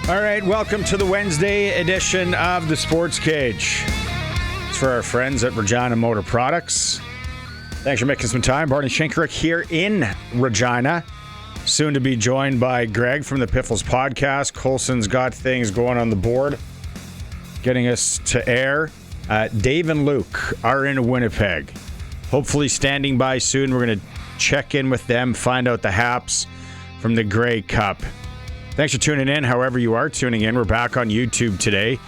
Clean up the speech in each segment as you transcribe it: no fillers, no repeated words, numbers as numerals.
All right, welcome to the Wednesday edition of the Sports Cage. It's for our friends at Regina Motor Products. Thanks for making some time. Barney Shynkaruk here in Regina. Soon to be joined by Greg from the Piffles podcast. Colson's got things going on the board, getting us to air. Dave and Luke are in Winnipeg. Hopefully standing by soon. We're going to check in with them, find out the haps from the Grey Cup. Thanks for tuning in, however you are tuning in. We're back on YouTube today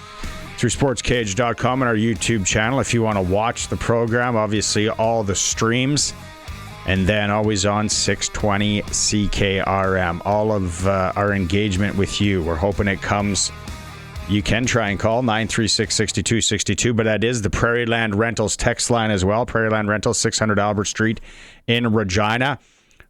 through SportsCage.com and our YouTube channel. If you want to watch the program, obviously all the streams. And then always on 620 CKRM. All of our engagement with you. We're hoping it comes. You can try and call 936-6262, but that is the Prairie Land Rentals text line as well. Prairie Land Rentals, 600 Albert Street in Regina.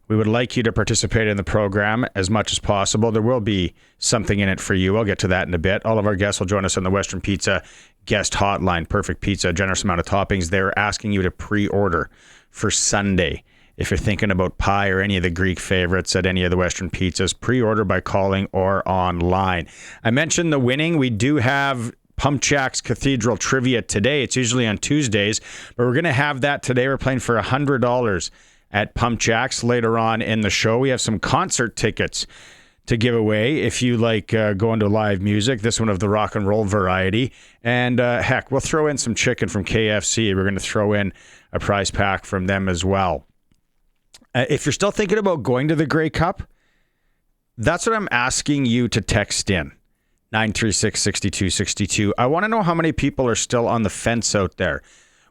We would like you to participate in the program as much as possible. There will be something in it for you. I'll get to that in a bit. All of our guests will join us on the Western Pizza guest hotline. Perfect pizza, generous amount of toppings. They're asking you to pre-order for Sunday. If you're thinking about pie or any of the Greek favorites at any of the Western Pizzas, pre-order by calling or online. I mentioned the winning. We do have Pump Jack's Cathedral Trivia today. It's usually on Tuesdays, but we're going to have that today. We're playing for $100 at Pump Jack's later on in the show. We have some concert tickets to give away if you like going to live music, this one of the rock and roll variety. And heck, we'll throw in some chicken from KFC. We're going to throw in a prize pack from them as well. If you're still thinking about going to the Grey Cup, that's what I'm asking you to text in. 936-6262. I want to know how many people are still on the fence out there.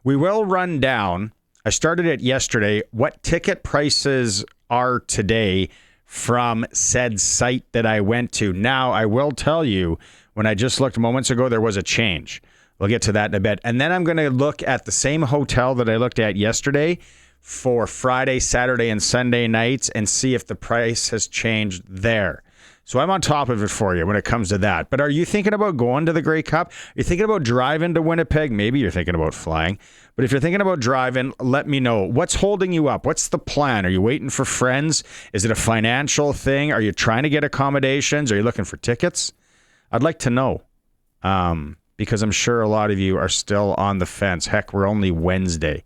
We will run down, I started it yesterday, what ticket prices are today from said site that I went to. Now, I will tell you, when I just looked moments ago, there was a change. We'll get to that in a bit. And then I'm going to look at the same hotel that I looked at yesterday for Friday, Saturday, and Sunday nights and see if the price has changed there. So I'm on top of it for you when it comes to that. But are you thinking about going to the Grey Cup? Are you thinking about driving to Winnipeg? Maybe you're thinking about flying. But if you're thinking about driving, let me know. What's holding you up? What's the plan? Are you waiting for friends? Is it a financial thing? Are you trying to get accommodations? Are you looking for tickets? I'd like to know because I'm sure a lot of you are still on the fence. Heck, we're only Wednesday.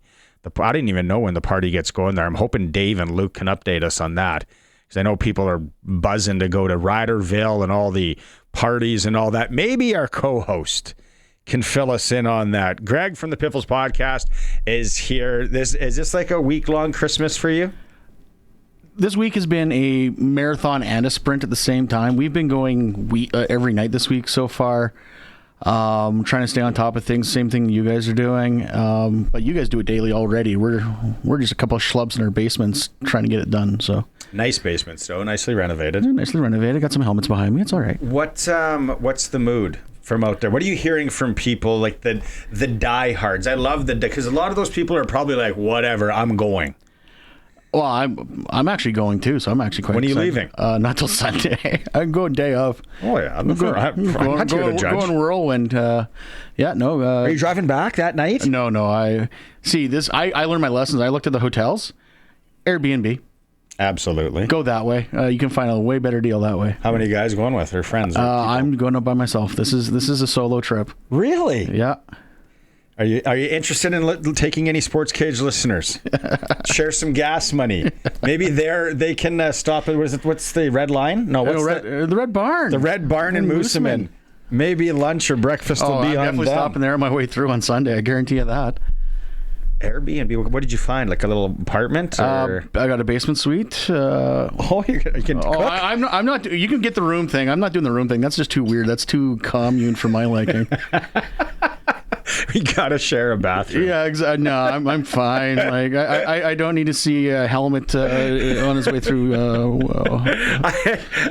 I didn't even know when the party gets going there. I'm hoping Dave and Luke can update us on that. Because I know people are buzzing to go to Ryderville and all the parties and all that. Maybe our co-host can fill us in on that. Greg from the Piffles podcast is here. Is this like a week-long Christmas for you? This week has been a marathon and a sprint at the same time. We've been going every night this week so far. Trying to stay on top of things. Same thing you guys are doing. But you guys do it daily already. We're just a couple of schlubs in our basements trying to get it done. So nice basement, so nicely renovated. Nicely renovated. Got some helmets behind me. It's all right. What's the mood from out there? What are you hearing from people like the diehards? I love because a lot of those people are probably like, whatever, I'm going. Well, I'm actually going too, so I'm actually quite excited. When are you leaving? Not till Sunday. I'm going day of. Oh yeah, I'm going whirlwind. Are you driving back that night? No. I learned my lessons. I looked at the hotels, Airbnb. Absolutely. Go that way. You can find a way better deal that way. How many guys going with? Or friends? I'm going up by myself. This is a solo trip. Really? Yeah. Are you interested in taking any Sports Cage listeners? Share some gas money. Maybe they can stop at what's the Red Line? No, what's the Red Barn? The Red Barn in Moosomin. Maybe lunch or breakfast will be on them. I'm definitely stopping there on my way through on Sunday. I guarantee you that. Airbnb. What did you find? Like a little apartment? Or? I got a basement suite. You can cook? I'm not. You can get the room thing. I'm not doing the room thing. That's just too weird. That's too commune for my liking. We gotta share a bathroom. Yeah, exactly. No, I'm fine. Like I don't need to see a helmet on his way through.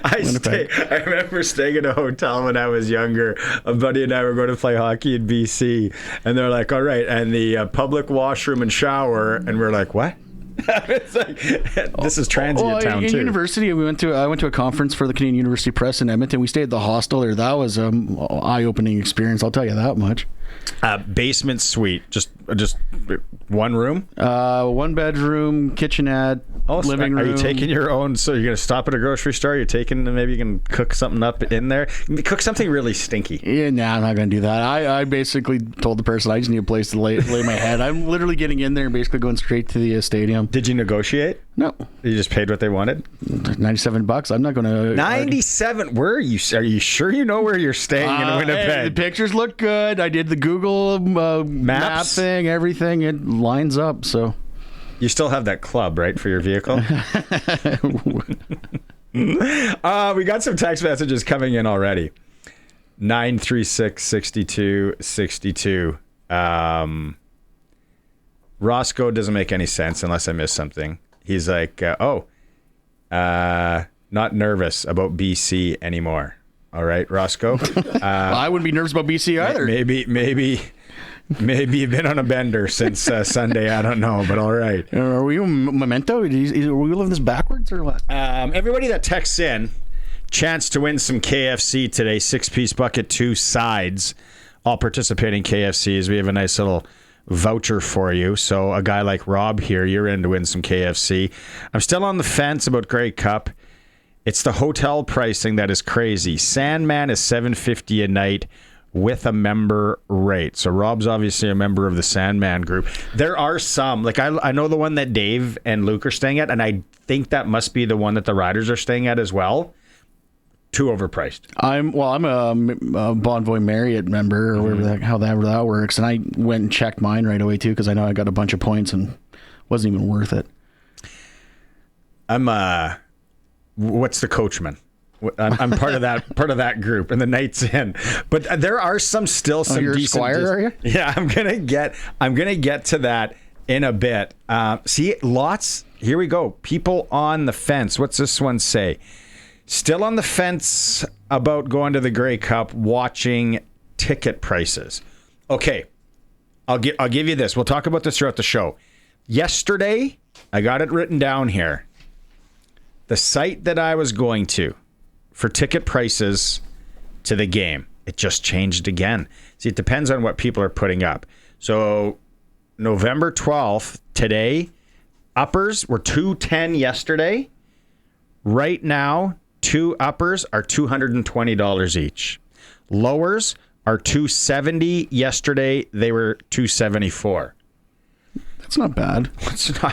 I remember staying in a hotel when I was younger. A buddy and I were going to play hockey in BC, and they're like, "All right," and the public washroom and shower, and we're like, "What?" It's like, this is transient town in too. University, I went to a conference for the Canadian University Press in Edmonton. We stayed at the hostel there. That was an eye-opening experience. I'll tell you that much. Basement suite, just just one room? One bedroom, kitchenette, living room. Are you taking your own? So you're going to stop at a grocery store? You're taking, maybe you can cook something up in there? Cook something really stinky. Yeah, I'm not going to do that. I basically told the person I just need a place to lay my head. I'm literally getting in there and basically going straight to the stadium. Did you negotiate? No. You just paid what they wanted? $97. I'm not going to... 97? Where are you? Are you sure you know where you're staying in Winnipeg? Hey, the pictures look good. I did the Google map thing, everything. It lines up, so... You still have that club, right, for your vehicle? We got some text messages coming in already. 936-6262. Roscoe doesn't make any sense unless I miss something. He's like, not nervous about BC anymore. All right, Roscoe. Well, I wouldn't be nervous about BC either. Maybe you've been on a bender since Sunday. I don't know, but all right. Are we memento? Are we living this backwards or what? Everybody that texts in, chance to win some KFC today. 6-piece bucket, 2 sides. All participating KFCs. We have a nice little voucher for you. So a guy like Rob here, you're in to win some KFC. I'm still on the fence about Grey Cup. It's the hotel pricing that is crazy. Sandman is $750 a night with a member rate. So Rob's obviously a member of the Sandman group. There are some, like I know the one that Dave and Luke are staying at, and I think that must be the one that the Riders are staying at as well. Too overpriced. I'm a Bonvoy Marriott member, or however that works, and I went and checked mine right away too because I know I got a bunch of points and wasn't even worth it. What's the coachman? I'm part of that group, and the night's in. But there are some you're decent. Squire, are you? Yeah, I'm gonna get to that in a bit. See, lots. Here we go. People on the fence. What's this one say? Still on the fence about going to the Grey Cup. Watching ticket prices. Okay, I'll give you this. We'll talk about this throughout the show. Yesterday, I got it written down here. The site that I was going to for ticket prices to the game, it just changed again. See, it depends on what people are putting up. So November 12th, today, uppers were $210 yesterday. Right now, 2 uppers are $220 each. Lowers are $270 yesterday. They were $274. That's not bad.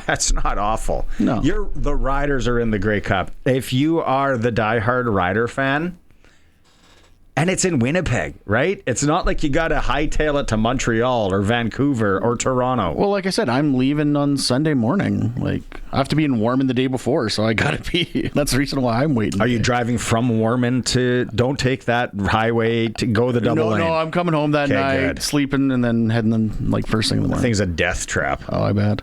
That's not awful. No. The Riders are in the Grey Cup. If you are the diehard Rider fan, and it's in Winnipeg, right? It's not like you got to hightail it to Montreal or Vancouver or Toronto. Well, like I said, I'm leaving on Sunday morning. Like, I have to be in Warman the day before, so I got to be. That's the reason why I'm waiting. Are you driving from Warman to? Don't take that highway to go the double lane. No, I'm coming home that night, good. Sleeping, and then heading in like first thing in the morning. The thing's a death trap. Oh, I bet.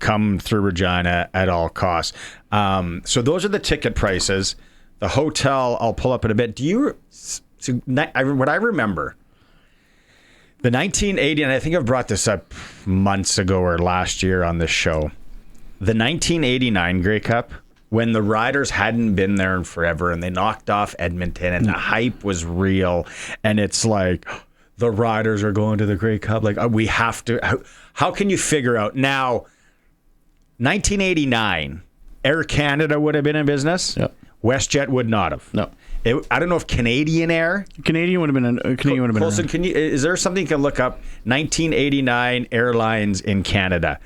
Come through Regina at all costs. So those are the ticket prices. The hotel, I'll pull up in a bit. What I remember, the 1980, and I think I've brought this up months ago or last year on this show, the 1989 Grey Cup, when the Riders hadn't been there in forever and they knocked off Edmonton and the hype was real, and it's like, the Riders are going to the Grey Cup. Like, we have to. How can you figure out now? 1989, Air Canada would have been in business. Yep. WestJet would not have. No. I don't know if Canadian would have been. Colson, is there something you can look up? 1989 airlines in Canada.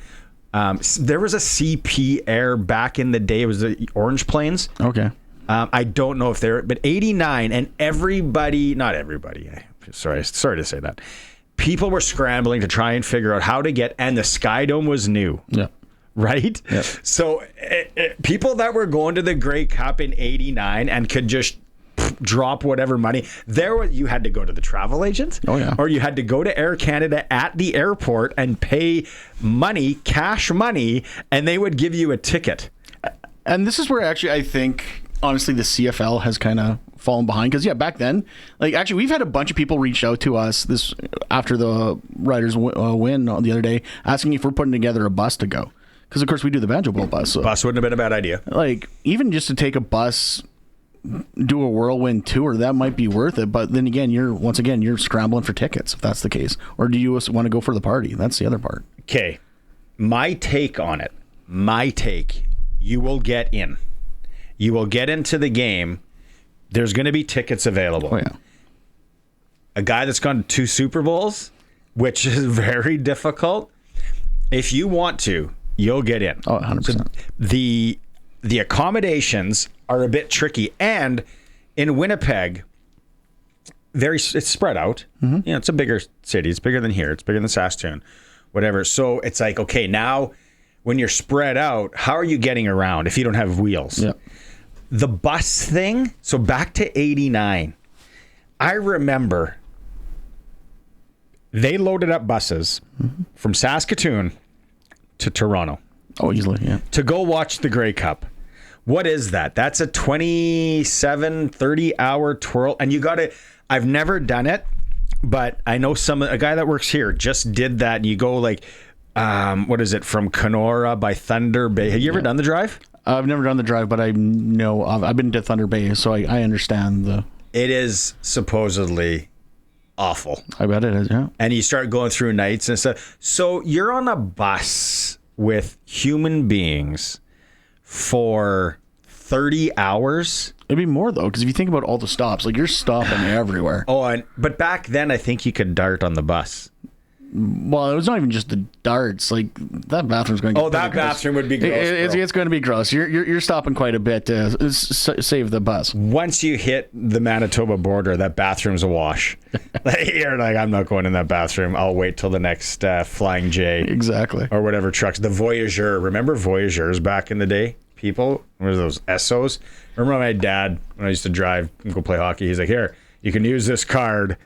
There was a CP Air back in the day. It was the Orange Planes. Okay. I don't know if they're, but 89 and not everybody. Sorry to say that. People were scrambling to try and figure out how to get, and the Sky Dome was new. Yeah. Right? Yep. So people that were going to the Grey Cup in 89 and could just drop whatever money, you had to go to the travel agent. Oh, yeah. Or you had to go to Air Canada at the airport and pay money, cash money, and they would give you a ticket. And this is where actually I think, honestly, the CFL has kind of fallen behind. Because, back then, like, actually, we've had a bunch of people reach out to us after the Riders win the other day, asking if we're putting together a bus to go. Because, of course, we do the Banjo Bowl bus. So, Bus wouldn't have been a bad idea. Like, even just to take a bus do a whirlwind tour, that might be worth it. But then again, you're scrambling for tickets if that's the case. Or do you want to go for the party? That's the other part. Okay. My take on it. You will get in. You will get into the game. There's going to be tickets available. Oh, yeah. A guy that's gone to 2 Super Bowls, which is very difficult. If you want to, you'll get in. Oh, 100%. So the accommodations are a bit tricky. And in Winnipeg, it's spread out. Mm-hmm. It's a bigger city. It's bigger than here. It's bigger than Saskatoon, whatever. So it's like, okay, now when you're spread out, how are you getting around if you don't have wheels? Yeah. The bus thing, so back to 89, I remember they loaded up buses from Saskatoon to Toronto. Oh, easily, yeah. To go watch the Grey Cup. What is that? That's a 27, 30-hour twirl. And I've never done it, but I know a guy that works here just did that. And you go like, what is it, from Kenora by Thunder Bay. Have you ever done the drive? I've never done the drive, but I know, I've been to Thunder Bay, so I understand the... It is supposedly awful. I bet it is, yeah. And you start going through nights and stuff. So you're on a bus with human beings for 30 hours. It'd be more, though, because if you think about all the stops, like, you're stopping everywhere. But back then, I think you could dart on the bus. Well, it was not even just the darts. Like, that bathroom's going to get that bathroom would be gross. It's going to be gross. You're stopping quite a bit to save the bus. Once you hit the Manitoba border, that bathroom's a wash. You're like, I'm not going in that bathroom. I'll wait till the next Flying J. Exactly. Or whatever trucks. The Voyageur. Remember Voyageurs back in the day? People? Remember those Essos? Remember my dad, when I used to drive and go play hockey, he's like, here, you can use this card.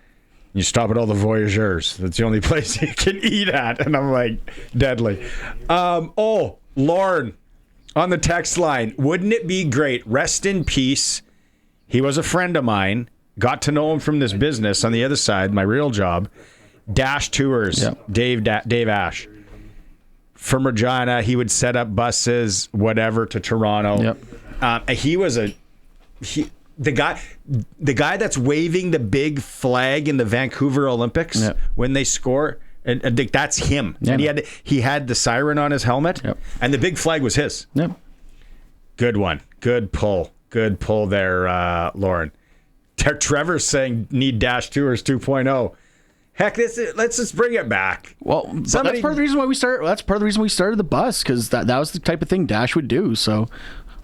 You stop at all the Voyageurs. That's the only place you can eat at. And I'm like, deadly. Lauren on the text line. Wouldn't it be great? Rest in peace. He was a friend of mine. Got to know him from this business on the other side, my real job. Dash Tours. Yep. Dave Ash. From Regina, he would set up buses, whatever, to Toronto. Yep. He was the guy that's waving the big flag in the Vancouver Olympics when they score, and that's him. Yeah, and he had the siren on his helmet, and the big flag was his. Yep. Good one. Good pull there, Lauren. Trevor's saying need Dash Tours 2.0. Heck, let's just bring it back. Well, that's part of the reason why we started. That's part of the reason we started the bus, because that was the type of thing Dash would do. So.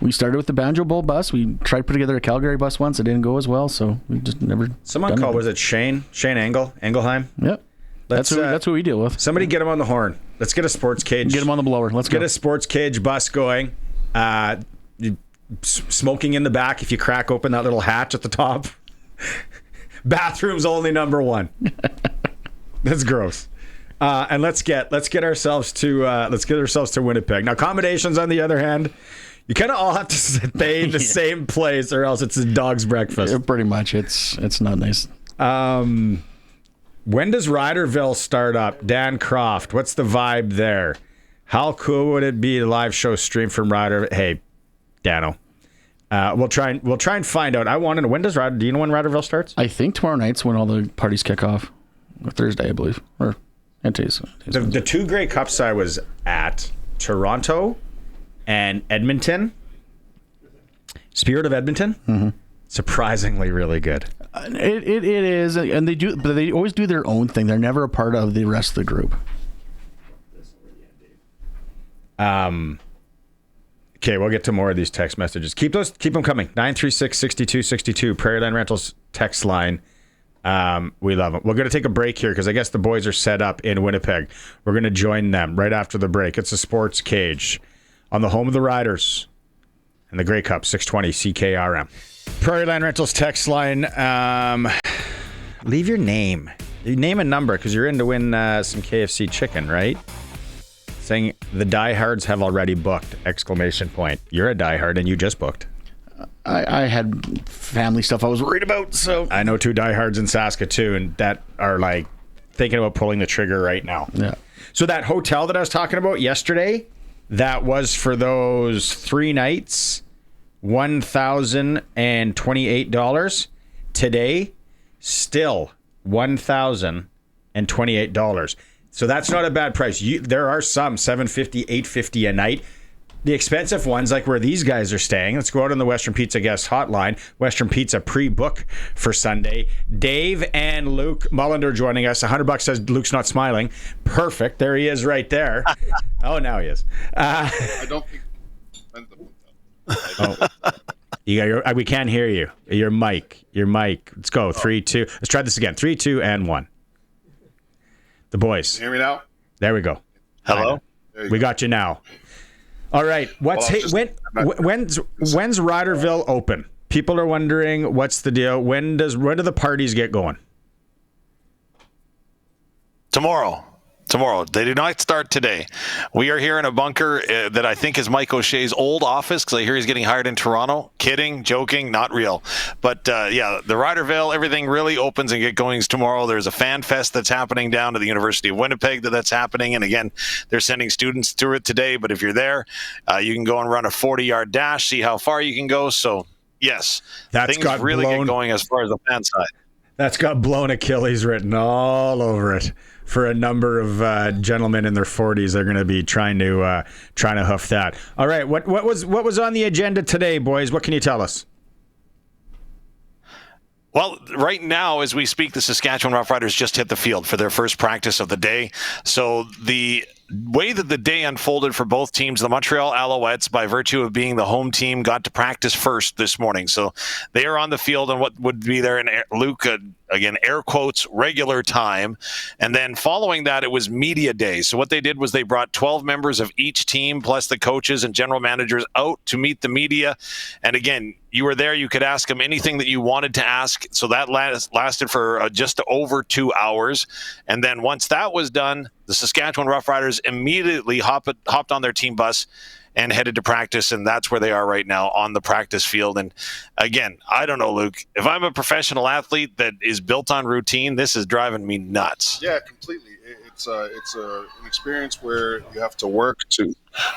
We started with the Banjo Bowl bus. We tried to put together a Calgary bus once. It didn't go as well, so we just never. Someone called. Was it Shane Engelheim? Yep. That's what we deal with. Somebody get him on the horn. Let's get a SportsCage. Get him on the blower. Let's get a SportsCage bus going. Smoking in the back if you crack open that little hatch at the top. Bathroom's only number 1. That's gross. And let's get ourselves to Winnipeg. Now, accommodations on the other hand. You kind of all have to stay in the same place, or else it's a dog's breakfast. Yeah, pretty much, it's not nice. When does Riderville start up? Dan Croft, what's the vibe there? How cool would it be to live show stream from Riderville? Hey, Dano, we'll try and find out. I want to know, when does do you know when Riderville starts? I think tomorrow night's when all the parties kick off, or Thursday, I believe, or today's the 2 Grey Cups I was at, Toronto and Edmonton, Spirit of Edmonton, surprisingly really good. It is, and they always do their own thing. They're never a part of the rest of the group. Okay, we'll get to more of these text messages. Keep them coming. 936-6262, Prairieland Rentals text line. We love them. We're going to take a break here because I guess the boys are set up in Winnipeg. We're going to join them right after the break. It's a SportsCage on the home of the Riders and the Grey Cup, 620 CKRM. Prairieland Rentals text line. Leave your name. You name a number because you're in to win some KFC chicken, right? Saying the diehards have already booked! ! You're a diehard and you just booked. I had family stuff I was worried about, so I know 2 diehards in Saskatoon that are like thinking about pulling the trigger right now. Yeah. So that hotel that I was talking about yesterday, that was for those 3 nights $1,028. Today, still $1,028. So that's not a bad price. There are some $750, $850 a night. The expensive ones, like where these guys are staying, let's go out on the Western Pizza guest hotline. Western Pizza pre-book for Sunday. Dave and Luke Mullinder joining us. $100 says Luke's not smiling. Perfect. There he is right there. Oh, now he is. I don't think. We can't hear you. Your mic. Let's go. 3, 2. Let's try this again. 3, 2, and 1. The boys. Can you hear me now? There we go. Hello. We got you now. All right. When's Ryderville open? People are wondering what's the deal. When do the parties get going? Tomorrow. They do not start today. We are here in a bunker that I think is Mike O'Shea's old office, because I hear he's getting hired in Toronto. Kidding, joking, not real. But the Ryderville, everything really opens and get going tomorrow. There's a fan fest that's happening down to the University of Winnipeg that's happening. And again, they're sending students through it today. But if you're there, you can go and run a 40-yard dash, see how far you can go. So, yes, things really get going as far as the fan side. That's got blown Achilles written all over it. For a number of gentlemen in their 40s, they're going to be trying to hoof that. All right, what was on the agenda today, boys? What can you tell us? Well, right now, as we speak, the Saskatchewan Roughriders just hit the field for their first practice of the day. So the way that the day unfolded for both teams, the Montreal Alouettes, by virtue of being the home team, got to practice first this morning. So they are on the field on what would be there in Luke, again, air quotes, regular time. And then following that, it was media day. So what they did was they brought 12 members of each team, plus the coaches and general managers, out to meet the media. And again, you were there. You could ask them anything that you wanted to ask. So that lasted for just over 2 hours. And then once that was done, the Saskatchewan Roughriders immediately hopped on their team bus and headed to practice, and that's where they are right now, on the practice field. And again, I don't know, Luke, if I'm a professional athlete that is built on routine, this is driving me nuts. Yeah, completely. It's an experience where you have to work to.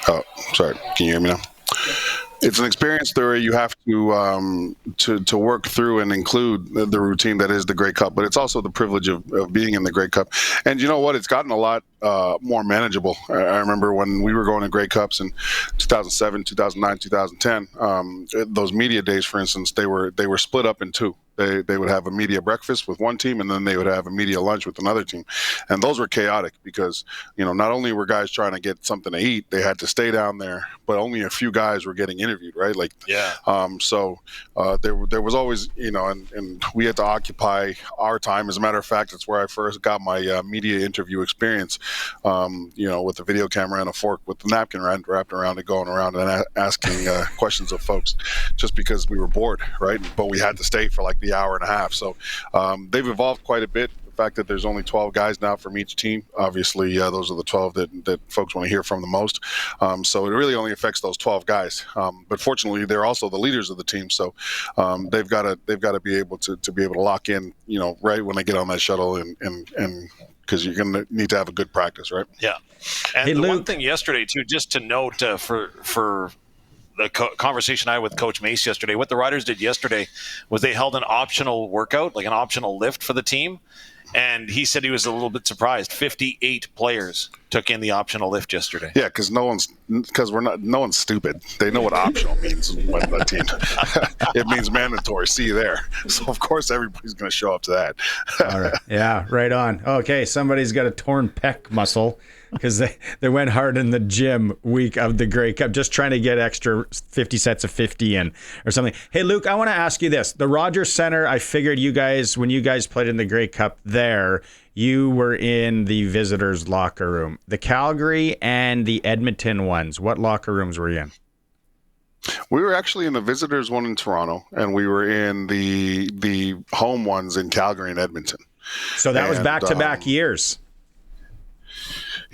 Oh, sorry. Can you hear me now? It's an experience where you have to work through and include the routine that is the Grey Cup, but it's also the privilege of being in the Grey Cup. And you know what? It's gotten a lot more manageable. I remember when we were going to Grey Cups in 2007, 2009, 2010. Those media days, for instance, they were split up in two. They would have a media breakfast with one team, and then they would have a media lunch with another team. And those were chaotic because, not only were guys trying to get something to eat, they had to stay down there, but only a few guys were getting interviewed, right? So there was always, and we had to occupy our time. As a matter of fact, it's where I first got my media interview experience, with a video camera and a fork with the napkin wrapped around it, going around and asking questions of folks, just because we were bored, right? But we had to stay for like the hour and a half. So they've evolved quite a bit. The fact that there's only 12 guys now from each team, obviously those are the 12 that folks want to hear from the most. So it really only affects those 12 guys. But fortunately, they're also the leaders of the team. So they've got to be able to lock in, right when they get on that shuttle and because you're going to need to have a good practice, right? Yeah. And the one thing yesterday too, just to note for the conversation I had with Coach Mace yesterday, what the Riders did yesterday was they held an optional workout, like an optional lift for the team. And he said he was a little bit surprised. 58 players took in the optional lift yesterday. Yeah, because no one's stupid. They know what optional means. It means mandatory. See you there. So of course everybody's going to show up to that. All right. Yeah, right on. Okay, somebody's got a torn pec muscle because they went hard in the gym week of the Grey Cup, just trying to get extra 50 sets of 50 in or something. Hey, Luke, I want to ask you this. The Rogers Center, I figured when you guys played in the Grey Cup there, you were in the visitors' locker room. The Calgary and the Edmonton ones, what locker rooms were you in? We were actually in the visitors one in Toronto, and we were in the home ones in Calgary and Edmonton. So that was back-to-back years.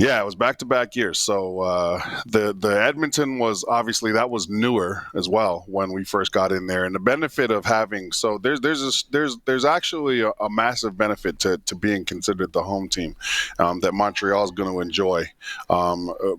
Yeah, it was back-to-back years. So the Edmonton was obviously that was newer as well when we first got in there, and the benefit of having there's actually a massive benefit to being considered the home team that Montreal is going to enjoy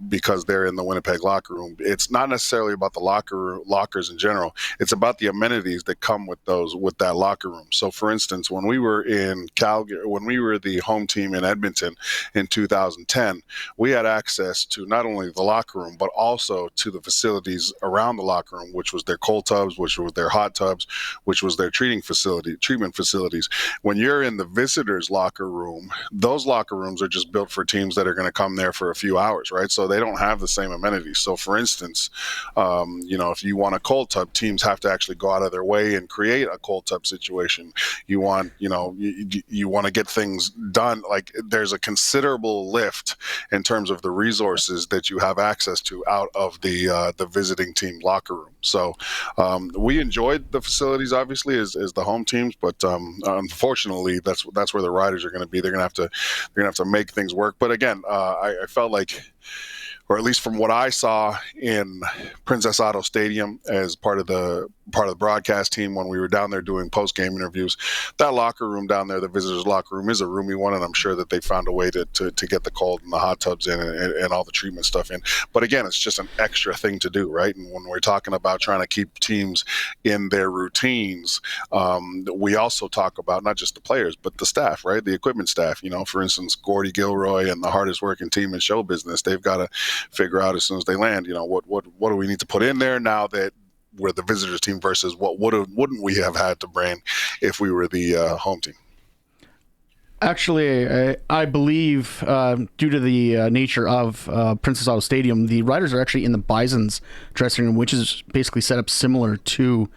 because they're in the Winnipeg locker room. It's not necessarily about the lockers in general. It's about the amenities that come with that locker room. So, for instance, when we were in Calgary, when we were the home team in Edmonton in 2010. We had access to not only the locker room, but also to the facilities around the locker room, which was their cold tubs, which was their hot tubs, which was their treatment facilities. When you're in the visitors' locker room, those locker rooms are just built for teams that are going to come there for a few hours, right? So they don't have the same amenities. So, for instance, if you want a cold tub, teams have to actually go out of their way and create a cold tub situation. You want to get things done. Like, there's a considerable lift in terms of the resources that you have access to out of the visiting team locker room. So we enjoyed the facilities, obviously, as the home teams, but unfortunately, that's where the Riders are going to be. They're going to have to make things work. But again, I felt like, or at least from what I saw in Princess Auto Stadium as part of the broadcast team when we were down there doing post-game interviews, that locker room down there, the visitors' locker room, is a roomy one, and I'm sure that they found a way to get the cold and the hot tubs in and all the treatment stuff in. But again, it's just an extra thing to do, right? And when we're talking about trying to keep teams in their routines, we also talk about not just the players, but the staff, right? The equipment staff. For instance, Gordy Gilroy and the hardest working team in show business, they've got to figure out as soon as they land, what do we need to put in there now that we're the visitors team versus what wouldn't we have had to bring if we were the home team? Actually, I believe due to the nature of Princess Auto Stadium, the Riders are actually in the Bison's dressing room, which is basically set up similar to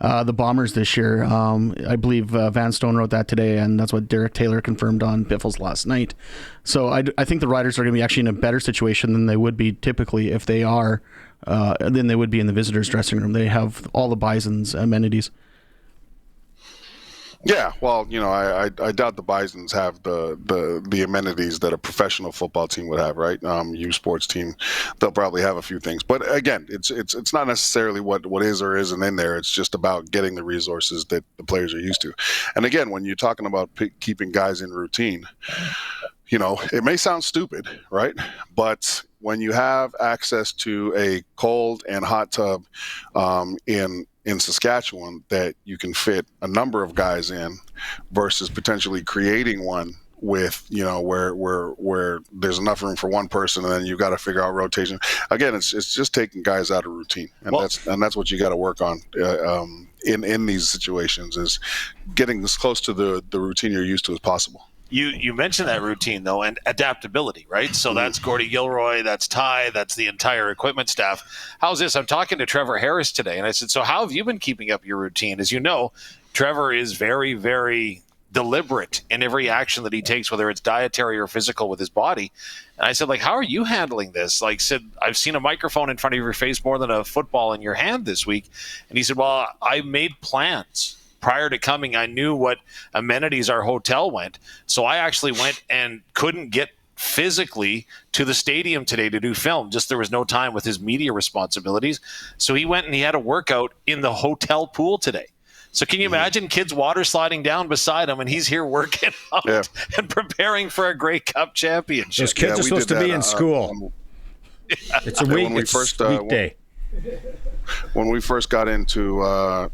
the Bombers this year. I believe Van Stone wrote that today, and that's what Derek Taylor confirmed on Biffles last night. So I think the Riders are going to be actually in a better situation than they would be typically if they are, than they would be in the visitors' dressing room. They have all the Bison's amenities. Yeah, well, I doubt the Bisons have the amenities that a professional football team would have, right? U Sports team, they'll probably have a few things, but again, it's not necessarily what is or isn't in there. It's just about getting the resources that the players are used to. And again, when you're talking about keeping guys in routine, it may sound stupid, right? But when you have access to a cold and hot tub in Saskatchewan that you can fit a number of guys in versus potentially creating one with, where there's enough room for one person and then you got to figure out rotation. Again, it's just taking guys out of routine. And that's what you got to work on in these situations, is getting as close to the routine you're used to as possible. You mentioned that routine, though, and adaptability, right? So that's Gordy Gilroy, that's Ty, that's the entire equipment staff. How's this? I'm talking to Trevor Harris today, and I said, so how have you been keeping up your routine? As you know, Trevor is very, very deliberate in every action that he takes, whether it's dietary or physical with his body. And I said, how are you handling this? I've seen a microphone in front of your face more than a football in your hand this week. And he said, well, I made plans. Prior to coming, I knew what amenities our hotel went. So I actually went and couldn't get physically to the stadium today to do film. Just there was no time with his media responsibilities. So he went and he had a workout in the hotel pool today. So can you imagine kids water sliding down beside him and he's here working out and preparing for a Grey Cup championship? Those kids are supposed to be in school. It's a week. It's weekday. When we first got into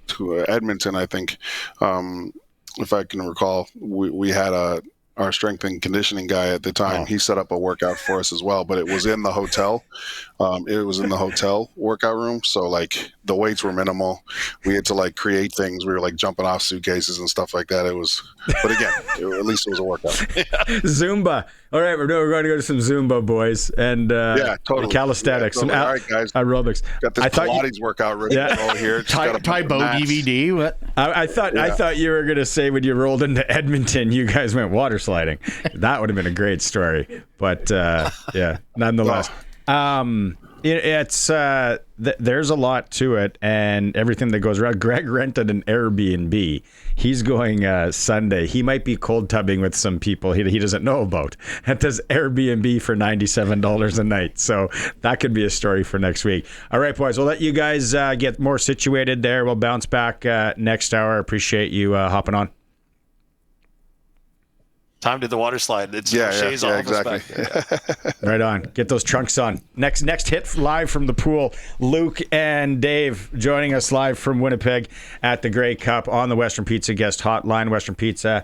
to Edmonton, I think, if I can recall, we had our strength and conditioning guy at the time. He set up a workout for us as well, but it was in the hotel. It was in the hotel workout room, so the weights were minimal. We had to create things. We were jumping off suitcases and stuff like that. It was, but again, at least it was a workout. Zumba. All right, we're going to go to some Zumba, boys, and totally. Calisthenics, totally. All right, guys. Aerobics. Got this Pilates workout ready to go here. Tybo DVD. What? I thought you were going to say when you rolled into Edmonton, you guys went water sliding. That would have been a great story, but nonetheless. It's there's a lot to it, and everything that goes around. Greg rented an Airbnb. He's going Sunday. He might be cold tubbing with some people he doesn't know about at this Airbnb for $97 a night. So that could be a story for next week. All right, boys, we'll let you guys get more situated there. We'll bounce back next hour. Appreciate you hopping on. Time to the water slide. It's Shay's office exactly. back. Right on. Get those trunks on. Next hit live from the pool. Luke and Dave joining us live from Winnipeg at the Grey Cup on the Western Pizza guest hotline. Western Pizza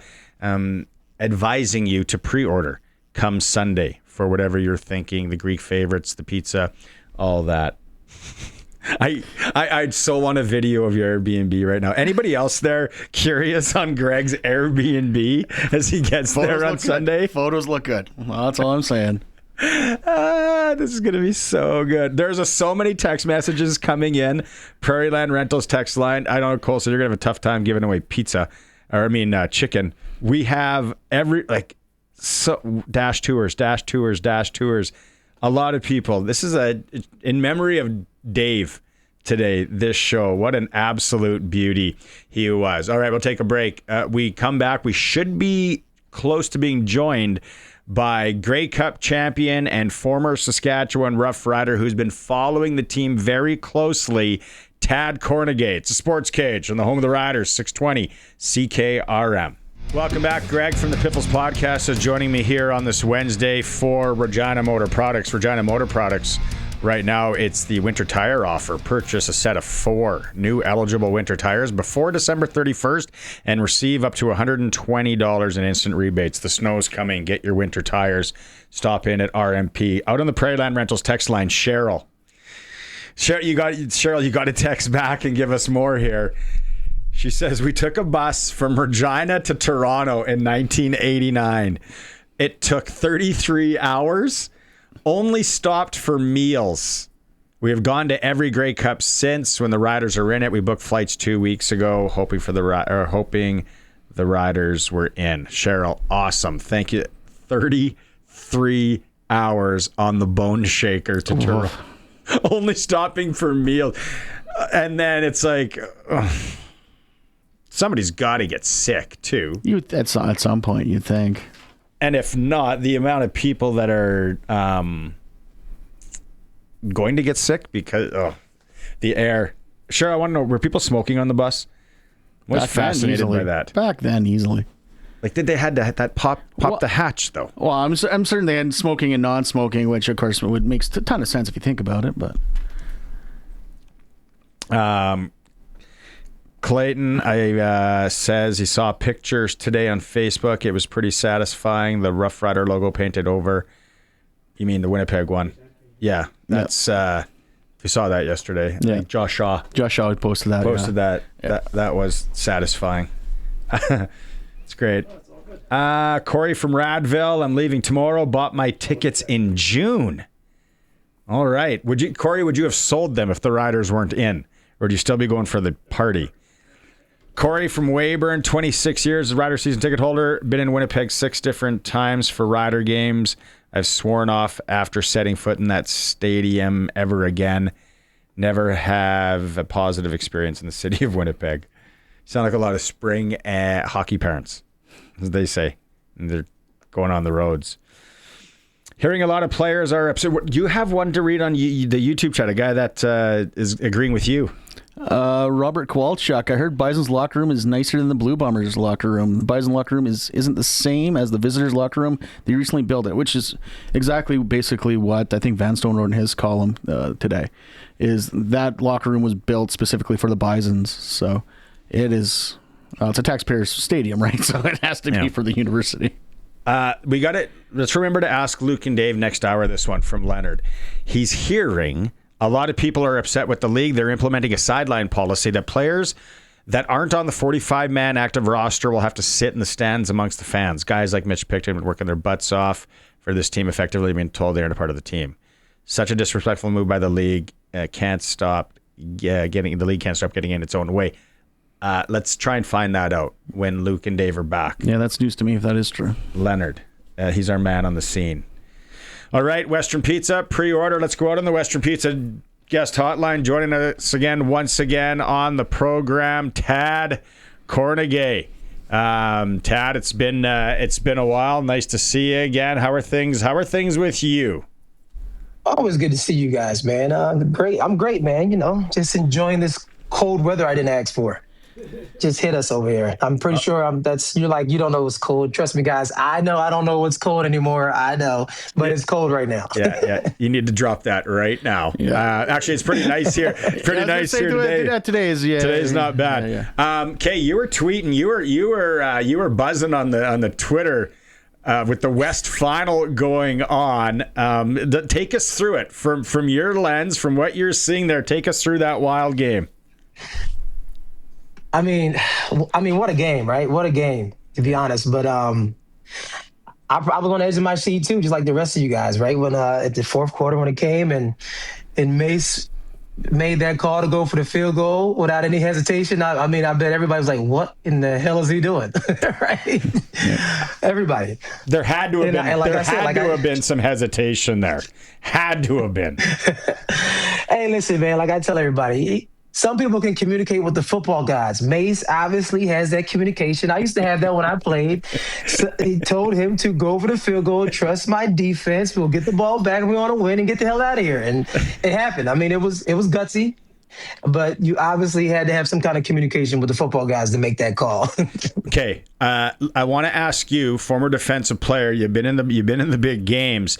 advising you to pre-order come Sunday for whatever you're thinking, the Greek favorites, the pizza, all that. I so want a video of your Airbnb right now. Anybody else there curious on Greg's Airbnb as he gets there on Sunday? Good. Photos look good. Well, that's all I'm saying. This is going to be so good. There's so many text messages coming in. Prairie Land Rentals text line. I don't know, Cole, so you're going to have a tough time giving away pizza. Chicken. We have dash tours. A lot of people. This is in memory of Dave today, this show. What an absolute beauty he was. All right, we'll take a break. We come back. We should be close to being joined by Grey Cup champion and former Saskatchewan Rough Rider who's been following the team very closely, Tad Kornegay. It's a Sports Cage on the home of the Riders, 620 CKRM. Welcome back. Greg from the Piffles Podcast is joining me here on this Wednesday for Regina Motor Products. Regina Motor Products, right now, it's the winter tire offer. Purchase a set of 4 new eligible winter tires before December 31st and receive up to $120 in instant rebates. The snow's coming. Get your winter tires. Stop in at RMP. Out on the Prairie Land Rentals text line, Cheryl, you got to text back and give us more here. She says, we took a bus from Regina to Toronto in 1989. It took 33 hours, only stopped for meals. We have gone to every Grey Cup since. When the Riders are in it, we booked flights 2 weeks ago, hoping the Riders were in. Cheryl, awesome. Thank you. 33 hours on the Bone Shaker to Toronto. Only stopping for meals. And then it's like... somebody's got to get sick too. At some point, you'd think. And if not, the amount of people that are going to get sick because the air. Sure, I want to know, were people smoking on the bus? I was fascinated by that. Back then, easily. Like, did they had that pop the hatch though? Well, I'm certain they had smoking and non-smoking, which of course makes a ton of sense if you think about it. But Clayton says he saw pictures today on Facebook. It was pretty satisfying. The Rough Rider logo painted over. You mean the Winnipeg one? Yeah, that's. We saw that yesterday. Yeah, Josh Shaw posted that. That was satisfying. It's great. Corey from Radville. I'm leaving tomorrow. Bought my tickets in June. All right. Corey, would you have sold them if the Riders weren't in? Or would you still be going for the party? Corey from Weyburn, 26 years, Rider season ticket holder. Been in Winnipeg 6 different times for Rider games. I've sworn off after setting foot in that stadium ever again. Never have a positive experience in the city of Winnipeg. Sound like a lot of spring hockey parents, as they say. And they're going on the roads. Hearing a lot of players are upset. Do you have one to read on the YouTube chat? A guy that is agreeing with you. Robert Kowalchuk. I heard Bison's locker room is nicer than the Blue Bombers' locker room. The Bison locker room isn't the same as the visitors' locker room. They recently built it, which is basically what I think Van Stone wrote in his column today. Is that locker room was built specifically for the Bisons, so it is. It's a taxpayer's stadium, right? So it has to be for the university. We got it. Let's remember to ask Luke and Dave next hour. This one from Leonard. He's hearing a lot of people are upset with the league. They're implementing a sideline policy that players that aren't on the 45-man active roster will have to sit in the stands amongst the fans. Guys like Mitch Picton have been working their butts off for this team, effectively being told they aren't a part of the team. Such a disrespectful move by the league. The league can't stop getting in its own way. Let's try and find that out when Luke and Dave are back. Yeah, that's news to me if that is true. Leonard, he's our man on the scene. All right, Western Pizza, pre-order. Let's go out on the Western Pizza guest hotline. Joining us once again on the program, Tad Kornegay. Tad, it's been a while. Nice to see you again. How are things with you? Always good to see you guys, man. Great. I'm great, man. Just enjoying this cold weather I didn't ask for. Just hit us over here. I'm pretty sure you're like, you don't know what's cold. Trust me, guys. I know I don't know what's cold anymore. I know, but it's cold right now. Yeah. You need to drop that right now. Yeah. Actually, it's pretty nice here. Pretty nice here today. Today's not bad. Yeah. Kay, you were tweeting. You were buzzing on the Twitter with the West Final going on. Take us through it from your lens, from what you're seeing there. Take us through that wild game. I mean, what a game, right? What a game, to be honest. But I was on the edge of my seat too, just like the rest of you guys, right? When at the fourth quarter when it came and Mace made that call to go for the field goal without any hesitation. I bet everybody was like, "What in the hell is he doing?" Right? Yeah. Everybody. There had to have been some hesitation there. Had to have been. Hey, listen, man. Like I tell everybody. Some people can communicate with the football guys. Mace obviously has that communication. I used to have that when I played. So he told him to go for the field goal, trust my defense. We'll get the ball back and we want to win and get the hell out of here. And it happened. I mean, it was gutsy, but you obviously had to have some kind of communication with the football guys to make that call. Okay, I want to ask you, former defensive player. You've been in the big games.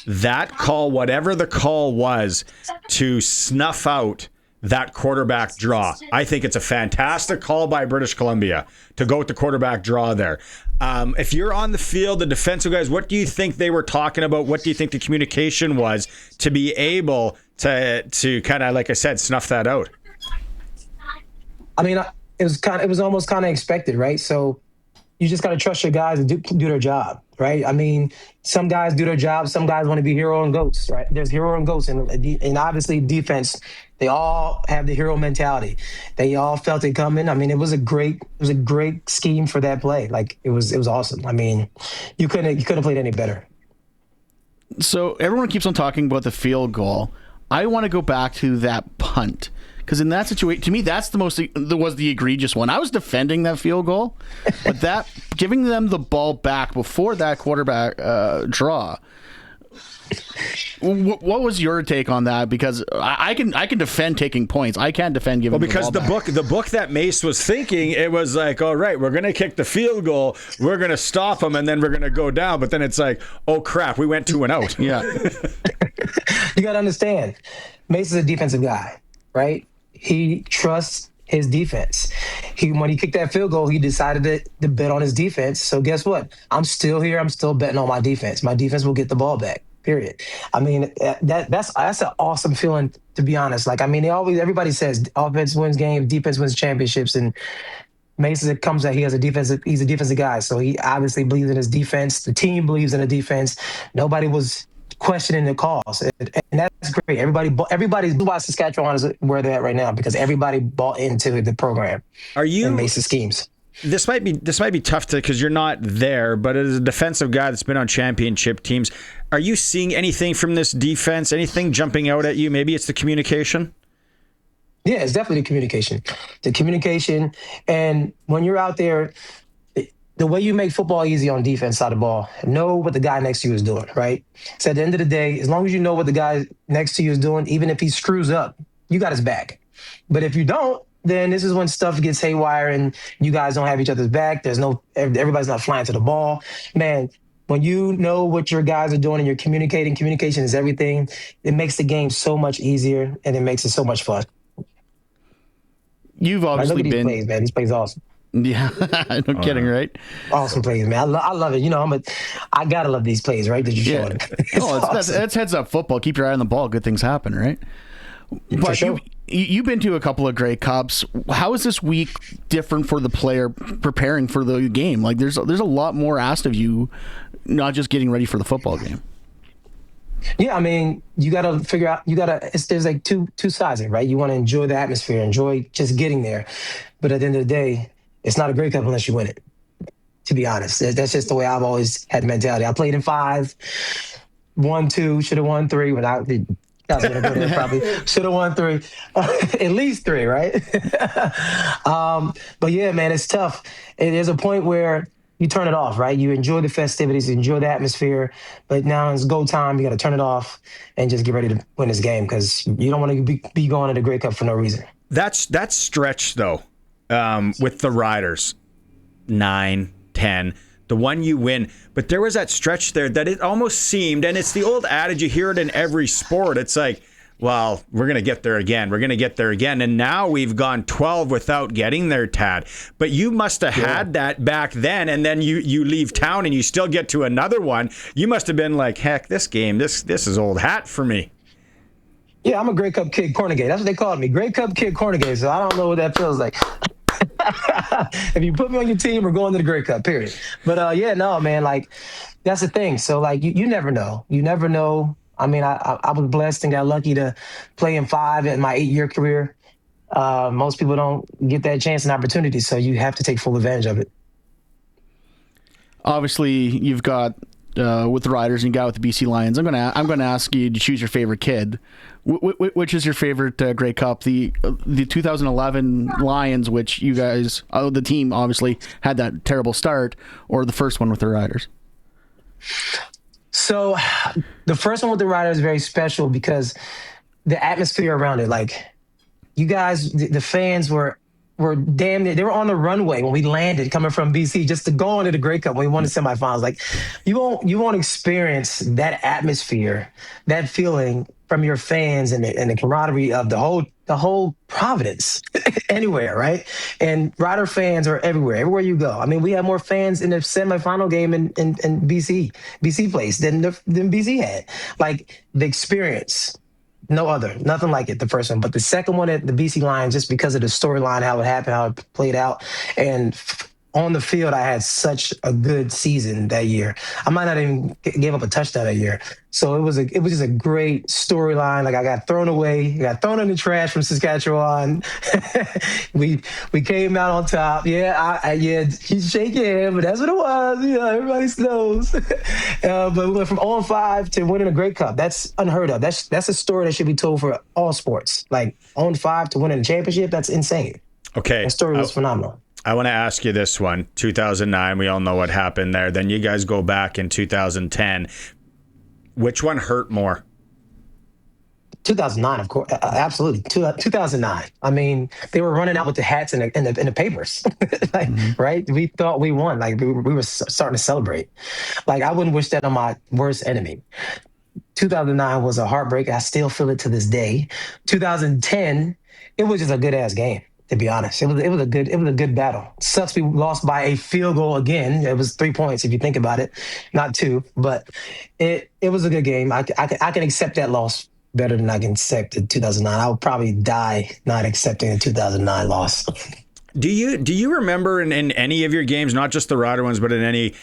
That call, whatever the call was, to snuff out that quarterback draw. I think it's a fantastic call by British Columbia to go with the quarterback draw there. If you're on the field, the defensive guys, what do you think they were talking about? What do you think the communication was to be able to kind of, like I said, snuff that out? I mean, it was almost kind of expected, right? So you just got to trust your guys to do their job, right? I mean, some guys do their job. Some guys want to be hero and ghosts, right? There's hero and ghosts, and obviously defense. They all have the hero mentality. They all felt it coming. I mean, it was a great scheme for that play. Like it was awesome. I mean, you couldn't have played any better. So everyone keeps on talking about the field goal. I want to go back to that punt. Because in that situation, to me, that was the egregious one. I was defending that field goal, but that giving them the ball back before that quarterback draw. What was your take on that? Because I can defend taking points. I can't defend giving. Well, because the book that Mace was thinking, it was like, all right, we're going to kick the field goal, we're going to stop them, and then we're going to go down. But then it's like, oh crap, we went 2 and out. Yeah. You got to understand, Mace is a defensive guy, right? He trusts his defense. When he kicked that field goal, he decided to bet on his defense. So guess what? I'm still here. I'm still betting on my defense. My defense will get the ball back. Period. I mean, that's an awesome feeling, to be honest. Like, I mean, everybody says offense wins games, defense wins championships, and Mason comes out. He's a defensive guy, so he obviously believes in his defense. The team believes in the defense. Nobody was questioning the calls, and that's great. Everybody's why Saskatchewan is where they're at right now, because everybody bought into the program. Are you and Mason's schemes? This might be tough because you're not there, but as a defensive guy that's been on championship teams, are you seeing anything from this defense? Anything jumping out at you? Maybe it's the communication. Yeah, it's definitely the communication, and when you're out there, the way you make football easy on defense side of the ball, know what the guy next to you is doing, right? So at the end of the day, as long as you know what the guy next to you is doing, even if he screws up, you got his back. But if you don't, then this is when stuff gets haywire and you guys don't have each other's back. Everybody's not flying to the ball. Man, when you know what your guys are doing and you're communication is everything. It makes the game so much easier and it makes it so much fun. You've obviously look at been... these plays, man. These plays awesome. Yeah, no kidding, right? Awesome plays, man. I love it. I gotta love these plays, right? That you're showing. That's heads up football. Keep your eye on the ball. Good things happen, right? But sure. You've been to a couple of Grey Cups. How is this week different for the player preparing for the game? Like, there's a lot more asked of you, not just getting ready for the football game. Yeah, I mean, you got to figure out. There's like two sides of it, right? You want to enjoy the atmosphere, enjoy just getting there, but at the end of the day, it's not a Grey Cup unless you win it. To be honest, that's just the way I've always had the mentality. I played in 5. 1-2, should have won 3. When I was going to go there, probably should have won 3, at least 3, right? But yeah, man, it's tough. There's a point where you turn it off, right? You enjoy the festivities, you enjoy the atmosphere, but now it's go time. You got to turn it off and just get ready to win this game because you don't want to be going to the Grey Cup for no reason. That's stretch though, with the Riders, 9, 10. The one you win, but there was that stretch there that it almost seemed, and it's the old adage, you hear it in every sport, it's like, well, we're going to get there again, and now we've gone 12 without getting there, Tad. But you must have had that back then, and then you leave town and you still get to another one. You must have been like, heck, this game, this is old hat for me. Yeah, I'm a Grey Cup kid, Kornegay. That's what they called me, Grey Cup kid, Kornegay, so I don't know what that feels like. If you put me on your team, we're going to the Grey Cup, period. But yeah, no, man, like that's the thing. So like you never know. You never know. I mean, I was blessed and got lucky to play in 5 in my 8-year career. Most people don't get that chance and opportunity, so you have to take full advantage of it. Obviously, you've got with the Riders and you got with the BC Lions. I'm gonna ask you to choose your favorite kid. Which is your favorite Grey Cup? The 2011 Lions, which you guys, the team obviously had that terrible start, or the first one with the Riders? So the first one with the Riders is very special because the atmosphere around it, like you guys, the fans were damn near, they were on the runway when we landed coming from BC just to go into the Grey Cup when we won the semifinals. Like you won't experience that atmosphere, that feeling from your fans and the camaraderie of the whole Providence anywhere, right? And Rider fans are everywhere you go. I mean, we had more fans in the semifinal game in BC place than BC had. Like the experience, nothing like it, the first one. But the second one at the BC Lions, just because of the storyline, how it happened, how it played out, and on the field, I had such a good season that year. I might not even give up a touchdown that year. So it was just a great storyline. Like I got thrown away, got thrown in the trash from Saskatchewan. we came out on top. Yeah, he's shaking hand, but that's what it was. You know, everybody knows. But we went from 0-5 to winning a Grey Cup. That's unheard of. That's a story that should be told for all sports. Like 0-5 to winning a championship, that's insane. Okay, that story was phenomenal. I want to ask you this one. 2009, we all know what happened there. Then you guys go back in 2010. Which one hurt more? 2009, of course, absolutely. 2009. I mean, they were running out with the hats and the papers, like, right? We thought we won. Like we were starting to celebrate. Like I wouldn't wish that on my worst enemy. 2009 was a heartbreak. I still feel it to this day. 2010, it was just a good ass game. To be honest, it was a good battle. Sucks we lost by a field goal again. It was 3 points if you think about it, not 2. But it was a good game. I can accept that loss better than I can accept the 2009. I would probably die not accepting the 2009 loss. Do you remember in any of your games, not just the Rider ones, but in any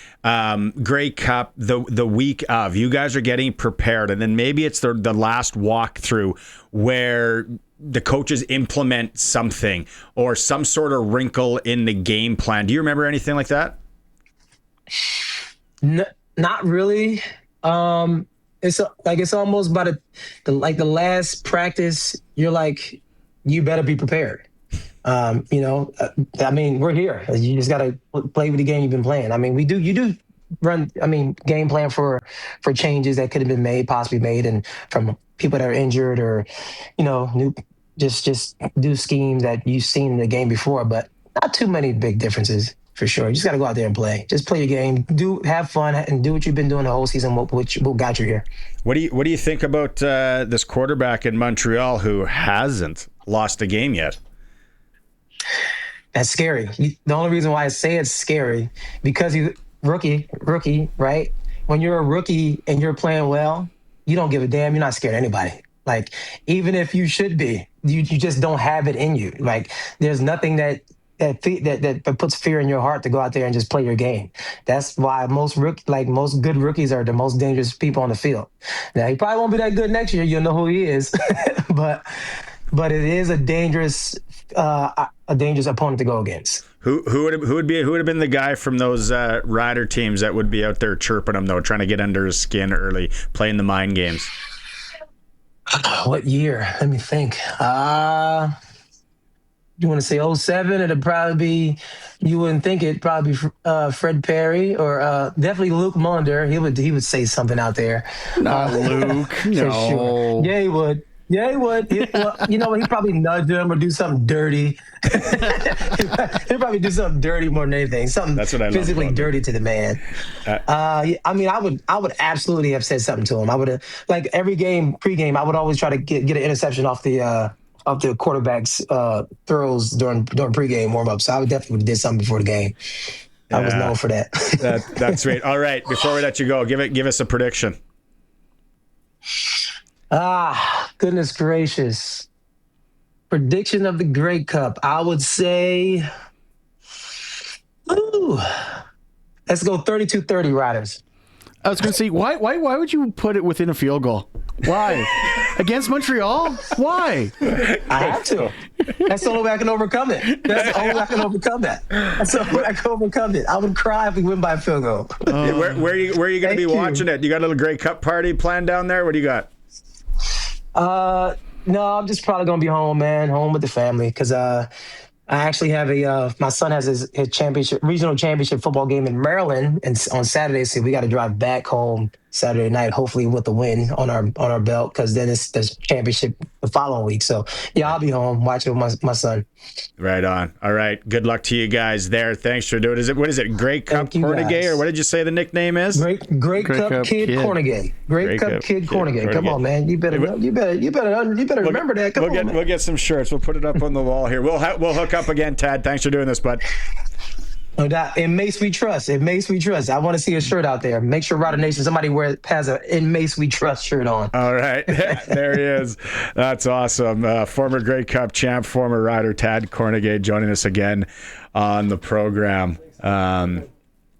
Grey Cup, the week of, you guys are getting prepared, and then maybe it's the last walkthrough where the coaches implement something or some sort of wrinkle in the game plan. Do you remember anything like that? No, not really. It's almost by the last practice. You're like, you better be prepared. I mean, we're here. You just got to play with the game you've been playing. I mean, you do run, game plan for changes that could have been possibly made, and from people that are injured or, just do schemes that you've seen in the game before, but not too many big differences for sure. You just got to go out there and play. Just play your game, have fun, and do what you've been doing the whole season, which got you here. What do you think about this quarterback in Montreal who hasn't lost a game yet? That's scary. The only reason why I say it's scary, because he's rookie, right? When you're a rookie and you're playing well, you don't give a damn. You're not scared of anybody. Like, even if you should be, you just don't have it in you. Like, there's nothing that puts fear in your heart to go out there and just play your game. That's why most good rookies are the most dangerous people on the field. Now, he probably won't be that good next year. You'll know who he is, but it is a dangerous opponent to go against. Who would have been the guy from those Rider teams that would be out there chirping him though, trying to get under his skin early, playing the mind games? What year? Let me think. You want to say 07? It'd probably be, you wouldn't think it, probably Fred Perry or definitely Luke Mullinder. He would say something out there. Not Luke. No. Sure. Yeah, he would. Yeah, he would. He'd probably nudge him or do something dirty. He'd probably do something dirty more than anything. Something That's what I physically love dirty to the man. I would absolutely have said something to him. I would have, like every game, pregame, I would always try to get an interception off the quarterback's throws during pregame warm-up. So I would definitely did something before the game. I was known for that. That's great. All right, before we let you go, give us a prediction. Goodness gracious. Prediction of the Grey Cup. I would say, let's go 32-30 Riders. I was going to say, why would you put it within a field goal? Why? Against Montreal? Why? I have to. That's the only way I can overcome it. That's the only way I can overcome that. That's the only way I can overcome it. I would cry if we win by a field goal. Where are you going to be watching it? You got a little Grey Cup party planned down there? What do you got? No, I'm just probably gonna be home, man. Home with the family, because I actually have my son has his regional championship football game in Maryland, and on Saturday, so we got to drive back home Saturday night, hopefully with a win on our belt, because then it's the championship the following week. So yeah, I'll be home watching with my son. Right on. All right. Good luck to you guys there. Thanks for doing it. What is it? Grey Cup Kornegay, or what did you say the nickname is? Grey Cup Kid Kornegay. Grey Cup Kid Kornegay. Come on, man. You better remember that. We'll get some shirts. We'll put it up on the wall here. We'll hook up again, Tad. Thanks for doing this, bud. No doubt. In Mace We Trust. In Mace We Trust. I want to see a shirt out there. Make sure Rider Nation, somebody has a In Mace We Trust shirt on. All right. There he is. That's awesome. Former Grey Cup champ, former rider Tad Kornegay joining us again on the program.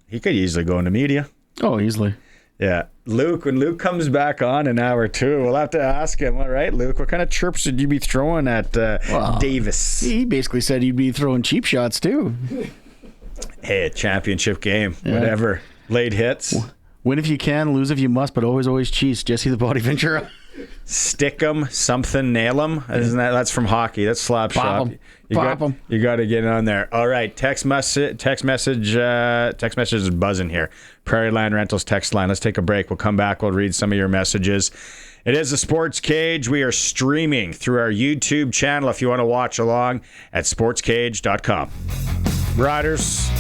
He could easily go into media. Oh, easily. Yeah. Luke, when Luke comes back on in hour 2, we'll have to ask him, all right, Luke, what kind of chirps should you be throwing at Davis? He basically said you'd be throwing cheap shots, too. Hey, a championship game, whatever. Late hits. Win if you can, lose if you must, but always cheese. Jesse the Body Ventura. Stick 'em, something, nail 'em. Isn't that's from hockey? That's slap shot. Pop 'em. You got to get on there. All right, text message is buzzing here. Prairie Land Rentals text line. Let's take a break. We'll come back. We'll read some of your messages. It is the Sports Cage. We are streaming through our YouTube channel if you want to watch along at sportscage.com. Riders,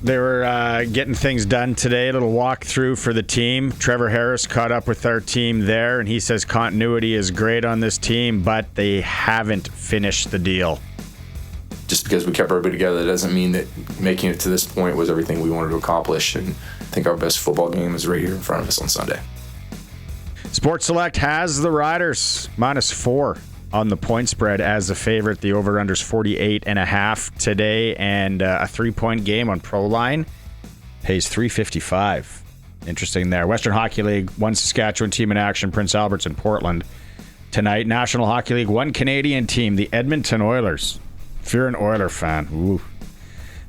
they were getting things done today. A little walkthrough for the team. Trevor Harris caught up with our team there, and he says continuity is great on this team, but they haven't finished the deal. Just because we kept everybody together doesn't mean that making it to this point was everything we wanted to accomplish, and I think our best football game is right here in front of us on Sunday. Sports Select has the Riders -4 on the point spread as a favorite. The over-under's 48.5 today, and a 3-point game on Proline pays $3.55. Interesting there. Western Hockey League, one Saskatchewan team in action, Prince Albert's in Portland tonight. National Hockey League, one Canadian team, the Edmonton Oilers. If you're an Oiler fan, ooh,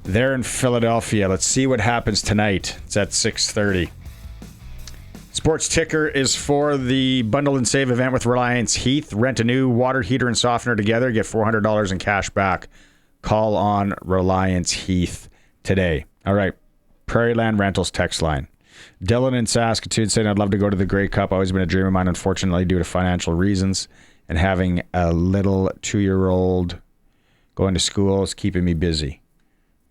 they're in Philadelphia. Let's see what happens tonight. It's at 6:30. Sports Ticker is for the Bundle and Save event with Reliance Heath. Rent a new water heater and softener together. Get $400 in cash back. Call on Reliance Heath today. All right. Prairie Land Rentals text line. Dylan in Saskatoon saying, I'd love to go to the Grey Cup. Always been a dream of mine, unfortunately, due to financial reasons. And having a little 2-year-old going to school is keeping me busy.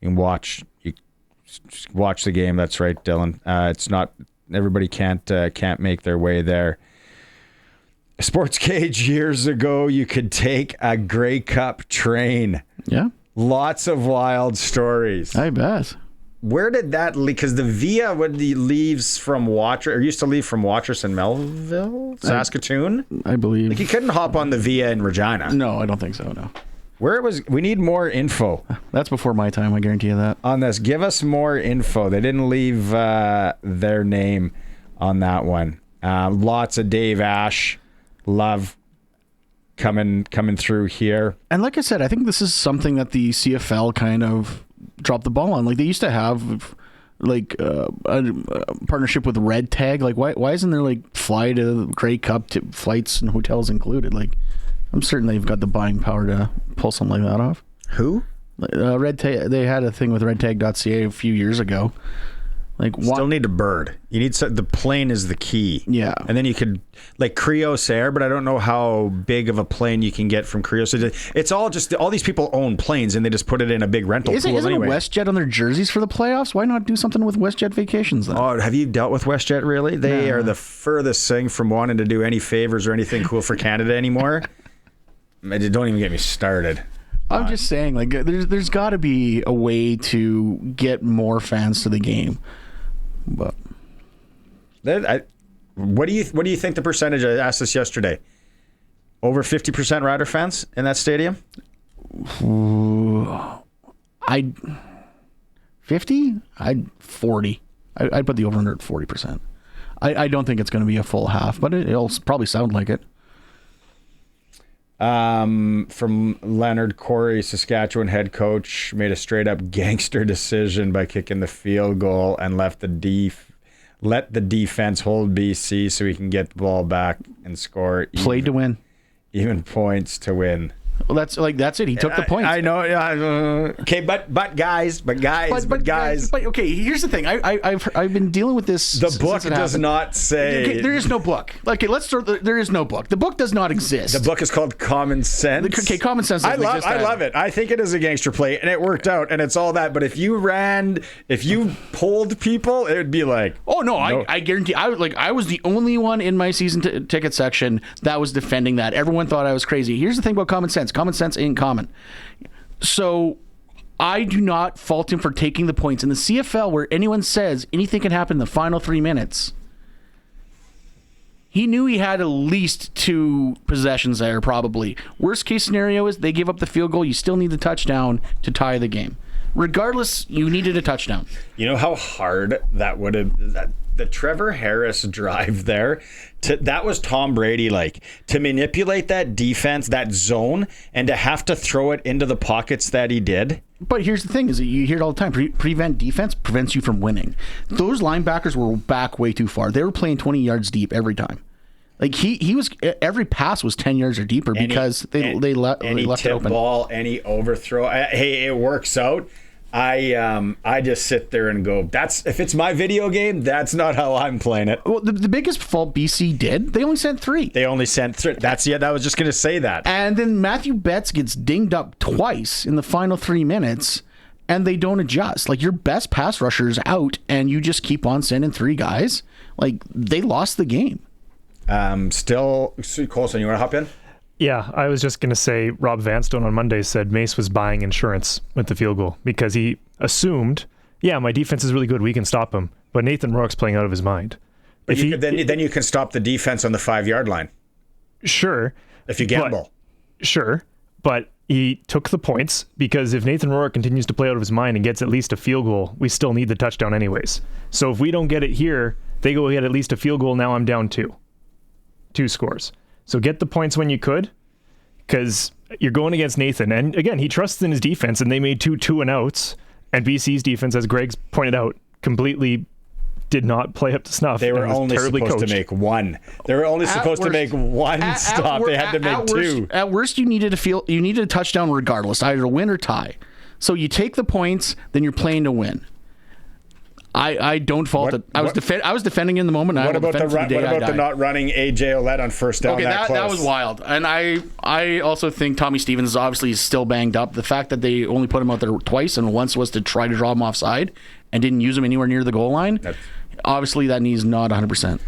You can watch the game. That's right, Dylan. It's not... Everybody can't make their way there. Sports Cage years ago, you could take a Grey Cup train. Yeah. Lots of wild stories. I bet. Where did that leave? Because the Via leaves from used to leave from Watrous and Melville, Saskatoon. I believe. Like you couldn't hop on the Via in Regina. No, I don't think so. No. We need more info. That's before my time, I guarantee you that. On this, give us more info. They didn't leave their name on that one. Lots of Dave Ash love coming through here. And like I said, I think this is something that the CFL kind of dropped the ball on. Like they used to have like a partnership with Red Tag. Like why isn't there like fly to Grey Cup flights and hotels included? Like I'm certain they've got the buying power to pull something like that off. Who? Red Tag. They had a thing with redtag.ca a few years ago. Like still need a bird. You need the plane is the key. Yeah, and then you could like Krios Air, but I don't know how big of a plane you can get from Krios. It's all just all these people own planes and they just put it in a big rental pool. Isn't anyway. WestJet on their jerseys for the playoffs? Why not do something with WestJet Vacations then? Oh, have you dealt with WestJet? Really? They are the furthest thing from wanting to do any favors or anything cool for Canada anymore. Don't even get me started. I'm just saying, like, there's got to be a way to get more fans to the game. But what do you think the percentage? I asked this yesterday. Over 50% Rider fans in that stadium. 50? I'd 40. I'd put the over under at 40%. I don't think it's going to be a full half, but it'll probably sound like it. From Leonard Corey, Saskatchewan head coach, made a straight up gangster decision by kicking the field goal and let the defense hold BC so he can get the ball back and score. Played to win. Even points to win. Well, that's it. He took the points. I know. Okay, but guys. But okay, here's the thing. I've been dealing with this. The book does not say. Okay, there is no book. Okay, let's start. There is no book. The book does not exist. The book is called Common Sense. Okay, Common Sense. I love it. I think it is a gangster play, and it worked out, and it's all that. But if you polled people, it would be like, oh no. I guarantee. I was the only one in my season ticket section that was defending that. Everyone thought I was crazy. Here's the thing about Common Sense. Common sense ain't common. So I do not fault him for taking the points. In the CFL, where anyone says anything can happen in the final 3 minutes, he knew he had at least 2 possessions there, probably. Worst case scenario is they give up the field goal. You still need the touchdown to tie the game. Regardless, you needed a touchdown. You know how hard that would have... The Trevor Harris drive there, that was Tom Brady, like, to manipulate that defense, that zone, and to have to throw it into the pockets that he did. But here's the thing, is that you hear it all the time, prevent defense prevents you from winning. Those linebackers were back way too far. They were playing 20 yards deep every time. Like, he was, every pass was 10 yards or deeper because they left it open. Ball, any overthrow. Hey, it works out. I just sit there and go, if it's my video game, that's not how I'm playing it. Well, the biggest fault BC did, they only sent 3. That was just going to say that. And then Matthew Betts gets dinged up twice in the final 3 minutes, and they don't adjust. Like, your best pass rusher's out, and you just keep on sending 3 guys. Like, they lost the game. Colson, you want to hop in? Yeah, I was just going to say Rob Vanstone on Monday said Mace was buying insurance with the field goal because he assumed, my defense is really good, we can stop him. But Nathan Rourke's playing out of his mind. But then you can stop the defense on the 5-yard line. Sure. If you gamble. But he took the points because if Nathan Rourke continues to play out of his mind and gets at least a field goal, we still need the touchdown anyways. So if we don't get it here, they go get at least a field goal, now I'm down 2 scores. So get the points when you could, because you're going against Nathan. And again, he trusts in his defense, and they made 2 2-and-outs. And BC's defense, as Greg's pointed out, completely did not play up to snuff. They were only supposed to make 1. They were only supposed to make 1 stop. They had to make 2. At worst, you needed a touchdown regardless, either win or tie. So you take the points, then you're playing to win. I don't fault it. I was defending in the moment. What about the not running AJ Ouellette on first down? Okay, that was wild. And I also think Tommy Stevens is obviously still banged up. The fact that they only put him out there twice and once was to try to draw him offside and didn't use him anywhere near the goal line. Obviously, that knee's not 100%.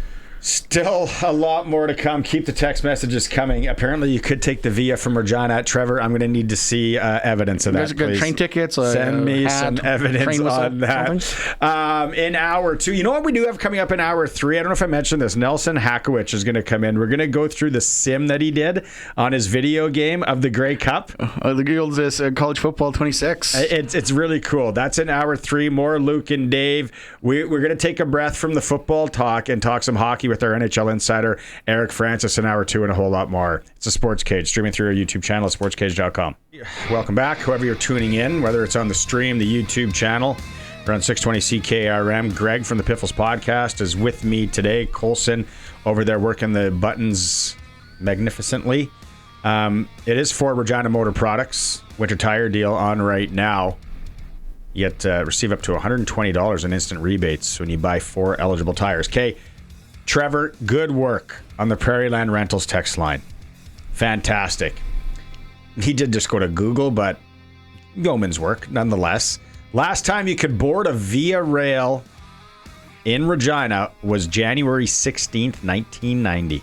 Still a lot more to come. Keep the text messages coming. Apparently, you could take the Via from Regina at Trevor. I'm going to need to see evidence of that. There's good train tickets. Send me some evidence on that. In hour 2, you know what we do have coming up in hour 3? I don't know if I mentioned this. Nelson Hackewich is going to come in. We're going to go through the sim that he did on his video game of the Grey Cup. The Guilds is College Football 26. It's really cool. That's in hour 3. More Luke and Dave. We're going to take a breath from the football talk and talk some hockey with with our NHL insider, Eric Francis, in hour 2 and a whole lot more. It's a Sports Cage, streaming through our YouTube channel at sportscage.com. Welcome back, whoever you're tuning in, whether it's on the stream, the YouTube channel, or on 620 CKRM. Greg from the Piffles Podcast is with me today. Colson over there working the buttons magnificently. It is for Regina Motor Products, winter tire deal on right now. You get receive up to $120 in instant rebates when you buy 4 eligible tires. Okay, Trevor, good work on the Prairie Land Rentals text line. Fantastic. He did just go to Google, but yeoman's work nonetheless. Last time you could board a Via Rail in Regina was January 16th, 1990.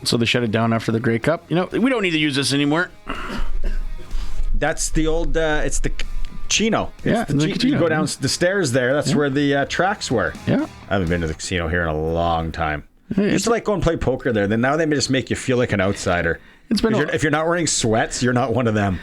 So they shut it down after the Grey Cup. You know, we don't need to use this anymore. That's the old, it's the Chino. Yeah, the Chino. You go down the stairs there. That's where the tracks were. Yeah. I haven't been to the casino here in a long time. I used to like go and play poker there. Then now they just make you feel like an outsider. It's been if you're not wearing sweats, you're not one of them.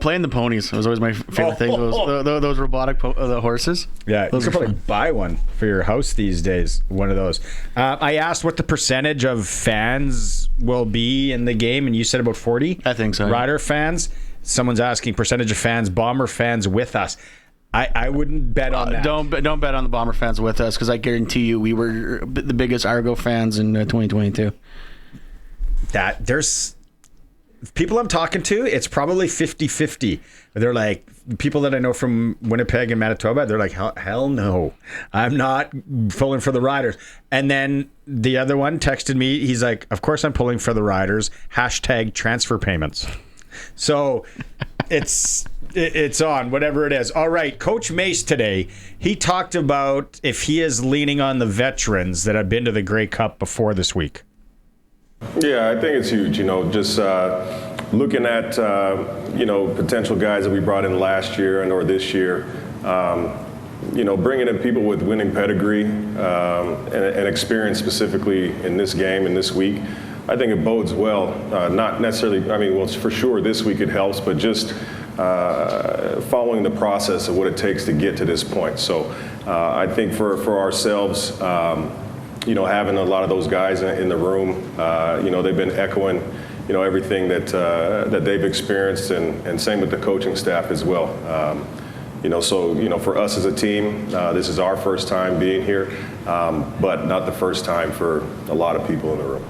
Playing the ponies was always my favorite thing. Those robotic the horses. Yeah, you could probably buy one for your house these days. One of those. I asked what the percentage of fans will be in the game, and you said about 40. I think so. Rider fans. Someone's asking percentage of fans, Bomber fans with us. I wouldn't bet on that. Don't bet on the Bomber fans with us, because I guarantee you we were the biggest Argo fans in 2022. That there's people I'm talking to, it's probably 50-50. They're like, people that I know from Winnipeg and Manitoba, they're like, hell no, I'm not pulling for the Riders. And then the other one texted me, he's like, of course I'm pulling for the Riders, #transfer payments. So it's on, whatever it is. All right, Coach Mace today, he talked about if he is leaning on the veterans that have been to the Grey Cup before this week. Yeah, I think it's huge. Just looking at potential guys that we brought in last year and or this year. Bringing in people with winning pedigree and experience specifically in this game and this week. I think it bodes well. Not necessarily. For sure this week it helps, but just following the process of what it takes to get to this point. So I think for ourselves. Having a lot of those guys in the room, they've been echoing, everything that they've experienced, and same with the coaching staff as well. For us as a team, this is our first time being here, but not the first time for a lot of people in the room.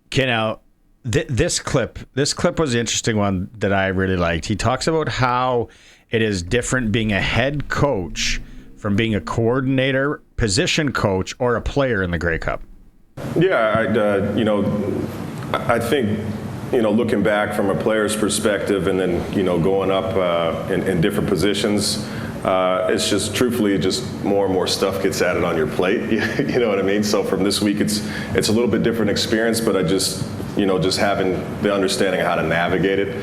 Okay, now this clip was the interesting one that I really liked. He talks about how it is different being a head coach from being a coordinator, position coach, or a player in the Grey Cup. Yeah, I think, looking back from a player's perspective and then, going up in different positions, it's just truthfully just more and more stuff gets added on your plate. You know what I mean? So from this week, it's a little bit different experience, but I just having the understanding of how to navigate it,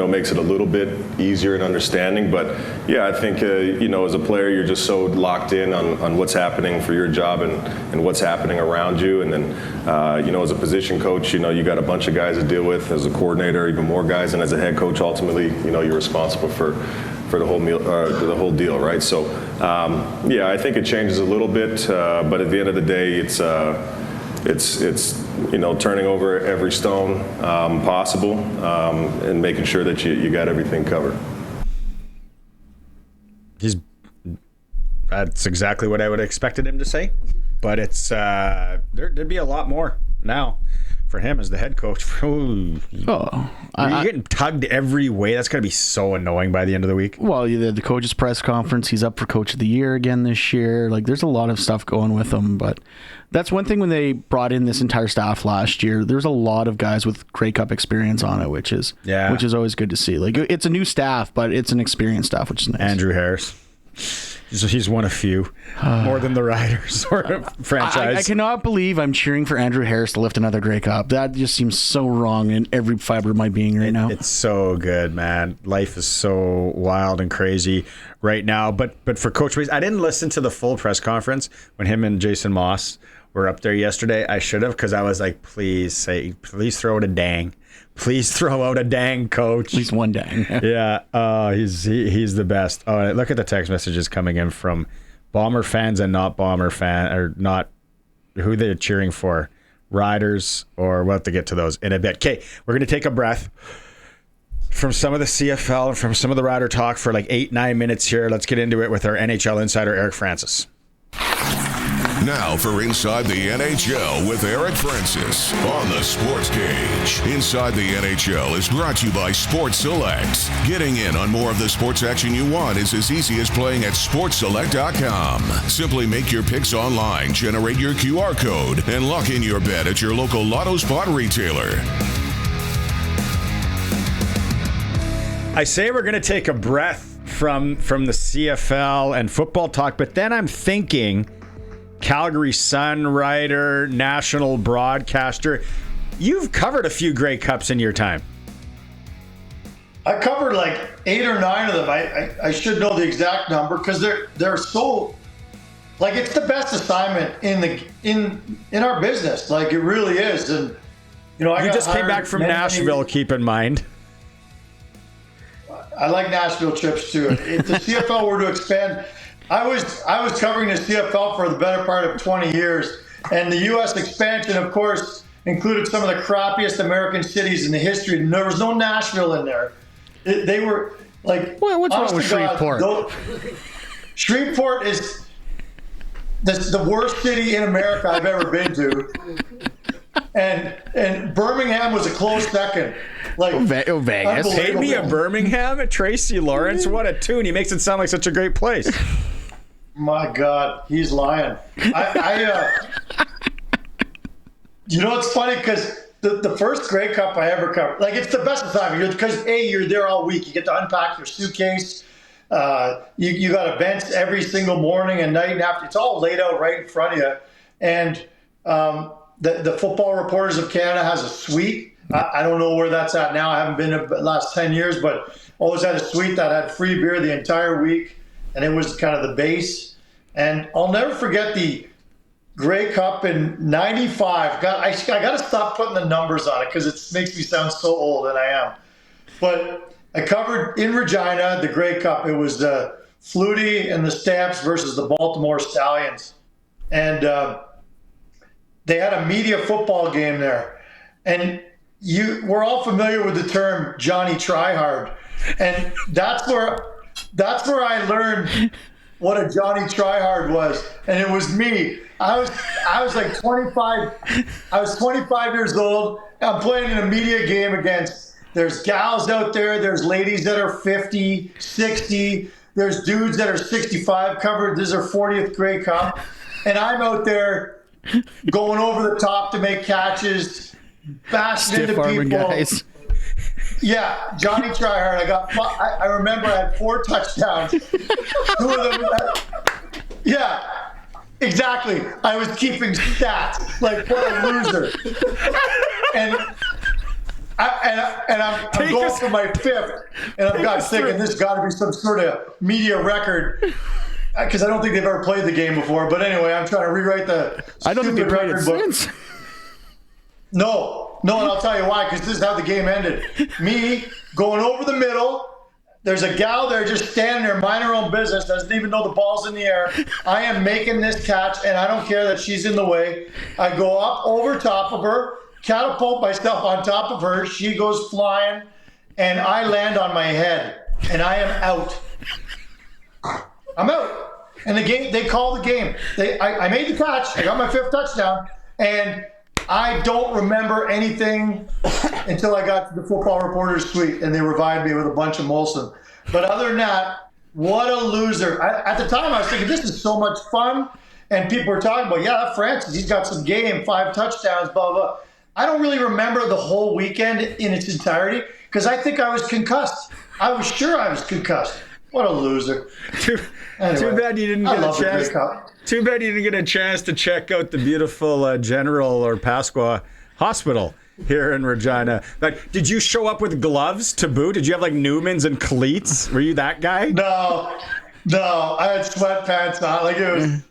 makes it a little bit easier in understanding. But yeah, I think, as a player, you're just so locked in on what's happening for your job and what's happening around you. And then, as a position coach, you got a bunch of guys to deal with. As a coordinator, even more guys. And as a head coach, ultimately, you're responsible for the whole deal, right? So, I think it changes a little bit, but at the end of the day, it's turning over every stone possible and making sure that you got everything covered. That's exactly what I would have expected him to say, but it's there'd be a lot more now for him as the head coach. You're getting tugged every way. That's going to be so annoying by the end of the week. Well, the coach's press conference, he's up for Coach of the Year again this year. Like, there's a lot of stuff going with him, but that's one thing when they brought in this entire staff last year, there's a lot of guys with Grey Cup experience on it, which is always good to see. Like, it's a new staff, but it's an experienced staff, which is nice. Andrew Harris. He's one of few, more than the Riders or franchise. I cannot believe I'm cheering for Andrew Harris to lift another Grey Cup. That just seems so wrong in every fiber of my being right now. It's so good, man. Life is so wild and crazy right now. But for Coach Mace, I didn't listen to the full press conference when him and Jason Moss were up there yesterday. I should have, because I was like, please throw it a dang. Please throw out a dang, Coach. At least one dang. Yeah. He's the best. Oh, look at the text messages coming in from Bomber fans and not Bomber fan, or not who they're cheering for, Riders, or we'll have to get to those in a bit. Okay, we're going to take a breath from some of the CFL and from some of the Rider talk for like 8-9 minutes here. Let's get into it with our NHL insider, Eric Francis. Now for Inside the NHL with Eric Francis on the Sports Cage. Inside the NHL is brought to you by Sports Select. Getting in on more of the sports action you want is as easy as playing at sportsselect.com. Simply make your picks online, generate your QR code, and lock in your bet at your local Lotto Spot retailer. I say we're going to take a breath from the CFL and football talk, but then I'm thinking Calgary Sun writer, national broadcaster. You've covered a few Grey Cups in your time. I covered like 8 or 9 of them. I should know the exact number because they're so, like, it's the best assignment in our business. Like, it really is. And you know, you just came back from Nashville. Keep in mind. I like Nashville trips too. If the CFL were to expand, I was covering the CFL for the better part of 20 years, and the U.S. expansion, of course, included some of the crappiest American cities in the history. There was no Nashville in there. They were like, what's wrong with Shreveport? Shreveport is the worst city in America I've ever been to, and Birmingham was a close second. Like, Vegas. Paid me a Birmingham at Tracy Lawrence. What a tune! He makes it sound like such a great place. My God, he's lying. You know, it's funny because the first Grey Cup I ever covered, like, it's the best assignment because you're there all week. You get to unpack your suitcase. You got events every single morning and night and after. It's all laid out right in front of you. And the Football Reporters of Canada has a suite. I don't know where that's at now. I haven't been in the last 10 years, but always had a suite that had free beer the entire week, and it was kind of the base. And I'll never forget the Grey Cup in '95. I got to stop putting the numbers on it because it makes me sound so old, and I am. But I covered in Regina the Grey Cup. It was Flutie and the Stamps versus the Baltimore Stallions. And they had a media football game there. And we're all familiar with the term Johnny Tryhard, and that's where I learned what a Johnny Tryhard was, and it was me. I was like 25. I was 25 years old. I'm playing in a media game against. There's gals out there. There's ladies that are 50, 60. There's dudes that are 65 covered. This is our 40th Grey Cup, and I'm out there going over the top to make catches. Bashing into people. Guys. Yeah, Johnny Tryhard. I remember I had 4 touchdowns. 2 of them. Yeah, exactly. I was keeping stats. Like, what a loser. And I'm going for my 5th, and I've got thinking this got to be some sort of media record. Because I don't think they've ever played the game before. But anyway, I'm trying to rewrite the I don't think they played it since. No, and I'll tell you why, because this is how the game ended. Me going over the middle. There's a gal there just standing there, minding her own business, doesn't even know the ball's in the air. I am making this catch, and I don't care that she's in the way. I go up over top of her, catapult myself on top of her. She goes flying, and I land on my head, and I am out. I'm out. And the game, they called the game. I made the catch. I got my 5th touchdown, and I don't remember anything until I got to the Football Reporters suite and they revived me with a bunch of Molson. But other than that, what a loser. At the time, I was thinking, this is so much fun. And people were talking about, that Francis, he's got some game, 5 touchdowns, blah, blah. I don't really remember the whole weekend in its entirety because I think I was concussed. I was sure I was concussed. What a loser. Anyway, too bad you didn't get a chance. Too bad you didn't get a chance to check out the beautiful General or Pasqua Hospital here in Regina. But did you show up with gloves to boot? Did you have like Newmans and cleats? Were you that guy? No, I had sweatpants on. Like it was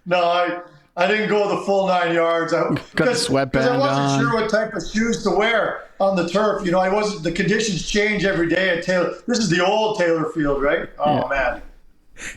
I didn't go the full 9 yards. Got the sweatband I wasn't on. sure what type of shoes to wear on the turf. You know, the conditions change every day at Taylor. This is the old Taylor Field, right? Oh, man.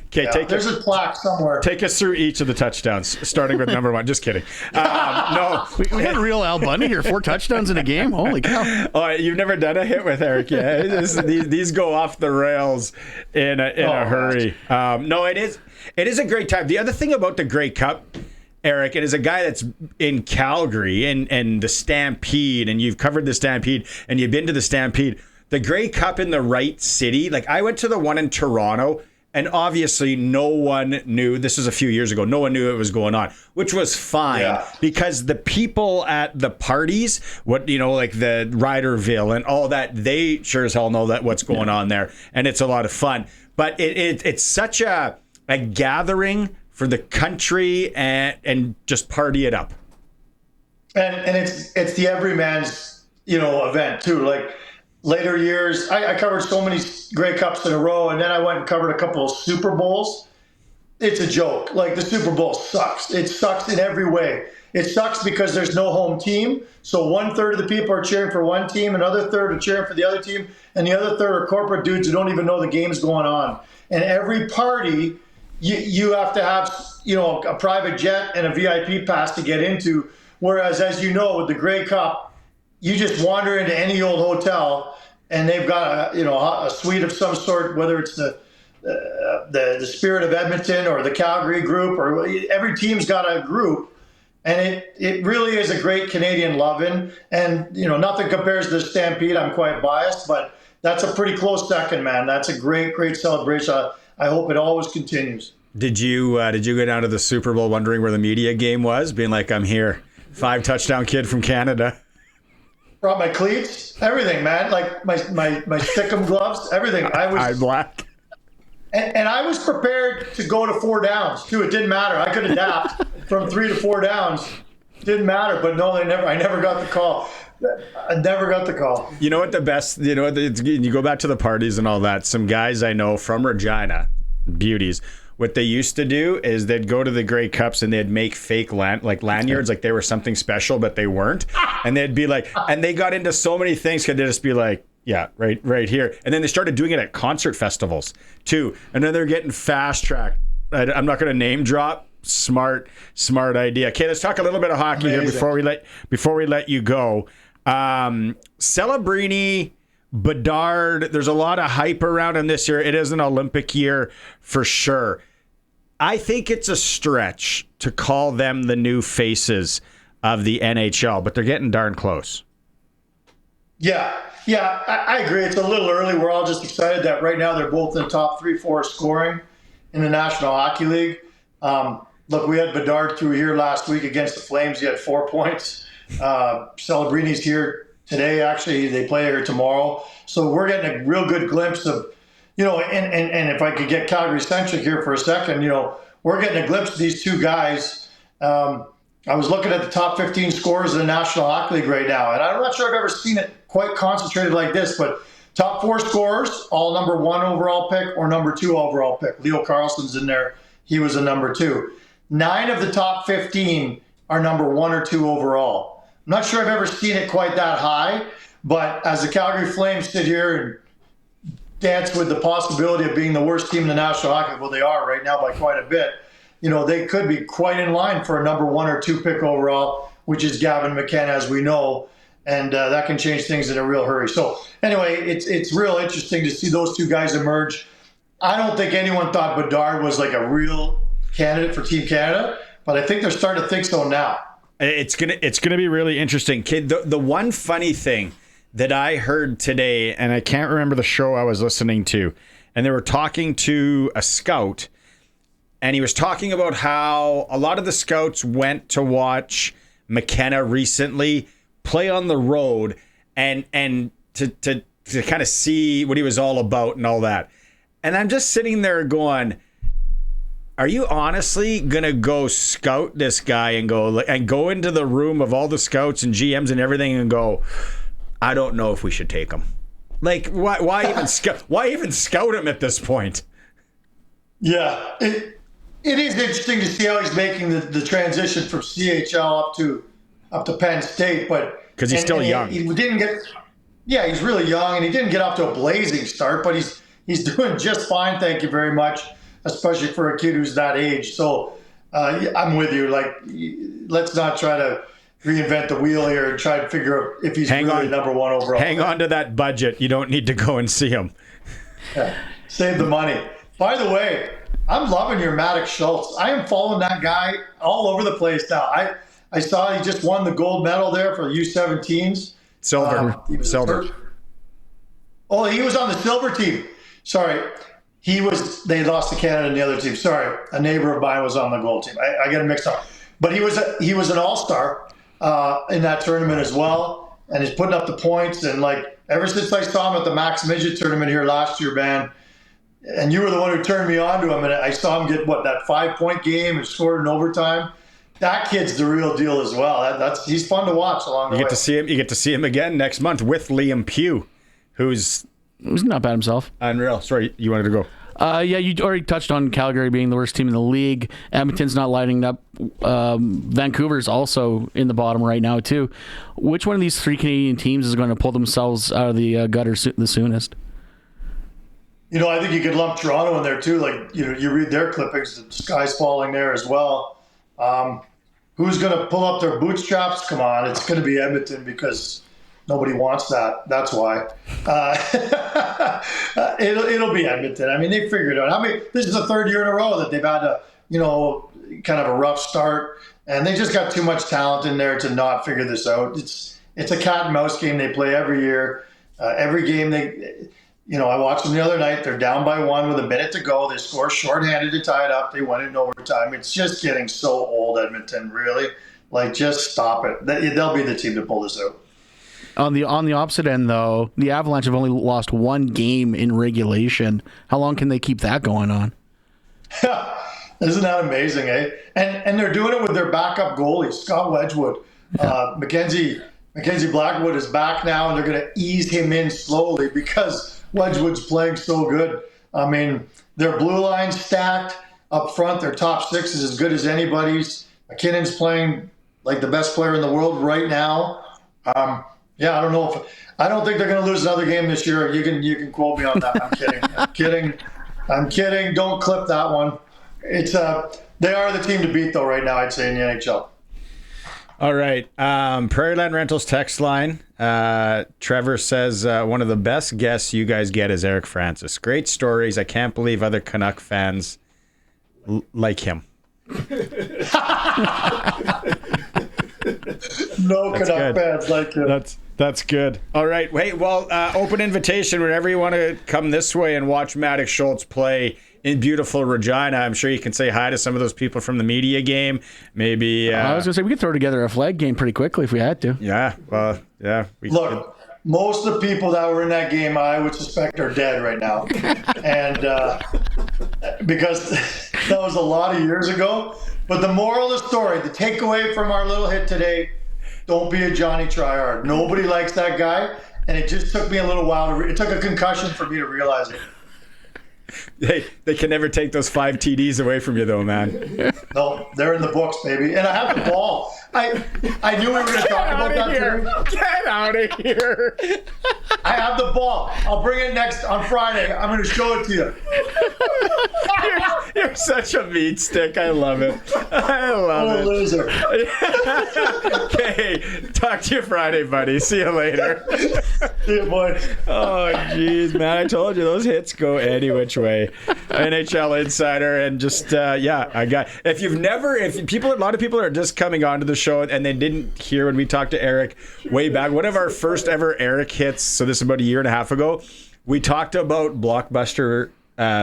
Okay, there's a plaque somewhere. Take us through each of the touchdowns, starting with number 1. Just kidding. No, we got a real Al Bundy here. 4 touchdowns in a game. Holy cow! Oh, you've never done a hit with Eric, yeah? These go off the rails in a hurry. No, it is a great time. The other thing about the Grey Cup, Eric, and as a guy that's in Calgary and the Stampede, and you've covered the Stampede, and you've been to the Stampede, the Grey Cup in the right city. Like, I went to the one in Toronto. And obviously, no one knew. This was a few years ago. No one knew it was going on, which was fine because the people at the parties, like the Ryderville and all that, they sure as hell know that what's going on there, and it's a lot of fun. But it's such a gathering for the country and just party it up. And it's the everyman's event too. Like, later years, I covered so many Grey Cups in a row, and then I went and covered a couple of Super Bowls. It's a joke. Like, the Super Bowl sucks. It sucks in every way. It sucks because there's no home team. So 1/3 of the people are cheering for one team, another third are cheering for the other team, and the other third are corporate dudes who don't even know the game's going on. And every party, you have to have a private jet and a VIP pass to get into. Whereas, as you know, with the Grey Cup, you just wander into any old hotel, and they've got a suite of some sort, whether it's the Spirit of Edmonton or the Calgary group, or every team's got a group, and it really is a great Canadian love-in. And nothing compares to the Stampede. I'm quite biased, but that's a pretty close second, man. That's a great celebration. I hope it always continues. Did you go down to the Super Bowl wondering where the media game was, being like, I'm here, 5-touchdown kid from Canada? Brought my cleats, everything, man. Like my Stickum gloves, everything. I was black, and I was prepared to go to 4 downs too. It didn't matter. I could adapt from 3 to 4 downs. Didn't matter. But no, I never got the call. I never got the call. You know what the best? You know what? You go back to the parties and all that. Some guys I know from Regina, beauties. What they used to do is they'd go to the Grey Cups and they'd make fake lanyards, like they were something special, but they weren't. And they'd be like, and they got into so many things because they'd just be like, yeah, right here. And then they started doing it at concert festivals too. And then they're getting fast tracked. I'm not going to name drop. Smart idea. Okay, let's talk a little bit of hockey here before we let you go. Celebrini, Bedard, there's a lot of hype around him this year. It is an Olympic year for sure. I think it's a stretch to call them the new faces of the NHL, but they're getting darn close. Yeah, I agree. It's a little early. We're all just excited that right now they're both in the top 3-4 scoring in the National Hockey League. Look, we had Bedard through here last week against the Flames. He had 4 points. Celebrini's here today. Actually, they play here tomorrow. So we're getting a real good glimpse of, and if I could get Calgary-centric here for a second, we're getting a glimpse of these two guys. I was looking at the top 15 scorers in the National Hockey League right now, and I'm not sure I've ever seen it quite concentrated like this, but top 4 scorers, all number 1 overall pick or number 2 overall pick. Leo Carlsson's in there. He was a number 2. 9 of the top 15 are number 1 or 2 overall. I'm not sure I've ever seen it quite that high, but as the Calgary Flames sit here and dance with the possibility of being the worst team in the National Hockey League, well, they are right now by quite a bit, they could be quite in line for a number 1 or 2 pick overall, which is Gavin McKenna, as we know, and that can change things in a real hurry. So anyway, it's real interesting to see those two guys emerge. I don't think anyone thought Bedard was like a real candidate for Team Canada, but I think they're starting to think so now. It's gonna be really interesting, kid. The one funny thing that I heard today, and I can't remember the show I was listening to, and they were talking to a scout, and he was talking about how a lot of the scouts went to watch McKenna recently play on the road and to kind of see what he was all about and all that. And I'm just sitting there going, are you honestly going to go scout this guy and go into the room of all the scouts and GMs and everything and go, I don't know if we should take him? Like, why even scout? Why even scout him at this point? Yeah, it is interesting to see how he's making the transition from CHL up to Penn State, but because he's still young. He didn't get. Yeah, he's really young, and he didn't get off to a blazing start, but he's doing just fine. Thank you very much. especially for a kid who's that age. So I'm with you. Like, let's not try to reinvent the wheel here and try to figure out if he's really number one overall. Hang on to that budget. You don't need to go and see him. Yeah. Save the money. By the way, I'm loving your Maddox Schultz. I am following that guy all over the place now. I saw he just won the gold medal there for U17s. Silver. Oh, he was on the silver team. Sorry. They lost to Canada in the other team. Sorry. A neighbor of mine was on the gold team. I got it mixed up. But he was an all-star in that tournament as well. And he's putting up the points. And like, ever since I saw him at the Max Midget tournament here last year, man, and you were the one who turned me on to him, and I saw him get that 5-point game and scored in overtime. That kid's the real deal as well. He's fun to watch along the way. You get to see him again next month with Liam Pugh, who's not bad himself. Unreal. Sorry, you wanted to go. Yeah, you already touched on Calgary being the worst team in the league. Edmonton's not lighting up. Vancouver's also in the bottom right now too. Which one of these three Canadian teams is going to pull themselves out of the gutter the soonest? I think you could lump Toronto in there too. Like, you read their clippings, the sky's falling there as well. Who's going to pull up their bootstraps? Come on, it's going to be Edmonton because nobody wants that. That's why. It'll be Edmonton. I mean, they figured it out. This is the third year in a row that they've had a, kind of a rough start, and they just got too much talent in there to not figure this out. It's a cat and mouse game they play every year. Every game I watched them the other night. They're down by 1 with a minute to go. They score shorthanded to tie it up. They win it in overtime. It's just getting so old, Edmonton, really. Like, just stop it. They'll be the team to pull this out. On the opposite end, though, the Avalanche have only lost 1 game in regulation. How long can they keep that going on? Isn't that amazing, eh? And they're doing it with their backup goalie, Scott Wedgwood. Mackenzie Blackwood is back now, and they're going to ease him in slowly because Wedgwood's playing so good. I mean, their blue line's stacked up front. Their top 6 is as good as anybody's. McKinnon's playing like the best player in the world right now. I don't know I don't think they're going to lose another game this year. You can quote me on that. I'm kidding. Don't clip that one. They are the team to beat though right now, I'd say, in the NHL. All right. Prairieland Rentals text line. Trevor says, one of the best guests you guys get is Eric Francis. Great stories. I can't believe other Canuck fans like him. No Canuck fans like him. That's good. All right. Wait, well, open invitation whenever you want to come this way and watch Maddox Schultz play in beautiful Regina. I'm sure you can say hi to some of those people from the media game. Maybe. I was going to say, we could throw together a flag game pretty quickly if we had to. Yeah. Well, yeah. Look, most of the people that were in that game, I would suspect, are dead right now. And because that was a lot of years ago. But the moral of the story, the takeaway from our little hit today, don't be a Johnny Tryhard. Nobody likes that guy. And it just took me a little while it took a concussion for me to realize it. They can never take those 5 TDs away from you, though, man. No, they're in the books, baby. And I have the ball. I knew we were going to talk about that today. Get out of here. I have the ball. I'll bring it next on Friday. I'm going to show it to you. You're such a meat stick. I love it. I love it. Loser. Okay. Talk to you Friday, buddy. See you later. See you, boy. Oh, jeez, man. I told you those hits go any which way. NHL Insider, and just a lot of people are just coming onto the show and they didn't hear when we talked to Eric way back. One of our first ever Eric hits, so this is about a year and a half ago, we talked about Blockbuster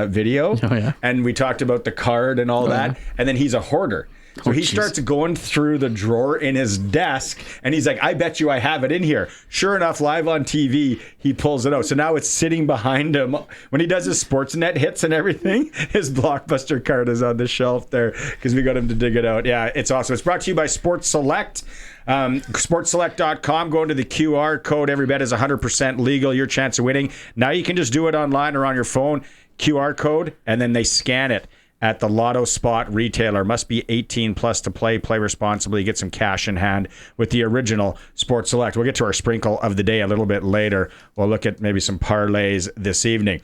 video. Oh, yeah. And we talked about the card and all that. Yeah. And then he's a hoarder. So he starts going through the drawer in his desk, and he's like, I bet you I have it in here. Sure enough, live on TV, he pulls it out. So now it's sitting behind him. When he does his Sportsnet hits and everything, his Blockbuster card is on the shelf there because we got him to dig it out. Yeah, it's awesome. It's brought to you by Sports Select. SportsSelect.com. Go into the QR code. Every bet is 100% legal. Your chance of winning. Now you can just do it online or on your phone. QR code, and then they scan it at the Lotto Spot retailer. Must be 18 plus to play. Play responsibly. Get some cash in hand with the original Sports Select. We'll get to our sprinkle of the day a little bit later. We'll look at maybe some parlays this evening.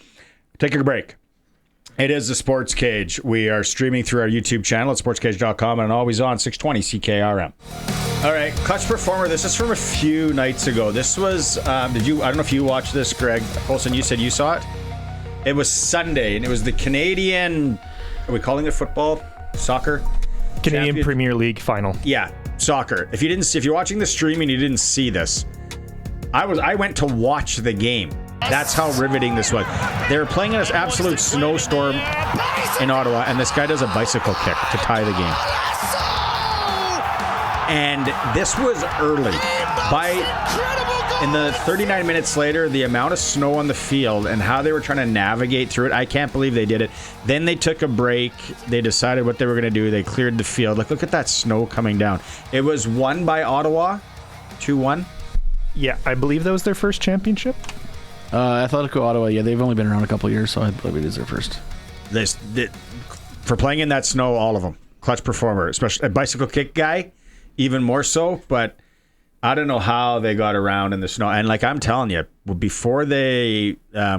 Take a break. It is the Sports Cage. We are streaming through our YouTube channel at sportscage.com and always on 620 CKRM. All right, Clutch Performer. This is from a few nights ago. This was, I don't know if you watched this, Greg. Colson, you said you saw it? It was Sunday, and it was the Canadian, are we calling it football? Soccer? Canadian Premier League final. Yeah, soccer. If you're watching the stream and you didn't see this, I went to watch the game. That's how riveting this was. They were playing in this absolute snowstorm in Ottawa, and this guy does a bicycle kick to tie the game. And this was early. In the 39 minutes later, the amount of snow on the field and how they were trying to navigate through it, I can't believe they did it. Then they took a break. They decided what they were going to do. They cleared the field. Look at that snow coming down. It was won by Ottawa, 2-1. Yeah, I believe that was their first championship. Atletico Ottawa, yeah, they've only been around a couple of years, so I believe it is their first. For playing in that snow, all of them. Clutch Performer, especially a bicycle kick guy, even more so. But I don't know how they got around in the snow. And like I'm telling you, before they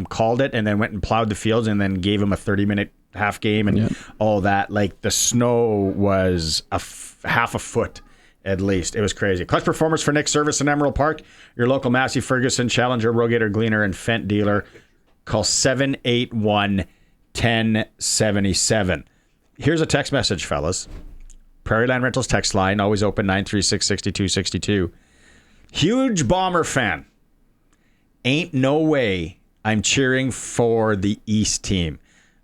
called it and then went and plowed the fields and then gave them a 30-minute half game and all that, like the snow was half a foot. At least. It was crazy. Clutch Performers for Nick Service in Emerald Park. Your local Massey Ferguson, Challenger, Rogator, Gleaner, and Fent dealer. Call 781-1077. Here's a text message, fellas. Prairie Land Rentals text line, always open 936-6262. Huge Bomber fan. Ain't no way I'm cheering for the East team.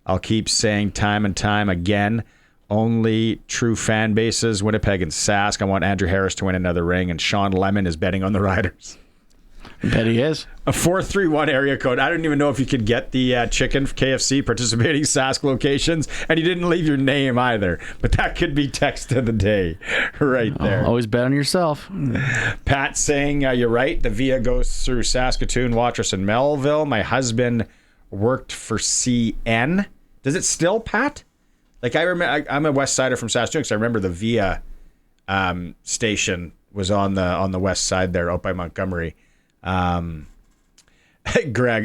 I'll keep saying time and time again, only true fan bases, Winnipeg and Sask. I want Andrew Harris to win another ring, and Sean Lemon is betting on the Riders. I bet he is. A 431 area code. I don't even know if you could get the chicken KFC participating Sask locations, and you didn't leave your name either. But that could be text of the day right there. Always bet on yourself. Pat saying, you're right. The Via goes through Saskatoon, Watrous, and Melville. My husband worked for CN. Does it still, Pat? Like I remember, I'm a West Sider from Saskatoon, so I remember the Via station was on the west side there, out by Montgomery. Greg,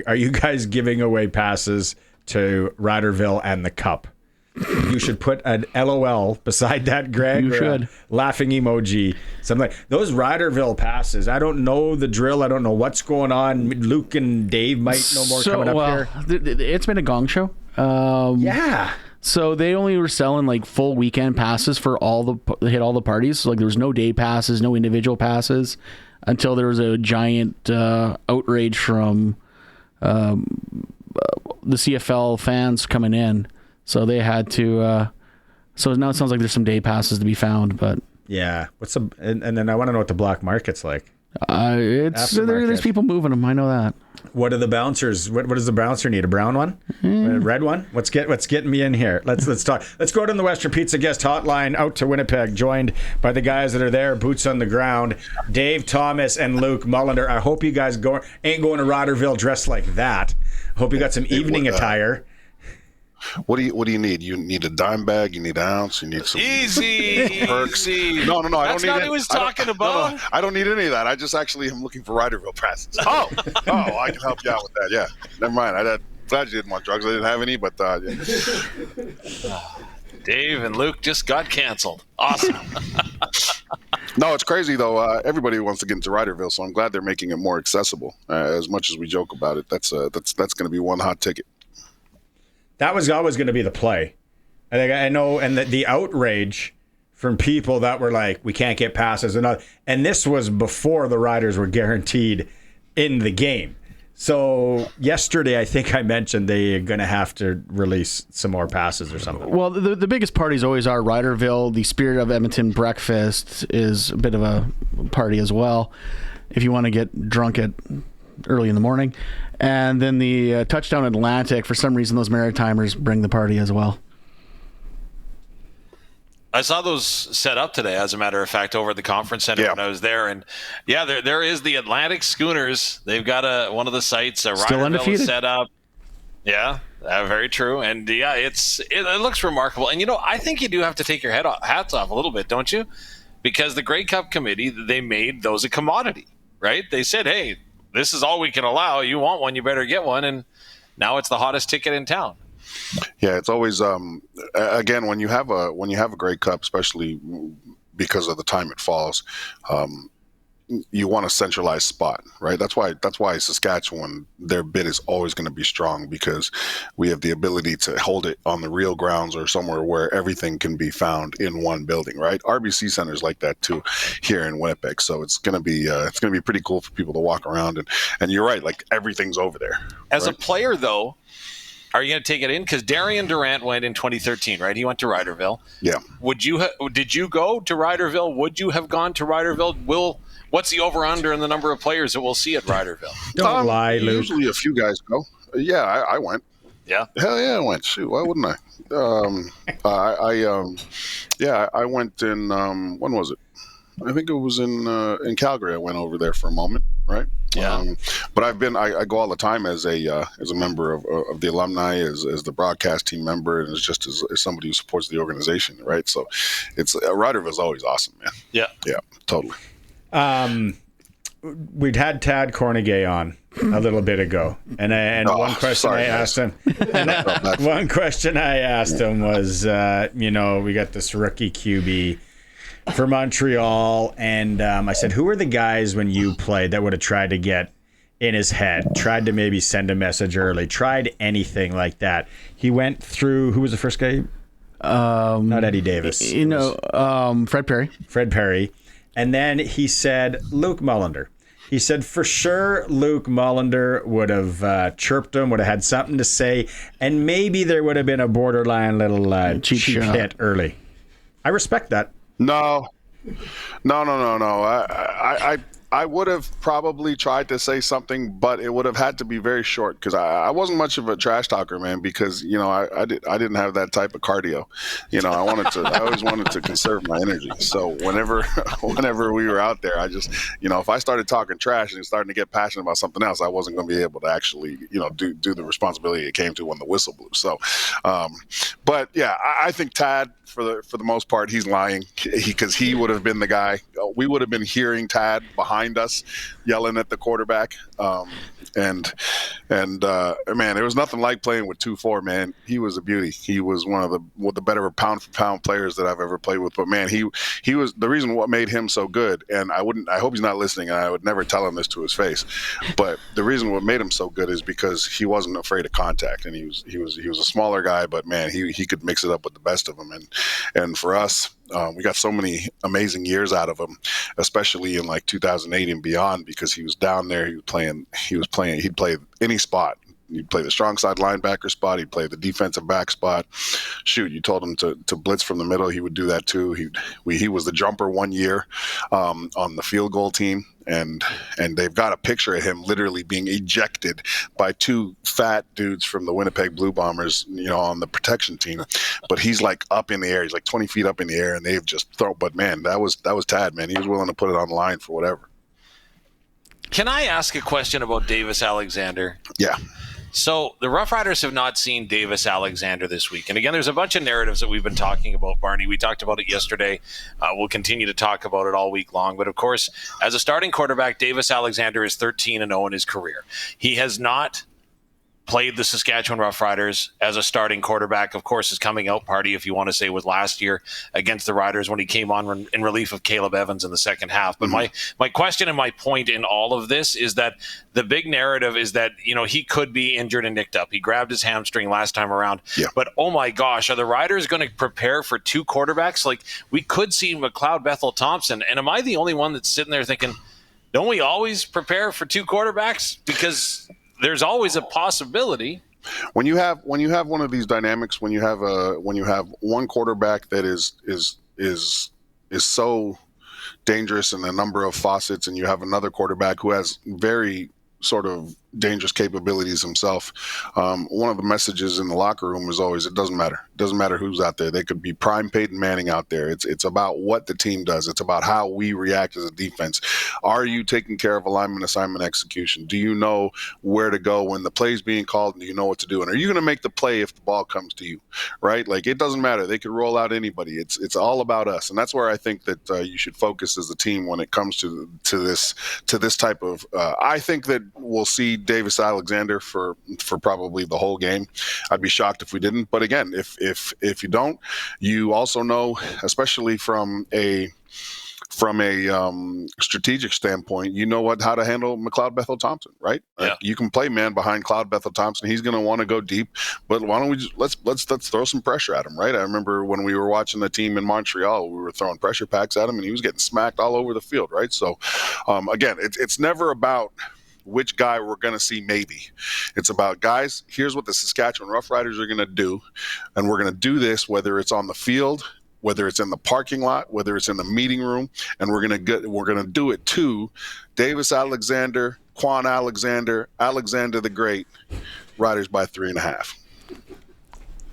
are you guys giving away passes to Riderville and the Cup? You should put an LOL beside that, Greg. You should. A laughing emoji. Something like those Riderville passes. I don't know the drill. I don't know what's going on. Luke and Dave might know more coming up here. It's been a gong show. Yeah. So they only were selling like full weekend passes for hit all the parties. So like there was no day passes, no individual passes, until there was a giant outrage from the CFL fans coming in. So they had to. So now it sounds like there's some day passes to be found, but yeah. And then I want to know what the black market's like. There's people moving them. I know that. What are the bouncers? What does the bouncer need? A brown one? A red one? What's getting me in here? Let's talk. Let's go to the Western Pizza guest hotline out to Winnipeg, joined by the guys that are there, boots on the ground, Dave Thomas and Luke Mullinder. I hope you guys ain't going to Riderville dressed like that. Hope you got some evening attire. What do you need? You need a dime bag. You need an ounce. You need some perks. Easy. No. I don't need. That's not what he was talking about. No, I don't need any of that. I just actually am looking for Riderville passes. Oh, I can help you out with that. Yeah, never mind. I'm glad you didn't want drugs. I didn't have any, but yeah. Dave and Luke just got canceled. Awesome. No, it's crazy though. Everybody wants to get into Riderville, so I'm glad they're making it more accessible. As much as we joke about it, that's going to be one hot ticket. That was always going to be the play. I know, and the outrage from people that were like, we can't get passes. And this was before the Riders were guaranteed in the game. So yesterday, I think I mentioned they're going to have to release some more passes or something. Well, the biggest parties always are Riderville. The Spirit of Edmonton breakfast is a bit of a party as well, if you want to get drunk at early in the morning. And then the Touchdown Atlantic, for some reason, those Maritimers bring the party as well. I saw those set up today, as a matter of fact, over at the conference center when I was there. And yeah, there is the Atlantic Schooners. They've got one of the sites, a Riderville set up. Yeah, very true. And yeah, it looks remarkable. And I think you do have to take your hats off a little bit, don't you? Because the Grey Cup committee, they made those a commodity, right? They said, hey, this is all we can allow. You want one, you better get one. And now it's the hottest ticket in town. Yeah, it's always again when you have a Grey Cup, especially because of the time it falls. You want a centralized spot, right? That's why Saskatchewan, their bid is always going to be strong, because we have the ability to hold it on the real grounds or somewhere where everything can be found in one building, right? RBC Center's like that too here in Winnipeg, so it's going to be pretty cool for people to walk around, and you're right, like everything's over there. As right? a player, though, are you going to take it in? Because Darian Durant went in 2013, right? He went to Riderville. Yeah. Did you go to Riderville? Would you have gone to Riderville? What's the over-under in the number of players that we'll see at Riderville? Don't lie, Luke. Usually a few guys go. Yeah, I went. Yeah. Hell yeah, I went. Shoot, why wouldn't I? I went in. When was it? I think it was in Calgary. I went over there for a moment, right? Yeah. But I go all the time as a member of the alumni, as the broadcast team member, and as somebody who supports the organization, right? So it's Riderville's always awesome, man. Yeah. Yeah, totally. We'd had Tad Kornegay on a little bit ago, and one question I asked him. One question I asked him was, we got this rookie QB for Montreal, and I said, who were the guys when you played that would have tried to get in his head, tried to maybe send a message early, tried anything like that? He went through, who was the first guy? Not Eddie Davis. Fred Perry. Fred Perry. And then he said Luke Mullinder. He said for sure Luke Mullinder would have chirped him, would have had something to say, and maybe there would have been a borderline little cheap hit early. I respect that. No. I would have probably tried to say something, but it would have had to be very short, because I wasn't much of a trash talker, man, because I didn't have that type of cardio. I always wanted to conserve my energy. So whenever we were out there, I just if I started talking trash and starting to get passionate about something else, I wasn't going to be able to actually do the responsibility it came to when the whistle blew. So, but yeah, I think Tad, for the most part, he's lying, because he would have been the guy. We would have been hearing Tad behind us yelling at the quarterback. And man, there was nothing like playing with 2-4, man. He was a beauty. He was one of the better pound for pound players that I've ever played with. But man, he was the reason what made him so good. And I hope he's not listening, and I would never tell him this to his face, but the reason what made him so good is because he wasn't afraid of contact, and he was a smaller guy, but man, he could mix it up with the best of them. And for us, we got so many amazing years out of him, especially in like 2008 and beyond, because he was down there. He'd play any spot. He'd play the strong side linebacker spot. He'd play the defensive back spot. Shoot, you told him to blitz from the middle, he would do that too. He was the jumper one year on the field goal team, and they've got a picture of him literally being ejected by two fat dudes from the Winnipeg Blue Bombers, on the protection team. But he's like up in the air. He's like 20 feet up in the air, and they've just thrown. But man, that was Tad, man. He was willing to put it on the line for whatever. Can I ask a question about Davis Alexander? Yeah. So the Rough Riders have not seen Davis Alexander this week. And again, there's a bunch of narratives that we've been talking about, Barney. We talked about it yesterday. We'll continue to talk about it all week long. But of course, as a starting quarterback, Davis Alexander is 13-0 in his career. He has not played the Saskatchewan Roughriders as a starting quarterback. Of course, his coming out party, if you want to say, was last year against the Riders when he came on in relief of Caleb Evans in the second half. But my question and my point in all of this is that the big narrative is that, he could be injured and nicked up. He grabbed his hamstring last time around. Yeah. But, oh my gosh, are the Riders going to prepare for two quarterbacks? Like, we could see McLeod Bethel Thompson. And am I the only one that's sitting there thinking, don't we always prepare for two quarterbacks? Because there's always a possibility. When you have one of these dynamics, when you have one quarterback that is so dangerous in a number of facets, and you have another quarterback who has very sort of dangerous capabilities himself. One of the messages in the locker room is always, it doesn't matter. It doesn't matter who's out there. They could be prime Peyton Manning out there. It's about what the team does. It's about how we react as a defense. Are you taking care of alignment, assignment, execution? Do you know where to go when the play's being called, and do you know what to do? And are you going to make the play if the ball comes to you, right? Like, it doesn't matter. They could roll out anybody. It's all about us. And that's where I think that you should focus as a team when it comes to this type of, I think that we'll see Davis Alexander for probably the whole game. I'd be shocked if we didn't. But again, if you don't, you also know, especially from a strategic standpoint, you know how to handle McLeod Bethel-Thompson, right? Yeah. Like, you can play man behind Cloud Bethel-Thompson. He's going to want to go deep, but why don't we just let's throw some pressure at him, right? I remember when we were watching the team in Montreal, we were throwing pressure packs at him, and he was getting smacked all over the field, right? So, again, it's never about which guy we're going to see maybe. It's about, guys, here's what the Saskatchewan Roughriders are going to do, and we're going to do this whether it's on the field, whether it's in the parking lot, whether it's in the meeting room, and we're gonna do it to Davis Alexander, Quan Alexander, Alexander the Great, Riders by 3.5.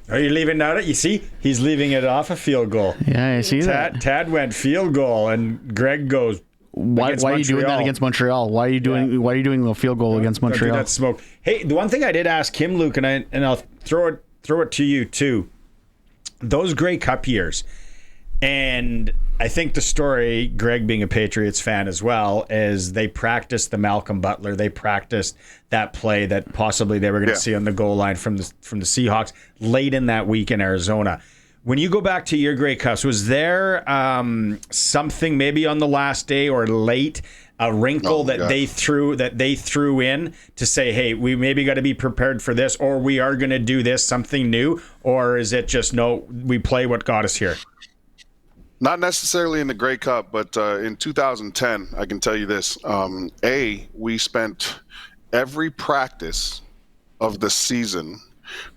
Are you leaving that? You see, he's leaving it off a field goal. Yeah, I see that. Tad went field goal, and Greg goes. Why are you doing that against Montreal? Why are you doing the field goal against Montreal? That smoke. Hey, the one thing I did ask him, Luke, and I'll throw it to you too. Those Grey Cup years, and I think the story, Greg being a Patriots fan as well, is they practiced the Malcolm Butler. They practiced that play that possibly they were going to see on the goal line from the Seahawks late in that week in Arizona. When you go back to your Grey Cups, was there something maybe on the last day or late, a wrinkle they threw in to say, hey, we maybe got to be prepared for this, or we are going to do this, something new, or is it just, no, we play what got us here? Not necessarily in the Grey Cup, but in 2010, I can tell you this. We spent every practice of the season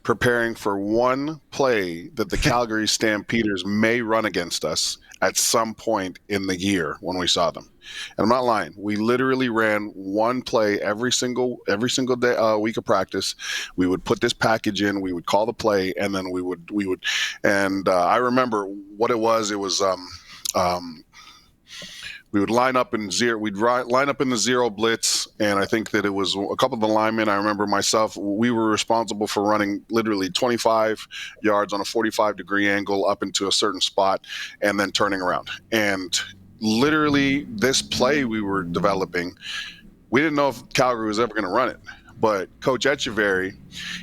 preparing for one play that the Calgary Stampeders may run against us at some point in the year when we saw them. And I'm not lying. We literally ran one play every single day, week of practice. We would put this package in, we would call the play, and then we would. And I remember what it was. It was we would line up in zero. We'd line up in the zero blitz, and I think that it was a couple of the linemen. I remember myself. We were responsible for running literally 25 yards on a 45-degree angle up into a certain spot, and then turning around. And literally, this play we were developing, we didn't know if Calgary was ever going to run it. But Coach Echeverry,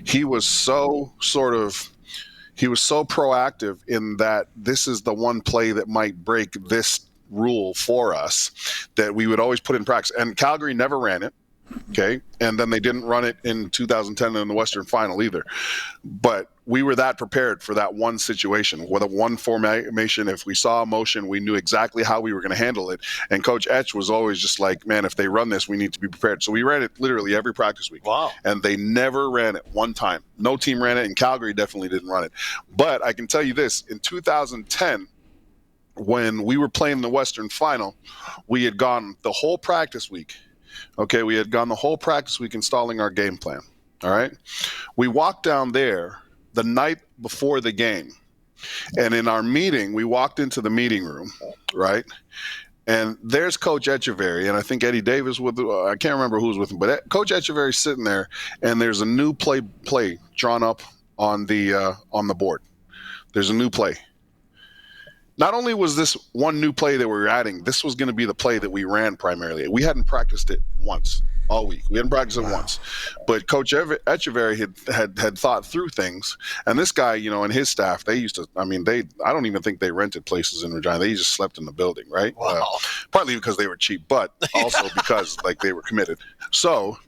he was so proactive in that this is the one play that might break this rule for us that we would always put in practice. And Calgary never ran it, okay? And then they didn't run it in 2010 in the Western Final either. But we were that prepared for that one situation. With a one formation, if we saw a motion, we knew exactly how we were going to handle it. And Coach Etch was always just like, man, if they run this, we need to be prepared. So we ran it literally every practice week. Wow. And they never ran it one time. No team ran it, and Calgary definitely didn't run it. But I can tell you this, in 2010, when we were playing the Western Final, we had gone the whole practice week. Okay, we had gone the whole practice week installing our game plan. All right? We walked down there the night before the game. And in our meeting, we walked into the meeting room, right? And there's Coach Echeverry, and I think Eddie Davis I can't remember who was with him, but Coach Echeverry's sitting there, and there's a new play drawn up on the board. There's a new play. Not only was this one new play that we were adding, this was going to be the play that we ran primarily. We hadn't practiced it once all week. We hadn't practiced it once. But Coach Echeverry had thought through things. And this guy, and his staff, they used to, I don't even think they rented places in Regina. They just slept in the building, right? Wow. Partly because they were cheap, but also because they were committed. So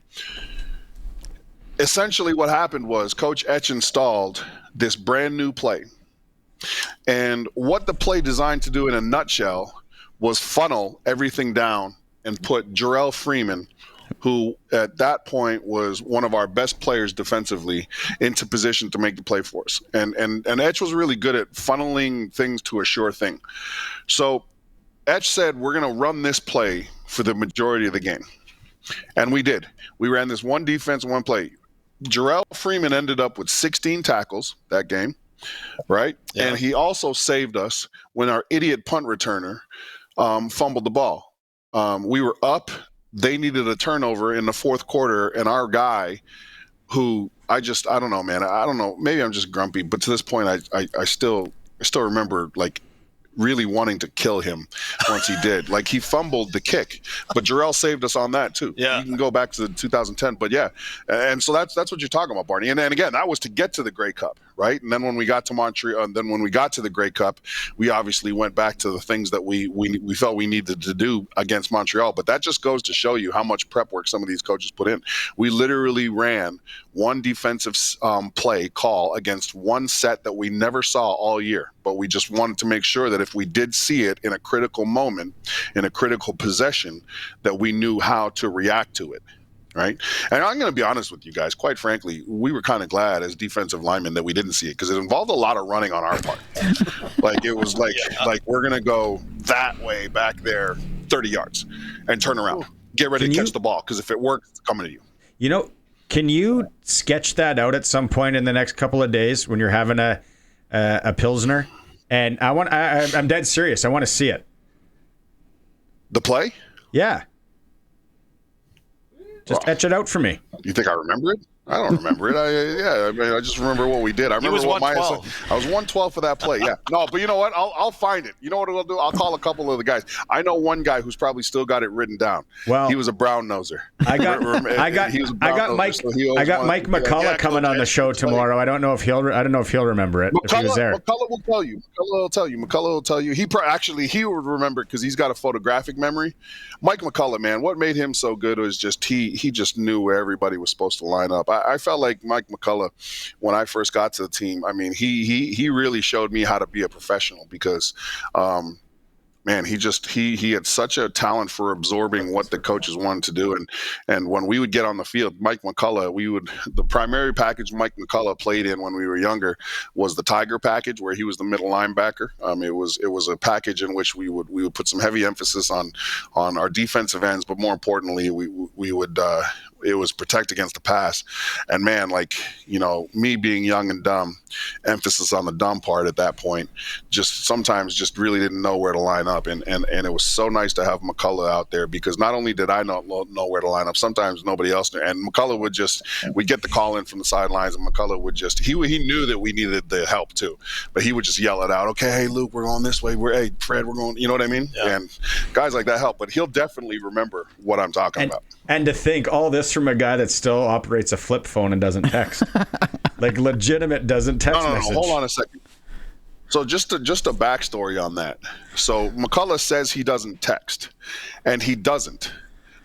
essentially what happened was Coach Etch installed this brand new play. And what the play designed to do in a nutshell was funnel everything down and put Jarrell Freeman, who at that point was one of our best players defensively, into position to make the play for us. And Etch was really good at funneling things to a sure thing. So Etch said, we're going to run this play for the majority of the game. And we did. We ran this one defense, one play. Jarrell Freeman ended up with 16 tackles that game. Right. Yeah. And he also saved us when our idiot punt returner fumbled the ball. We were up. They needed a turnover in the fourth quarter. And our guy, who I don't know, man. I don't know. Maybe I'm just grumpy. But to this point, I still remember really wanting to kill him once he did. Like, he fumbled the kick, but Jarrell saved us on that too. Yeah. You can go back to 2010, but yeah. And so that's what you're talking about, Barney. And then again, that was to get to the Grey Cup, right? And then when we got to Montreal, and then when we got to the Grey Cup, we obviously went back to the things that we felt we needed to do against Montreal. But that just goes to show you how much prep work some of these coaches put in. We literally ran one defensive play call against one set that we never saw all year, but we just wanted to make sure that if we did see it in a critical moment, in a critical possession, that we knew how to react to it, right? And I'm going to be honest with you guys, quite frankly, we were kind of glad as defensive linemen that we didn't see it, because it involved a lot of running on our part. Like, it was like we're going to go that way back there 30 yards and turn around, get ready to catch the ball, because if it works, it's coming to you. You know, can you sketch that out at some point in the next couple of days when you're having a Pilsner? And I'm dead serious. I want to see it. The play? Yeah. Just etch it out for me. You think I remember it? I don't remember it. I just remember what we did. I remember what I was 112 for that play. Yeah. No, but you know what? I'll find it. You know what I'll do? I'll call a couple of the guys. I know one guy who's probably still got it written down. Well, he was a brown noser. I got Mike McCulloch coming on the show tomorrow. I don't know if he'll remember it if he was there. McCulloch will tell you. McCulloch will tell you. He would remember it because he's got a photographic memory. Mike McCulloch, man, what made him so good was just he just knew where everybody was supposed to line up. I felt like Mike McCulloch, when I first got to the team, I mean, he really showed me how to be a professional, because man, he had such a talent for absorbing what the coaches wanted to do. And when we would get on the field, Mike McCulloch, the primary package Mike McCulloch played in when we were younger was the Tiger package, where he was the middle linebacker. It was a package in which we would put some heavy emphasis on our defensive ends, but more importantly, we would it was protect against the pass. And man, like, you know, me being young and dumb, emphasis on the dumb part at that point, just sometimes just really didn't know where to line up. And it was so nice to have McCulloch out there, because not only did I not know where to line up, sometimes nobody else knew. And McCulloch we'd get the call in from the sidelines, and McCulloch would he knew that we needed the help too, but he would just yell it out. Okay, hey, Luke, we're going this way. Hey, Fred, we're going, you know what I mean? Yeah. And guys like that help, but he'll definitely remember what I'm talking about. And to think all this from a guy that still operates a flip phone and doesn't text. Like, legitimate doesn't text message. No, hold on a second. So just a backstory on that. So McCulloch says he doesn't text, and he doesn't,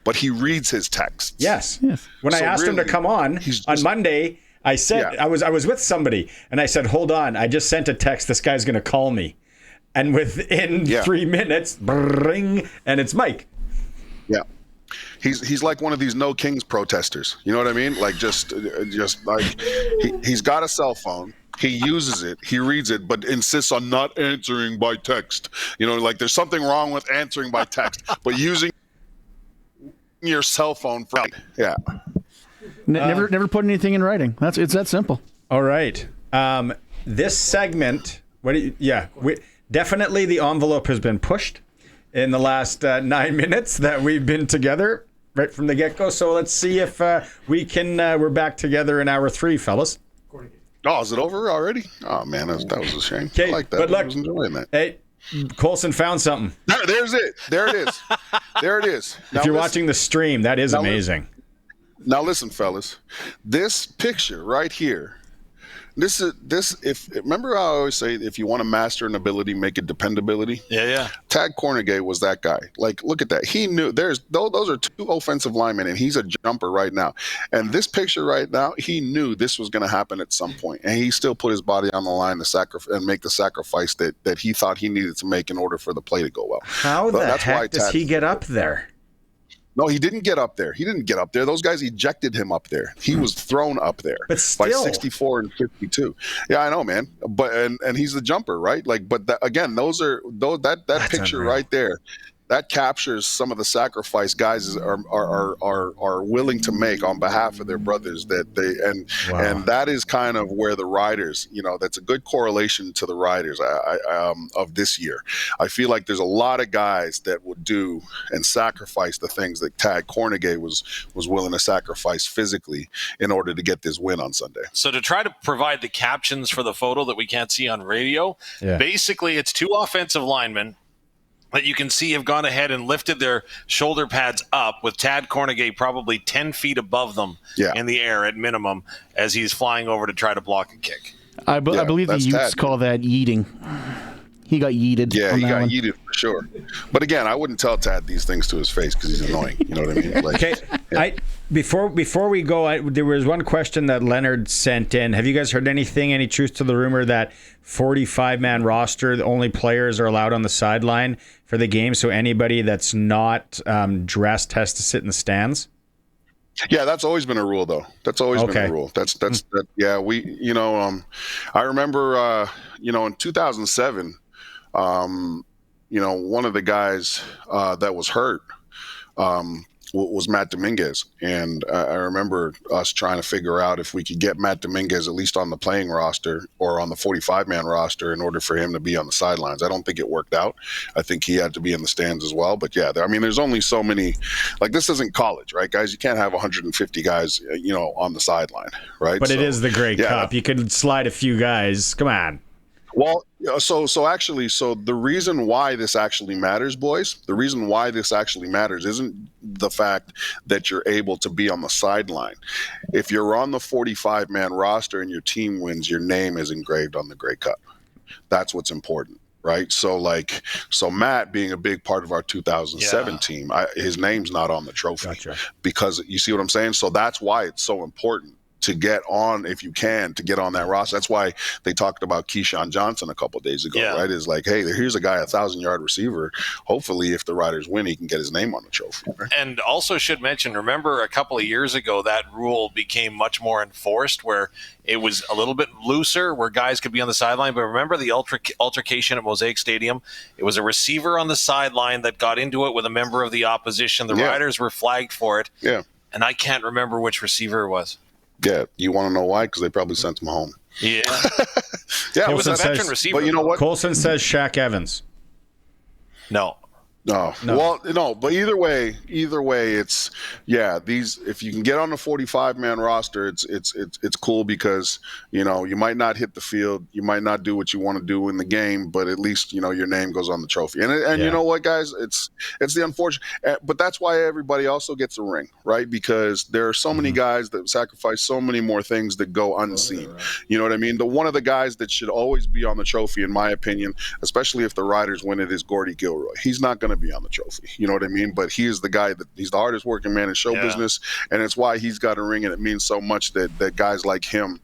but he reads his texts. Yes. When I asked him to come on Monday, I said, I was with somebody, and I said, hold on, I just sent a text. This guy's going to call me. And within 3 minutes, ring, and it's Mike. Yeah. He's like one of these no kings protesters. You know what I mean? Like, just like he's got a cell phone. He uses it. He reads it, but insists on not answering by text. You know, like, there's something wrong with answering by text, but using your cell phone for Never put anything in writing. It's that simple. All right. This segment, definitely the envelope has been pushed in the last 9 minutes that we've been together right from the get-go. So let's see if we're back together in hour 3, fellas. Oh, is it over already? Oh, man, that was a shame. I like that. But look, I was enjoying that. Hey, Colson found something. There's it. There it is. There it is. Now, if you're watching the stream, that is amazing. Now listen, fellas. This picture right here, remember how I always say, if you want to master an ability, make it dependability? Yeah. Tag Kornegay was that guy. Like, look at that. He knew those are 2 offensive linemen, and he's a jumper right now. And this picture right now, he knew this was going to happen at some point, and he still put his body on the line to make the sacrifice that he thought he needed to make in order for the play to go well. How the heck does he get up there? No, he didn't get up there. Those guys ejected him up there. He was thrown up there by 64 and 52. Yeah, I know, man. But and he's the jumper, right? Like, but again, that picture unreal right there. that captures some of the sacrifice guys are willing to make on behalf of their brothers. And that is kind of where the riders, that's a good correlation to the riders of this year. I feel like there's a lot of guys that would do and sacrifice the things that Tad Kornegay was willing to sacrifice physically in order to get this win on Sunday. So to try to provide the captions for the photo that we can't see on radio, basically it's two offensive linemen that you can see have gone ahead and lifted their shoulder pads up with Tad Kornegay probably 10 feet above them in the air at minimum as he's flying over to try to block a kick. I believe the Utes call that yeeting. He got yeeted. Yeah, he got yeeted for sure. But again, I wouldn't tell Tad these things to his face because he's annoying. You know what I mean? Okay. Before we go, there was one question that Leonard sent in. Have you guys heard any truth to the rumor that 45-man roster, the only players are allowed on the sideline for the game, so anybody that's not dressed has to sit in the stands? Yeah, that's always been a rule, though. That's always been a rule. I remember, in 2007, one of the guys that was hurt was Matt Dominguez. And I remember us trying to figure out if we could get Matt Dominguez at least on the playing roster or on the 45-man roster in order for him to be on the sidelines. I don't think it worked out. I think he had to be in the stands as well. But yeah, there's only so many, this isn't college, right, guys? You can't have 150 guys, on the sideline, right? But it is the Grey Cup. You could slide a few guys. Come on. Well, so the reason why this actually matters, boys, the reason why this actually matters isn't the fact that you're able to be on the sideline. If you're on the 45-man roster and your team wins, your name is engraved on the Grey Cup. That's what's important, right? So Matt being a big part of our 2007 team, his name's not on the trophy because you see what I'm saying? So that's why it's so important to get on, if you can, to get on that roster. That's why they talked about Keyshawn Johnson a couple of days ago, right? It's like, hey, here's a guy, 1,000-yard receiver. Hopefully, if the Riders win, he can get his name on the trophy. Right? And also should mention, remember a couple of years ago, that rule became much more enforced where it was a little bit looser, where guys could be on the sideline. But remember the altercation at Mosaic Stadium? It was a receiver on the sideline that got into it with a member of the opposition. The Riders were flagged for it. Yeah. And I can't remember which receiver it was. Yeah, you want to know why? Because they probably sent him home. Yeah. Yeah, it was a veteran receiver. But you know what? Colson says Shaq Evans. No. Well, no, but either way, it's these. If you can get on the 45-man roster, it's cool because you might not hit the field, you might not do what you want to do in the game, but at least your name goes on the trophy. And you know what, guys, it's the unfortunate, but that's why everybody also gets a ring, right? Because there are so many guys that sacrifice so many more things that go unseen. You know what I mean? One of the guys that should always be on the trophy, in my opinion, especially if the Riders win it, is Gordy Gilroy. He's not going to be on the trophy, you know what I mean? But he is the guy he's the hardest working man in show business, and it's why he's got a ring, and it means so much that guys like him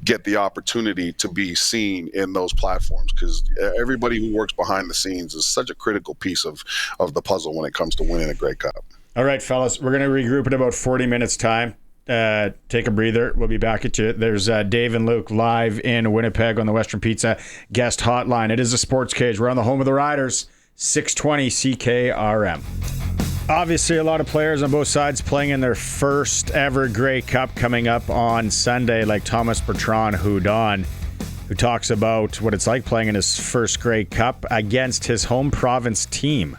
get the opportunity to be seen in those platforms, because everybody who works behind the scenes is such a critical piece of the puzzle when it comes to winning a Grey Cup. All right, fellas, we're going to regroup in about 40 minutes time. Take a breather. We'll be back at you. There's Dave and Luke live in Winnipeg on the Western Pizza guest hotline. It is a Sports Cage. We're on the home of the Riders, 620 CKRM. Obviously, a lot of players on both sides playing in their first ever Grey Cup coming up on Sunday, like Thomas Bertrand Houdon, who talks about what it's like playing in his first Grey Cup against his home province team.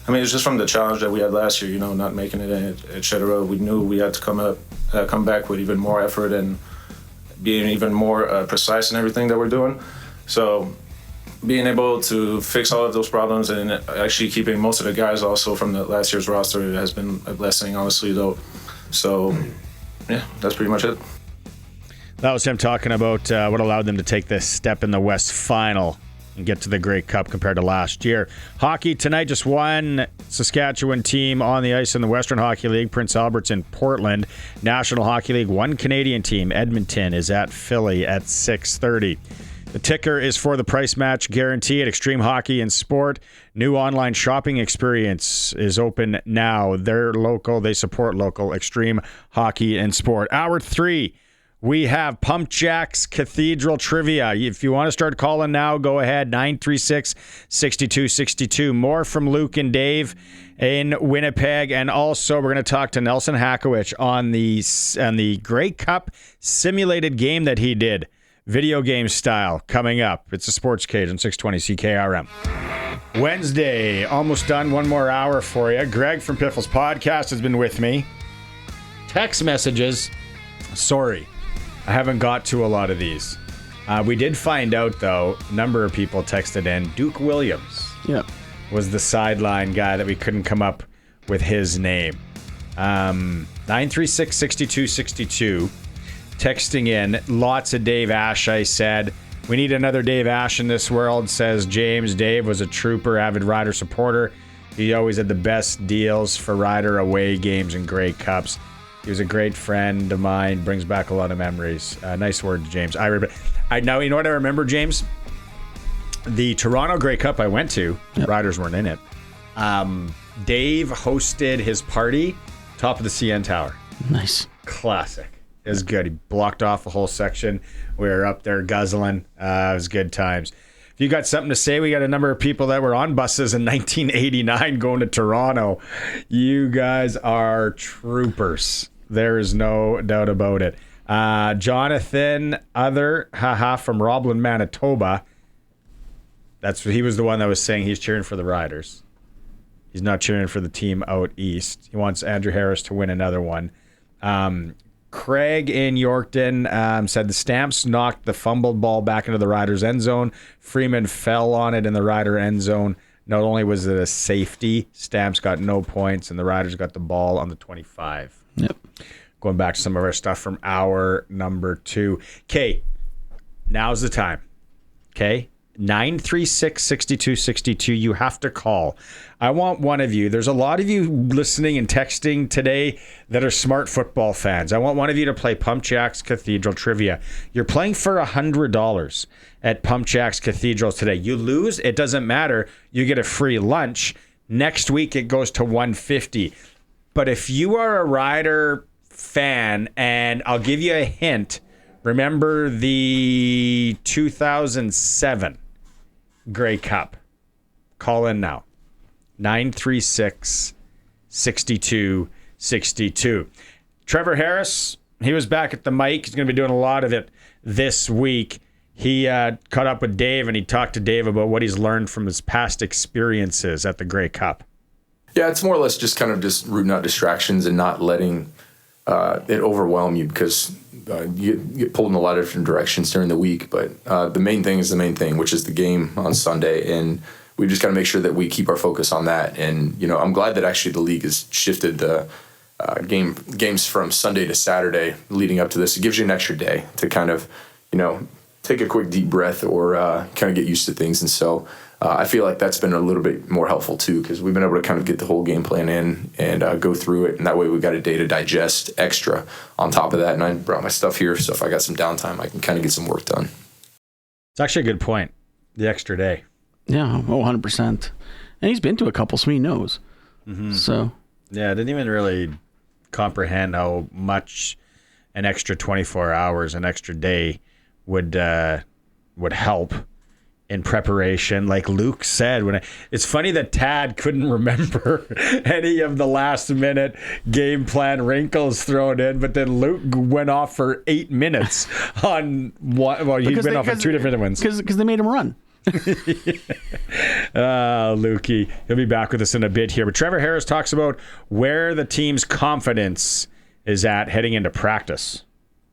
I mean, it's just from the challenge that we had last year, not making it at Cheddarrah. We knew we had to come back with even more effort and being even more precise in everything that we're doing. So being able to fix all of those problems and actually keeping most of the guys also from the last year's roster has been a blessing, honestly, though. So, yeah, that's pretty much it. That was him talking about what allowed them to take this step in the West Final and get to the Grey Cup compared to last year. Hockey tonight, just one Saskatchewan team on the ice in the Western Hockey League. Prince Albert's in Portland. National Hockey League, one Canadian team. Edmonton is at Philly at 6:30. The ticker is for the price match guarantee at Extreme Hockey and Sport. New online shopping experience is open now. They're local. They support local. Extreme Hockey and Sport. Hour 3 We have Pump Jacks Cathedral Trivia. If you want to start calling now, go ahead. 936-6262. More from Luke and Dave in Winnipeg. And also, we're going to talk to Nelson Hackewich on the Grey Cup simulated game that he did. Video game style coming up. It's a Sports Cage on 620 CKRM. Wednesday, almost done. One more hour for you. Greg from Piffles Podcast has been with me. Text messages. Sorry, I haven't got to a lot of these. We did find out, though, a number of people texted in. Duke Williams was the sideline guy that we couldn't come up with his name. 936-6262. Texting in, lots of Dave Ash, I said. We need another Dave Ash in this world, says James. Dave was a trooper, avid Rider supporter. He always had the best deals for Rider away games and Grey Cups. He was a great friend of mine, brings back a lot of memories. Nice words, James. I know, you know what I remember, James? The Toronto Grey Cup I went to, Riders weren't in it. Dave hosted his party, top of the CN Tower. Nice. Classic. It was good. He blocked off the whole section. We were up there guzzling. It was good times. If you got something to say, we got a number of people that were on buses in 1989 going to Toronto. You guys are troopers. There is no doubt about it. Jonathan from Roblin, Manitoba. He was the one that was saying he's cheering for the Riders. He's not cheering for the team out east. He wants Andrew Harris to win another one. Craig in Yorkton said the Stamps knocked the fumbled ball back into the Riders' end zone. Freeman fell on it in the Rider end zone. Not only was it a safety, Stamps got no points, and the Riders got the ball on the 25. Yep. Going back to some of our stuff from hour number 2. Okay, now's the time. Okay? 936-6262. You have to call. I want one of you. There's a lot of you listening and texting today that are smart football fans. I want one of you to play Pump Jacks Cathedral Trivia. You're playing for $100 at Pump Jacks Cathedral today. You lose, it doesn't matter. You get a free lunch. Next week it goes to $150. But if you are a Rider fan, and I'll give you a hint, remember the 2007 Grey Cup. Call in now. 936-6262. Trevor Harris, he was back at the mic. He's going to be doing a lot of it this week. He caught up with Dave, and he talked to Dave about what he's learned from his past experiences at the Grey Cup. Yeah, it's more or less just kind of just rooting out distractions and not letting it overwhelm you, because you get pulled in a lot of different directions during the week. But the main thing is the main thing, which is the game on Sunday. And we just got to make sure that we keep our focus on that. And, you know, I'm glad that actually the league has shifted the games from Sunday to Saturday leading up to this. It gives you an extra day to kind of, you know, take a quick deep breath or kind of get used to things. And so I feel like that's been a little bit more helpful too, because we've been able to kind of get the whole game plan in and go through it. And that way we've got a day to digest extra on top of that. And I brought my stuff here, so if I got some downtime, I can kind of get some work done. It's actually a good point. The extra day. Yeah, 100%. And he's been to a couple, so he knows. Mm-hmm. So yeah, I didn't even really comprehend how much an extra 24 hours, an extra day would help in preparation. Like Luke said, it's funny that Tad couldn't remember any of the last minute game plan wrinkles thrown in, but then Luke went off for 8 minutes on what? Well, he went off on 2 different ones because they made him run. Lukey, he'll be back with us in a bit here. But Trevor Harris talks about where the team's confidence is at heading into practice.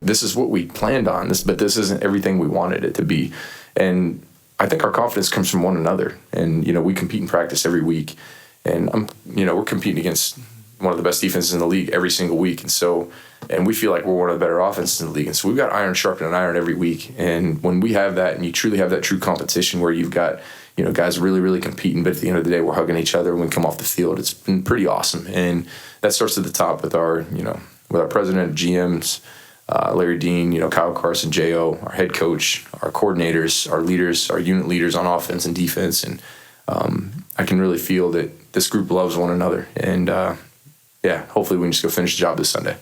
This is what we planned on, but this isn't everything we wanted it to be. And I think our confidence comes from one another. And, you know, we compete in practice every week. And, we're competing against one of the best defenses in the league every single week. And we feel like we're one of the better offenses in the league. And so we've got iron sharpening iron every week. And when we have that, and you truly have that true competition where you've got, you know, guys really, really competing, but at the end of the day, we're hugging each other when we come off the field. It's been pretty awesome. And that starts at the top with our president, GMs, Larry Dean, Kyle Carson, J.O., our head coach, our coordinators, our leaders, our unit leaders on offense and defense. And I can really feel that this group loves one another. And, hopefully we can just go finish the job this Sunday.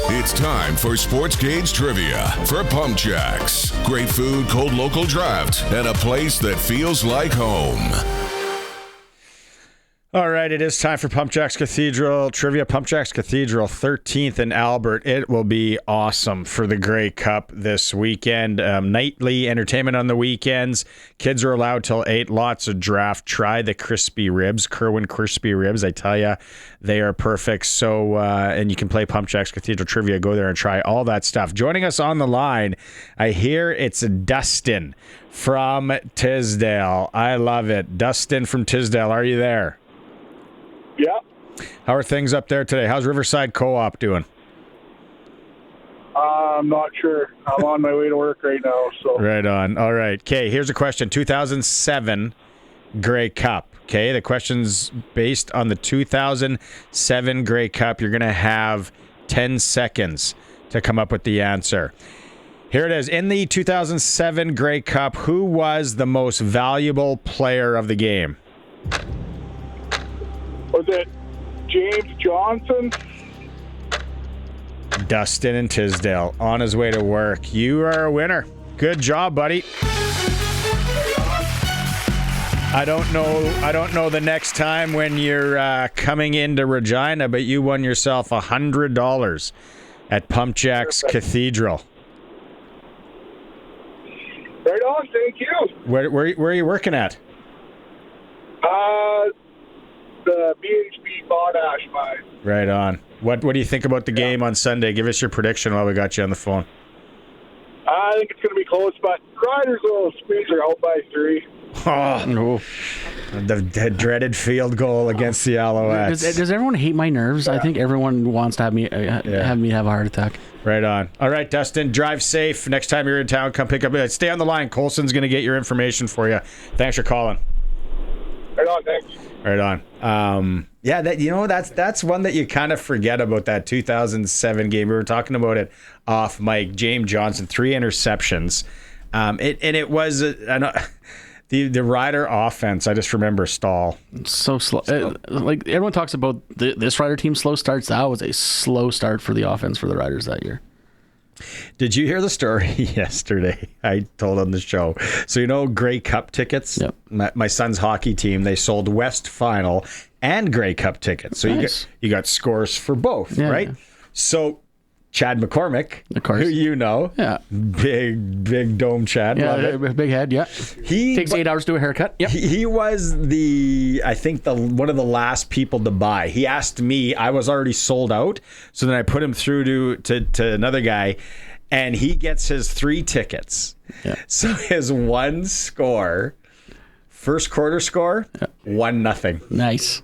It's time for SportsCage Trivia for Pump Jacks. Great food, cold local draft, and a place that feels like home. All right, it is time for Pump Jacks Cathedral Trivia. Pump Jacks Cathedral, 13th in Albert. It will be awesome for the Grey Cup this weekend. Nightly entertainment on the weekends. Kids are allowed till 8. Lots of draft. Try the crispy ribs, Kerwin crispy ribs. I tell you, they are perfect. So, and you can play Pump Jacks Cathedral Trivia. Go there and try all that stuff. Joining us on the line, I hear it's Dustin from Tisdale. I love it. Dustin from Tisdale, are you there? Yeah. How are things up there today? How's Riverside Co-op doing? I'm not sure. I'm on my way to work right now. So. Right on. All right. Okay, here's a question. 2007 Grey Cup. Okay, the question's based on the 2007 Grey Cup. You're going to have 10 seconds to come up with the answer. Here it is. In the 2007 Grey Cup, who was the most valuable player of the game? Was it James Johnson? Dustin in Tisdale on his way to work. You are a winner. Good job, buddy. I don't know the next time when you're coming into Regina, but you won yourself $100 at Pump Jacks Cathedral. Right on, thank you. Where are you working at? The BHP Potash mine. Right on. What do you think about the game on Sunday? Give us your prediction while we got you on the phone. I think it's going to be close, but Riders will squeeze her out by 3. Oh, no. The dreaded field goal against the Alouettes. Does everyone hate my nerves? I think everyone wants to have me have a heart attack. Right on. All right, Dustin, drive safe. Next time you're in town, come pick up. Stay on the line. Colson's going to get your information for you. Thanks for calling. Right on, thanks. Right on. That's one that you kind of forget about, that 2007 game. We were talking about it off mic. James Johnson, 3 interceptions. It was the Rider offense. I just remember stall. So slow. Like everyone talks about this Rider team slow starts. That was a slow start for the offense for the Riders that year. Did you hear the story yesterday? I told on the show. So Grey Cup tickets? Yep. My son's hockey team, they sold West Final and Grey Cup tickets. So nice. you got scores for both, right? Yeah. So Chad McCormick, of course, who you know, big dome Chad, yeah, love it. Big head, yeah. He takes 8 hours to do a haircut. Yep. He was one of the last people to buy. He asked me, I was already sold out, so then I put him through to another guy, and he gets his 3 tickets. Yeah. So his one score, first quarter score, 1-0. Nice.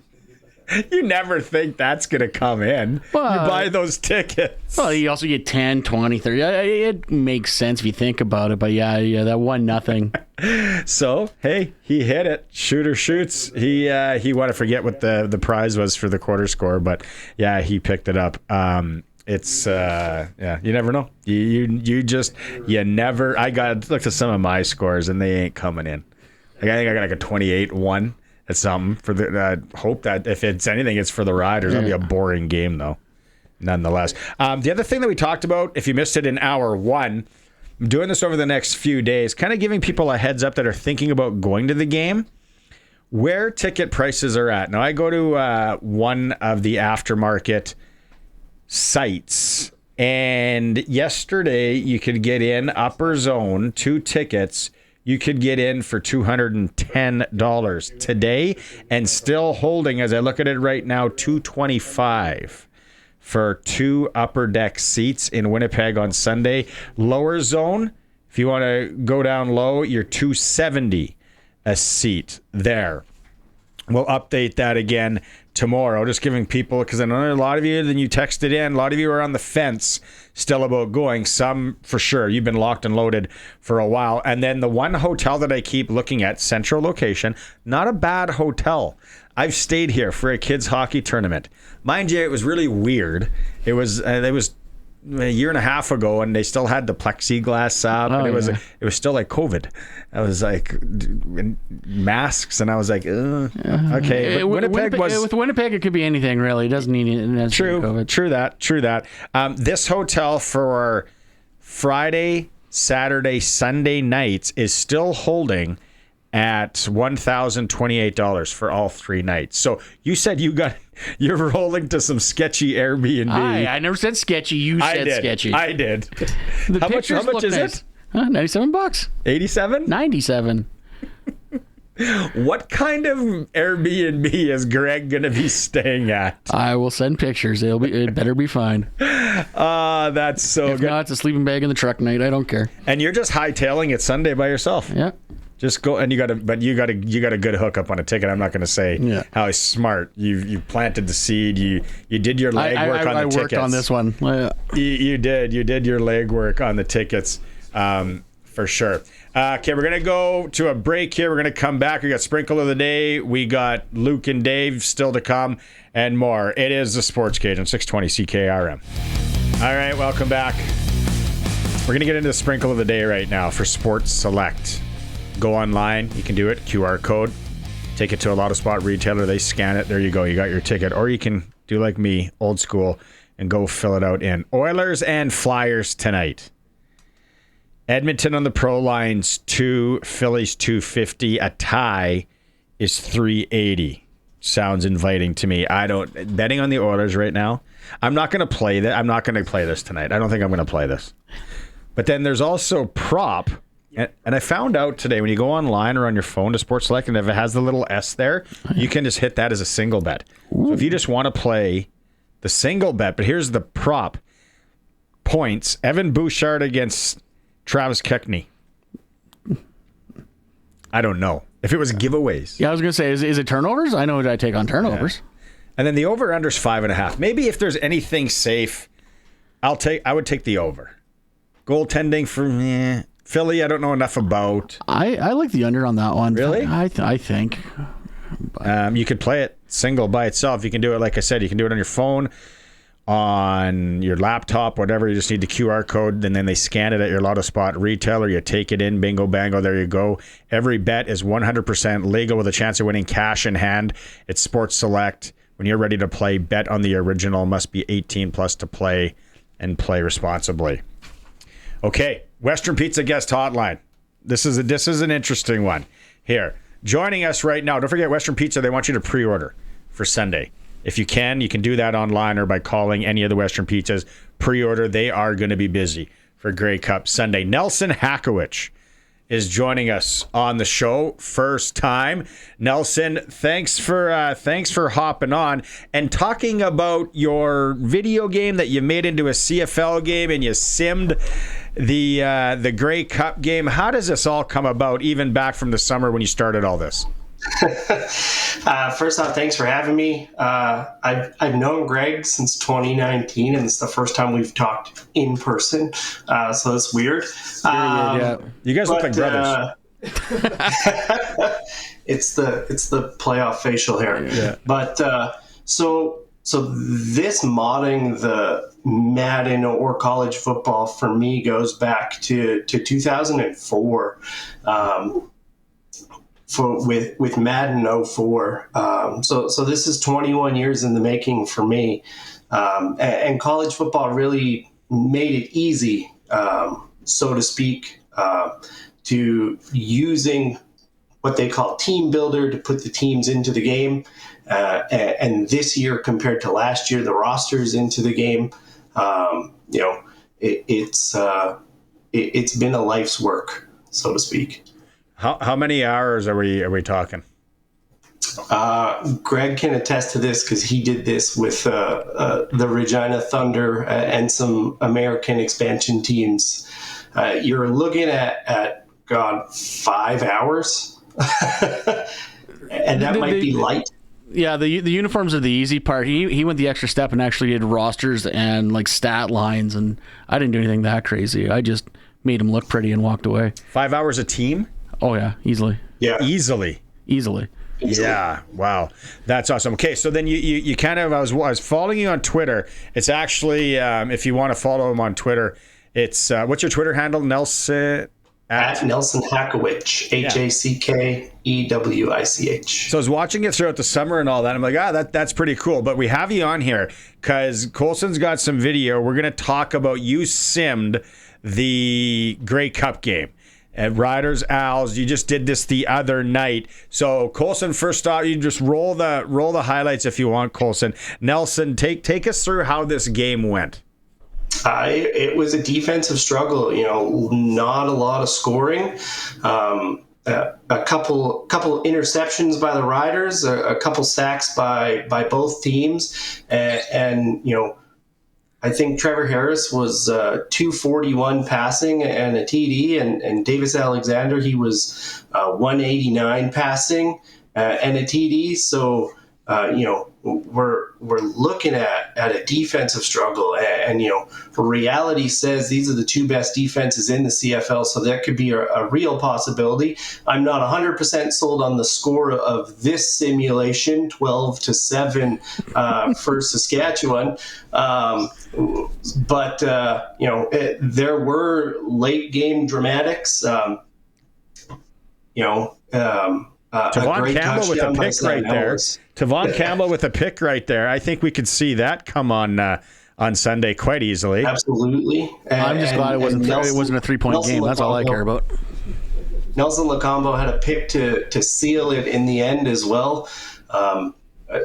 You never think that's going to come in. Well, you buy those tickets. Well, you also get 10, 20, 30. It makes sense if you think about it. But yeah, that 1-0. So, hey, he hit it. Shooter shoots. He wanted to forget what the prize was for the quarter score. But, yeah, he picked it up. It's, you never know. You never. I looked at some of my scores, and they ain't coming in. I think I got like a 28-1. It's something for the. I hope that if it's anything, it's for the Riders. That'll be a boring game, though. Nonetheless, the other thing that we talked about, if you missed it in hour 1, I'm doing this over the next few days, kind of giving people a heads up that are thinking about going to the game, where ticket prices are at. Now, I go to one of the aftermarket sites, and yesterday you could get in upper zone 2 tickets. You could get in for $210 today, and still holding, as I look at it right now, $225 for 2 upper deck seats in Winnipeg on Sunday. Lower zone, if you want to go down low, you're $270 a seat there. We'll update that again tomorrow, just giving people, because I know a lot of you, then you texted in, a lot of you are on the fence still about going. Some for sure, you've been locked and loaded for a while. And then the one hotel that I keep looking at, central location, not a bad hotel. I've stayed here for a kids hockey tournament. Mind you, it was really weird. It was a year and a half ago, and they still had the plexiglass up, and it was still like COVID. I was like masks, and I was like, okay. But Winnipeg was with Winnipeg. It could be anything really. It doesn't need it. True that. This hotel for Friday, Saturday, Sunday nights is still holding at $1,028 for all 3 nights. So you said you're rolling to some sketchy Airbnb. I never said sketchy. You said sketchy. I did. The how much is nice. it? $97. 87? 97. What kind of Airbnb is Greg going to be staying at? I will send pictures. It better be fine. That's so if good. not, it's a sleeping bag in the truck night. I don't care. And you're just hightailing it Sunday by yourself. Yeah. Just go, and you got a good hookup on a ticket. I'm not going to say how smart you planted the seed. You did your legwork on the tickets. I worked on this one. You did your legwork on the tickets, for sure. Okay, we're gonna go to a break here. We're gonna come back. We got Sprinkle of the Day. We got Luke and Dave still to come, and more. It is the Sports Cage on 620 CKRM. All right, welcome back. We're gonna get into the Sprinkle of the Day right now for Sports Select. Go online. You can do it. QR code. Take it to a Lotto Spot retailer. They scan it. There you go. You got your ticket. Or you can do like me, old school, and go fill it out in. Oilers and Flyers tonight. Edmonton on the pro lines 2, Phillies 250. A tie is 380. Sounds inviting to me. Betting on the Oilers right now. I'm not going to play that. I'm not going to play this tonight. I don't think I'm going to play this. But then there's also prop. And I found out today when you go online or on your phone to Sports Select, and if it has the little S there, you can just hit that as a single bet. So if you just want to play the single bet, but here's the prop. Points. Evan Bouchard against Travis Konecny. I don't know. If it was giveaways. Yeah, I was going to say, is it turnovers? I know what I take on turnovers. Yeah. And then the over-under's 5.5. Maybe if there's anything safe, I would take the over. Goaltending for Philly, I don't know enough about. I like the under on that one. Really? I think. You could play it single by itself. You can do it, like I said, you can do it on your phone, on your laptop, whatever. You just need the QR code, and then they scan it at your Lotto Spot retailer. You take it in, bingo, bango, there you go. Every bet is 100% legal with a chance of winning cash in hand. It's Sports Select. When you're ready to play, bet on the original. Must be 18 plus to play, and play responsibly. Okay, Western Pizza guest hotline. This is an interesting one here. Joining us right now. Don't forget Western Pizza. They want you to pre-order for Sunday. If you can do that online or by calling any of the Western Pizzas. Pre-order. They are going to be busy for Grey Cup Sunday. Nelson Hackewich is joining us on the show. First time. Nelson, thanks for hopping on and talking about your video game that you made into a CFL game, and you simmed the Grey Cup game. How does this all come about, even back from the summer when you started all this? First off, thanks for having me. I've known Greg since 2019, and it's the first time we've talked in person, so it's weird. Yeah. You guys look like brothers. It's the playoff facial hair. Yeah. But so this modding the Madden or college football for me goes back to 2004. With Madden 04. So this is 21 years in the making for me. And college football really made it easy, so to speak, to using what they call Team Builder to put the teams into the game. And this year compared to last year, the rosters into the game, it's been a life's work, so to speak. How many hours are we talking? Greg can attest to this because he did this with the Regina Thunder and some American expansion teams. You're looking at 5 hours, and that might be light. Yeah, the uniforms are the easy part. He went the extra step and actually did rosters and like stat lines, and I didn't do anything that crazy. I just made him look pretty and walked away. 5 hours a team? Oh yeah, easily. Yeah, easily. Yeah, wow, that's awesome. Okay, so then you kind of I was following you on Twitter. It's actually if you want to follow him on Twitter, it's what's your Twitter handle, Nelson? At Nelson Hackewich, Hackewich. So I was watching it throughout the summer and all that. I'm like, that's pretty cool. But we have you on here because Colson's got some video. We're going to talk about you simmed the Grey Cup game. At Riders Owls, you just did this the other night. So Colson, first off, you just roll the highlights if you want, Colson. Nelson, take us through how this game went. It was a defensive struggle, not a lot of scoring. A couple interceptions by the Riders, a couple sacks by both teams, and I think Trevor Harris was 241 passing and a TD, and Davis Alexander, he was 189 passing and a TD. So we're looking at a defensive struggle, and reality says these are the two best defenses in the CFL, so that could be a real possibility. I'm not 100% sold on the score of this simulation, 12-7 for Saskatchewan, but there were late game dramatics. Tavon Campbell with a pick right there. Tavon Campbell with a pick right there. I think we could see that come on Sunday quite easily. Absolutely. I'm just glad it wasn't a 3-point game. That's all I care about. Nelson Lacombo had a pick to seal it in the end as well.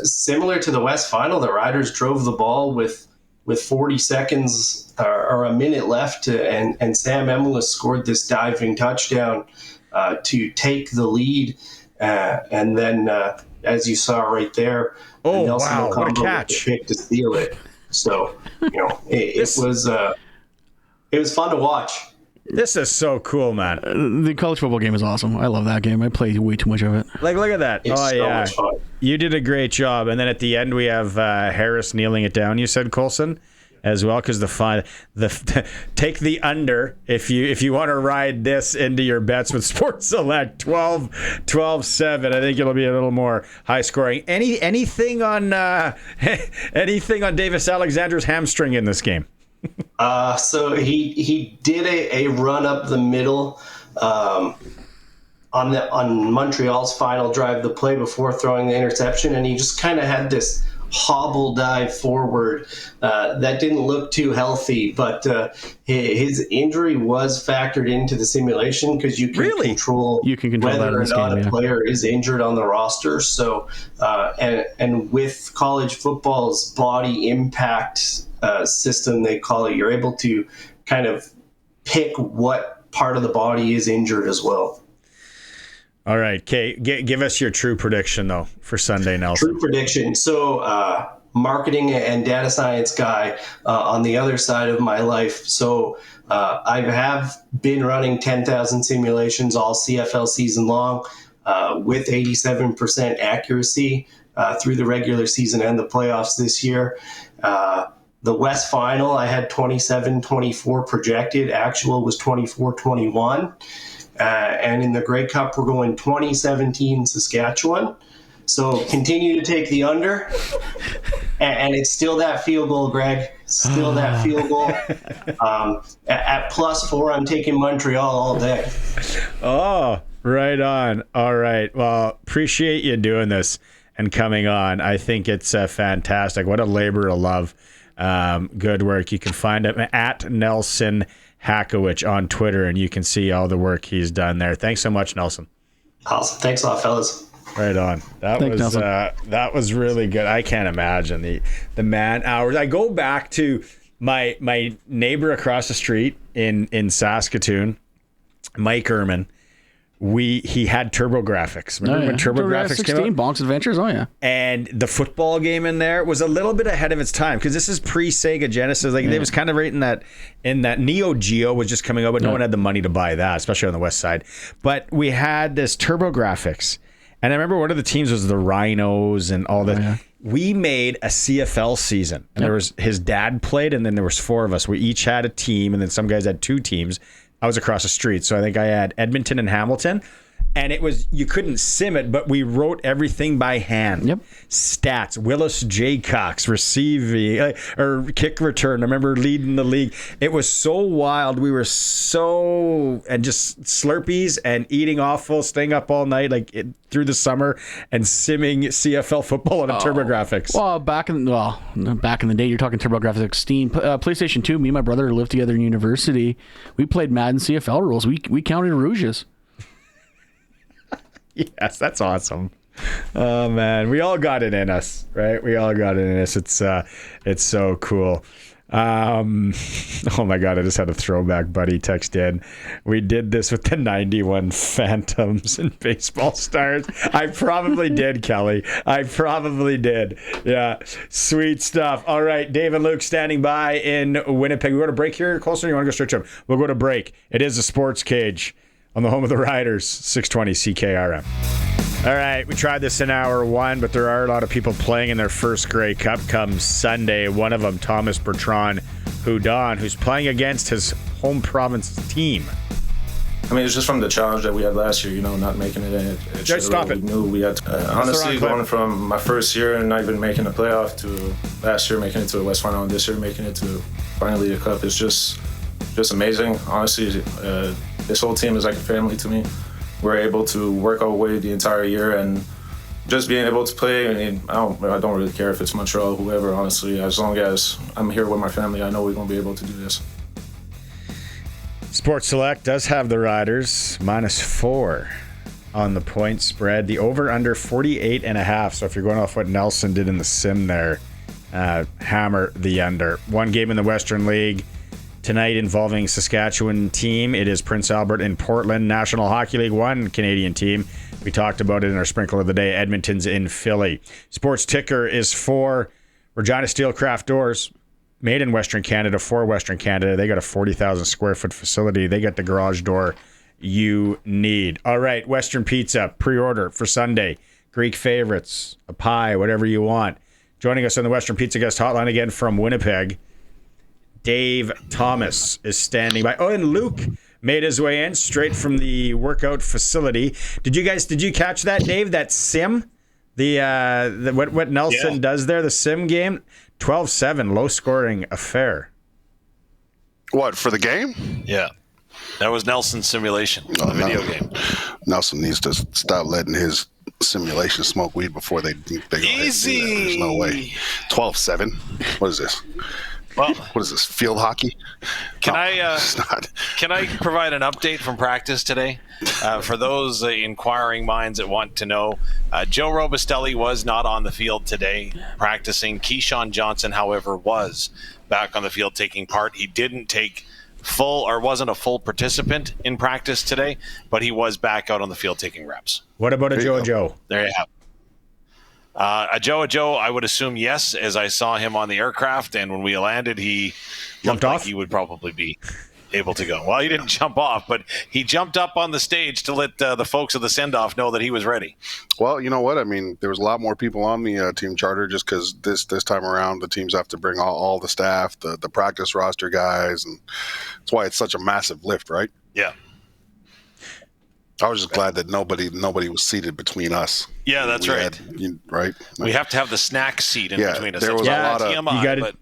Similar to the West Final, the Riders drove the ball with 40 seconds or a minute left, and Sam Emilus scored this diving touchdown to take the lead. And then, as you saw right there, Nelson Lacombo what a catch! Pick to steal it. So it was fun to watch. This is so cool, man. The college football game is awesome. I love that game. I play way too much of it. Like, look at that. It's so much fun. You did a great job. And then at the end, we have Harris kneeling it down. You said, Colson, as well, because take the under if you want to ride this into your bets with Sports Select 12-7. I think it'll be a little more high scoring. Anything on Davis Alexander's hamstring in this game? So he did a run up the middle on Montreal's final drive, the play before throwing the interception, and he just kind of had this hobble dive forward that didn't look too healthy, but his injury was factored into the simulation because you can control whether or not a player is injured on the roster. So and with college football's body impact system, they call it, you're able to kind of pick what part of the body is injured as well. All right, Kay, give us your true prediction, though, for Sunday, Nelson. True prediction. So marketing and data science guy on the other side of my life. So I have been running 10,000 simulations all CFL season long with 87% accuracy through the regular season and the playoffs this year. The West Final, I had 27-24 projected. Actual was 24-21. And in the Grey Cup, we're going 2017 Saskatchewan. So continue to take the under. And it's still that field goal, Greg. Still that field goal. At +4, I'm taking Montreal all day. Oh, right on. All right. Well, appreciate you doing this and coming on. I think it's fantastic. What a labor of love. Good work. You can find him at Nelson Hackewich on Twitter, and you can see all the work he's done there. Thanks so much, Nelson. Awesome. Thanks a lot, fellas. Right on. That was really good. I can't imagine the man hours. I go back to my neighbor across the street in Saskatoon, Mike Ehrman. He had TurboGrafx. Remember when TurboGrafx came out? Bonk's Adventures, oh yeah. And the football game in there was a little bit ahead of its time because this is pre-Sega Genesis. It was kind of right in that Neo Geo was just coming out, but no one had the money to buy that, especially on the west side. But we had this TurboGrafx, and I remember one of the teams was the Rhinos and all that. Yeah. We made a CFL season, and there was his dad played, and then there was 4 of us. We each had a team, and then some guys had 2 teams. I was across the street, so I think I had Edmonton and Hamilton. And you couldn't sim it, but we wrote everything by hand. Yep. Stats, Willis Jaycox receiving or kick return. I remember leading the league. It was so wild. We were and just Slurpees and eating awful, staying up all night through the summer and simming CFL football on a TurboGrafx. Well, back in the day, you're talking TurboGrafx 16, PlayStation 2. Me and my brother lived together in university. We played Madden CFL rules. We counted rouges. Yes, that's awesome. Oh man, we all got it in us, right? We all got it in us. It's so cool. Oh my God, I just had a throwback buddy text in. We did this with the 91 Phantoms and Baseball Stars. I probably did, Kelly. I probably did. Yeah, sweet stuff. All right, Dave and Luke standing by in Winnipeg. We go to break here closer. You want to go straight to them? We'll go to break. It is the Sports Cage on the home of the Riders, 620 CKRM. All right, we tried this in hour one, but there are a lot of people playing in their first Grey Cup come Sunday. One of them, Thomas Bertrand Houdon, who's playing against his home province team. I mean, it's just from the challenge that we had last year, not making it. Just stop it. We knew we had to, honestly, going from my first year and not even making a playoff to last year making it to the West Final and this year making it to finally the Cup is just amazing. Honestly, this whole team is like a family to me. We're able to work our way the entire year and just being able to play. I mean, I don't really care if it's Montreal or whoever, honestly. As long as I'm here with my family, I know we're going to be able to do this. Sports Select does have the Riders -4 on the point spread. The over-under 48.5. So if you're going off what Nelson did in the sim there, hammer the under. One game in the Western League tonight involving Saskatchewan team. It is Prince Albert and Portland. National Hockey League, one Canadian team. We talked about it in our sprinkle of the day. Edmonton's in Philly. Sports Ticker is for Regina Steelcraft Doors, made in Western Canada for Western Canada. They got a 40,000 square foot facility. They got the garage door you need. All right, Western Pizza, pre-order for Sunday. Greek favorites, a pie, whatever you want. Joining us on the Western Pizza Guest Hotline again from Winnipeg, Dave Thomas is standing by. Oh, and Luke made his way in straight from the workout facility. Did you catch that, Dave? That sim? What Nelson does there, the sim game? 12-7, low scoring affair. What, for the game? Yeah. That was Nelson's simulation, the video game. Nelson needs to stop letting his simulation smoke weed before they go ahead and do that. There's no way. 12-7? What is this? Well, what is this, field hockey? Can I provide an update from practice today? For those inquiring minds that want to know, Joe Robustelli was not on the field today practicing. Keyshawn Johnson, however, was back on the field taking part. He didn't take wasn't a full participant in practice today, but he was back out on the field taking reps. What about a Joe? There you have it. A Joe, I would assume yes, as I saw him on the aircraft, and when we landed, he jumped off. Like he would probably be able to go. Well, he didn't jump off, but he jumped up on the stage to let the folks of the send-off know that he was ready. Well, you know what? I mean, there was a lot more people on the team charter just because this time around the teams have to bring all the staff, the practice roster guys, and that's why it's such a massive lift, right? Yeah. I was just glad that nobody was seated between us. Yeah, that's right. Right. We have to have the snack seat in between us. There was a lot of TMI,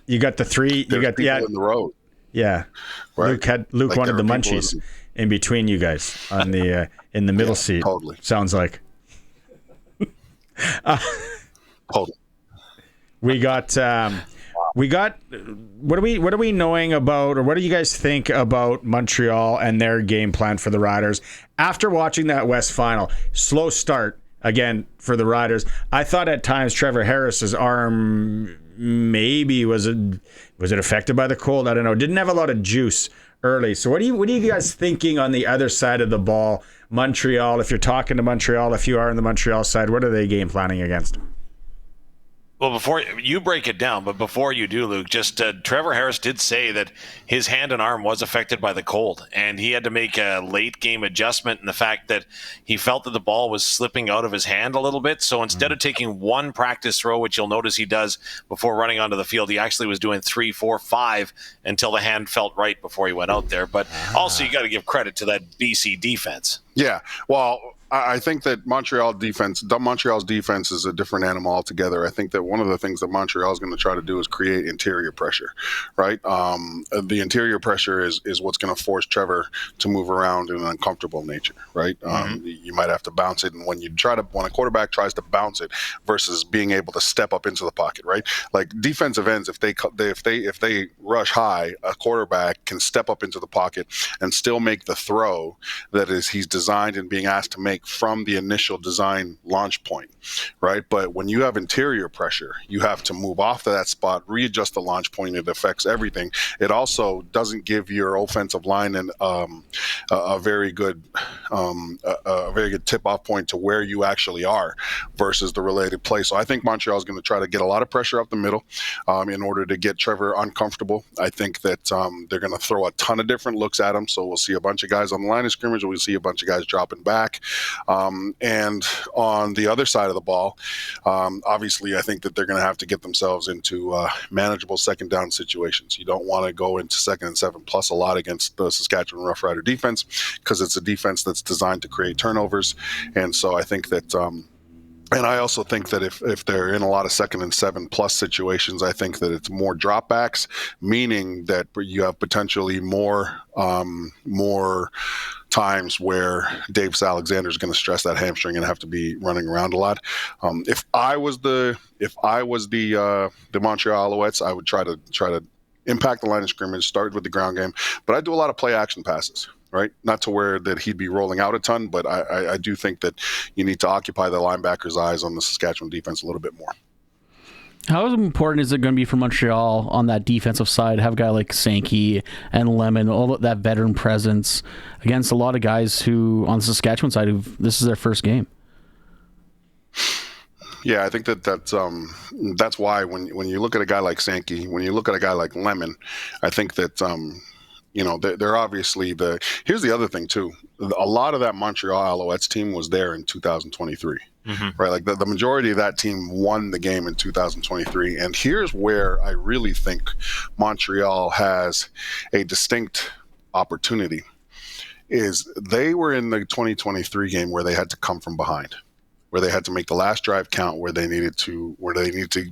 you got the three. You got people in the road. Yeah, right. Luke wanted the munchies in between you guys on the in the middle seat. Totally. Sounds like. Totally. We got. What are we knowing about, or what do you guys think about Montreal and their game plan for the Riders after watching that West Final? Slow start again for the Riders. I thought at times Trevor Harris's arm maybe was it affected by the cold? I don't know. Didn't have a lot of juice early. So what are you guys thinking on the other side of the ball? Montreal, if you're talking to Montreal, if you are on the Montreal side, what are they game planning against? Well, before you break it down, but before you do, Luke, just Trevor Harris did say that his hand and arm was affected by the cold, and he had to make a late game adjustment in the fact that he felt that the ball was slipping out of his hand a little bit. So instead of taking one practice throw, which you'll notice he does before running onto the field, he actually was doing 3, 4, 5 until the hand felt right before he went out there. But also you got to give credit to that BC defense. Yeah, well, I think that Montreal's defense is a different animal altogether. I think that one of the things that Montreal is going to try to do is create interior pressure, right? The interior pressure is what's going to force Trevor to move around in an uncomfortable nature, right? You might have to bounce it, and when a quarterback tries to bounce it versus being able to step up into the pocket, right? Like defensive ends, if they rush high, a quarterback can step up into the pocket and still make the throw that is he's designed and being asked to make from the initial design launch point, right? But when you have interior pressure, you have to move off of that spot, readjust the launch point. It affects everything. It also doesn't give your offensive line a very good tip-off point to where you actually are versus the related play. So I think Montreal is going to try to get a lot of pressure up the middle in order to get Trevor uncomfortable. I think that they're going to throw a ton of different looks at him. So we'll see a bunch of guys on the line of scrimmage. We'll see a bunch of guys dropping back. And on the other side of the ball, obviously, I think that they're going to have to get themselves into manageable second down situations. You don't want to go into 2nd and 7+ a lot against the Saskatchewan Roughrider defense because it's a defense that's designed to create turnovers. And so I think that and I also think that if they're in a lot of 2nd and 7+ situations, I think that it's more dropbacks, meaning that you have potentially more times where Davis Alexander is going to stress that hamstring and have to be running around a lot. If I was the Montreal Alouettes, I would try to impact the line of scrimmage, start with the ground game, but I do a lot of play action passes. Right, not to where that he'd be rolling out a ton, but I do think that you need to occupy the linebackers' eyes on the Saskatchewan defense a little bit more. How important is it going to be for Montreal on that defensive side? Have a guy like Sankey and Lemon, all that veteran presence against a lot of guys who on the Saskatchewan side, this is their first game. Yeah, I think that's why when you look at a guy like Sankey, when you look at a guy like Lemon, I think that. They're obviously here's the other thing too. A lot of that Montreal Alouettes team was there in 2023, right? Like the majority of that team won the game in 2023. And here's where I really think Montreal has a distinct opportunity is they were in the 2023 game where they had to come from behind, where they had to make the last drive count, where they needed to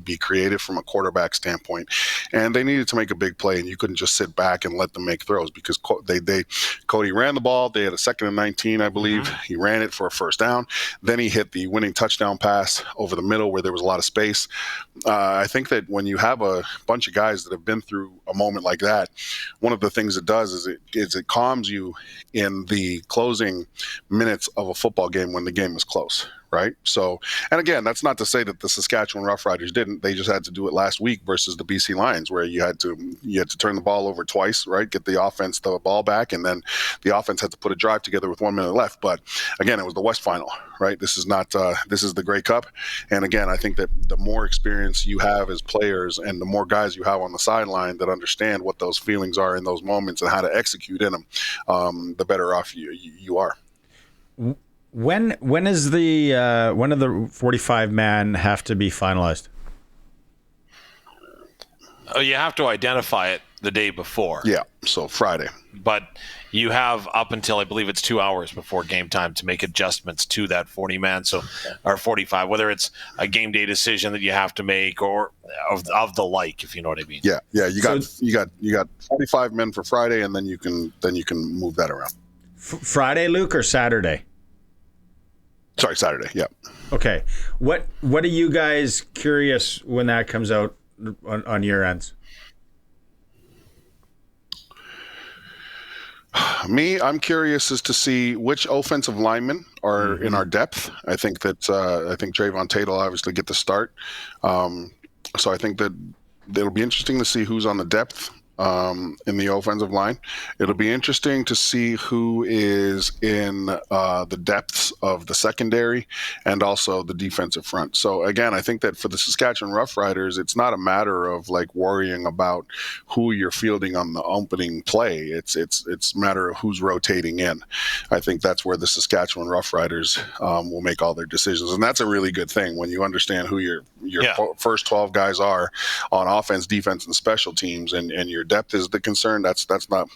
be creative from a quarterback standpoint, and they needed to make a big play, and you couldn't just sit back and let them make throws because Cody ran the ball. They had a 2nd and 19, I believe. He ran it for a first down. Then he hit the winning touchdown pass over the middle where there was a lot of space. I think that when you have a bunch of guys that have been through a moment like that, one of the things it does is it calms you in the closing minutes of a football game when the game is close. Right. So, and again, that's not to say that the Saskatchewan Roughriders didn't. They just had to do it last week versus the BC Lions, where you had to turn the ball over twice, right? Get the offense the ball back, and then the offense had to put a drive together with 1 minute left. But again, it was the West Final, right? This is not. This is the Grey Cup, and again, I think that the more experience you have as players, and the more guys you have on the sideline that understand what those feelings are in those moments and how to execute in them, the better off you are. When is when do the 45 man have to be finalized? Oh, you have to identify it the day before. Yeah, so Friday. But you have up until I believe it's 2 hours before game time to make adjustments to that 40 man, or 45, whether it's a game day decision that you have to make or of the like, if you know what I mean. Yeah. You got 45 men for Friday, and then you can move that around. Friday, Luke, or Saturday? Sorry, Saturday. Yeah. Okay. What are you guys curious when that comes out on your ends? Me, I'm curious as to see which offensive linemen are in our depth. I think Trayvon Tate will obviously get the start. So I think that it'll be interesting to see who's on the depth in the offensive line. It'll be interesting to see who is in the depths of the secondary and also the defensive front. So again, I think that for the Saskatchewan Roughriders, it's not a matter of like worrying about who you're fielding on the opening play. It's a matter of who's rotating in. I think that's where the Saskatchewan Roughriders will make all their decisions, and that's a really good thing when you understand who your first 12 guys are on offense, defense, and special teams, and your depth is the concern. That's not.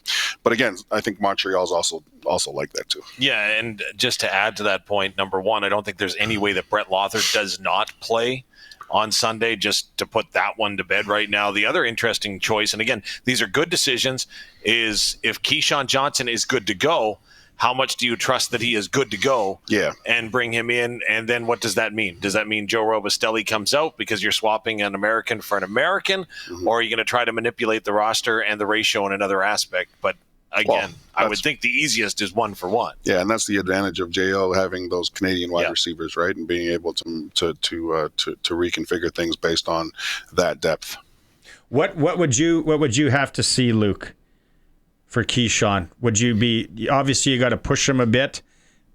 But again, I think Montreal's also like that too. Yeah, and just to add to that point, number one, I don't think there's any way that Brett Lothar does not play on Sunday, just to put that one to bed right now. The other interesting choice, and again, these are good decisions, is if Keyshawn Johnson is good to go, how much do you trust that he is good to go? Yeah. And bring him in, and then what does that mean? Does that mean Joe Robustelli comes out because you're swapping an American for an American, or are you going to try to manipulate the roster and the ratio in another aspect? But again, I would think the easiest is 1 for 1. Yeah, and that's the advantage of Jo having those Canadian wide receivers, right, and being able to reconfigure things based on that depth. What would you have to see, Luke, for Keyshawn? Would you be, obviously you got to push him a bit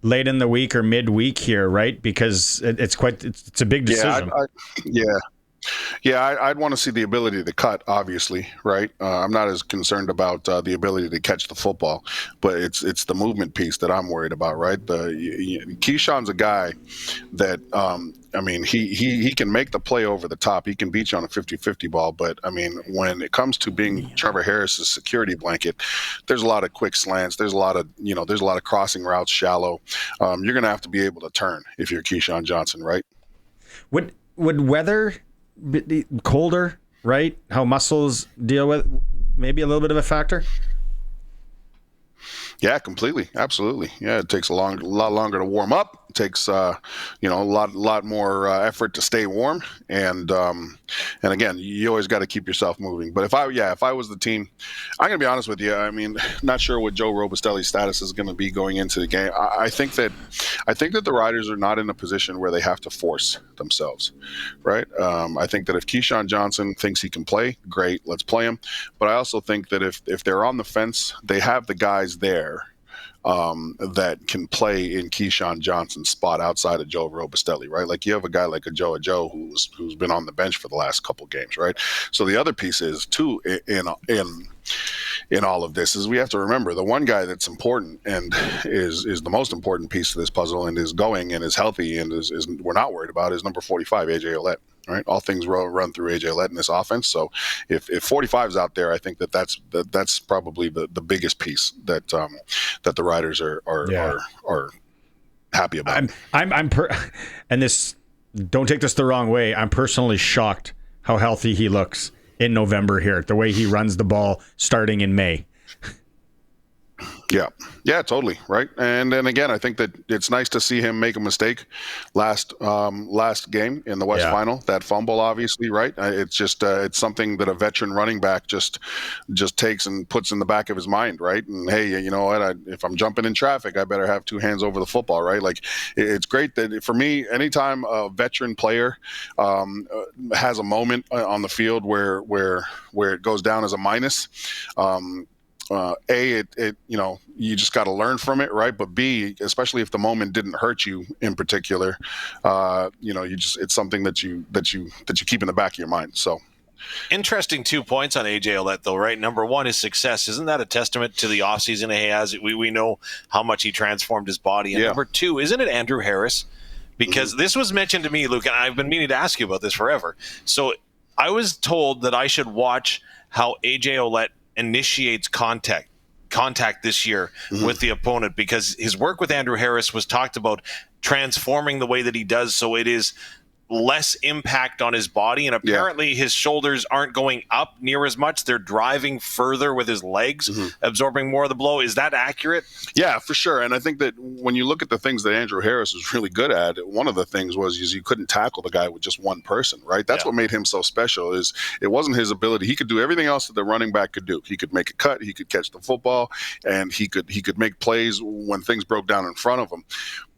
late in the week or midweek here, right? Because it's a big decision. I'd want to see the ability to cut, obviously, right? I'm not as concerned about the ability to catch the football, but it's the movement piece that I'm worried about, right? Keyshawn's a guy that, he can make the play over the top. He can beat you on a 50-50 ball, but, when it comes to being Trevor Harris's security blanket, there's a lot of quick slants. There's a lot of crossing routes, shallow. You're going to have to be able to turn if you're Keyshawn Johnson, right? Would weather be colder, right? How muscles deal with, maybe a little bit of a factor? Yeah, completely. Absolutely. Yeah, it takes a lot longer to warm up. It takes a lot more effort to stay warm, and again, you always got to keep yourself moving. But if I was the team, I'm gonna be honest with you. Not sure what Joe Robustelli's status is going to be going into the game. I think that the Riders are not in a position where they have to force themselves, right? I think that if Keyshawn Johnson thinks he can play, great, let's play him. But I also think that if they're on the fence, they have the guys there that can play in Keyshawn Johnson's spot outside of Joe Robustelli, right? Like you have a guy like a Joe who's been on the bench for the last couple games, right? So the other piece is too in all of this is we have to remember the one guy that's important and is the most important piece of this puzzle and is going and is healthy and is we're not worried about is number 45, AJ Ouellette. Right, all things run through AJ Ouellette in this offense. So if 45 is out there, I think that's probably the biggest piece that the Riders are happy about. And this, don't take this the wrong way. I'm personally shocked how healthy he looks in November here. The way he runs the ball starting in May. Yeah, totally, right. And then again, I think that it's nice to see him make a mistake last game in the West Final. That fumble, obviously, right. It's just it's something that a veteran running back just takes and puts in the back of his mind, right. And hey, you know what? If I'm jumping in traffic, I better have two hands over the football, right. Like it's great that for me, anytime a veteran player has a moment on the field where it goes down as a minus. You just got to learn from it, right? But B, especially if the moment didn't hurt you in particular, it's something that you keep in the back of your mind. So interesting 2 points on AJ Ouellette, though, right? Number one is success. Isn't that a testament to the offseason he has? We know how much he transformed his body. And number two, isn't it Andrew Harris? Because this was mentioned to me, Luke, and I've been meaning to ask you about this forever. So I was told that I should watch how AJ Ouellette initiates contact this year with the opponent, because his work with Andrew Harris was talked about transforming the way that he does, so it is less impact on his body, and apparently his shoulders aren't going up near as much. They're driving further with his legs, absorbing more of the blow. Is that accurate? Yeah, for sure. And I think that when you look at the things that Andrew Harris was really good at, one of the things was you couldn't tackle the guy with just one person, right? That's what made him so special. Is it wasn't his ability. He could do everything else that the running back could do. He could make a cut, he could catch the football, and he could make plays when things broke down in front of him.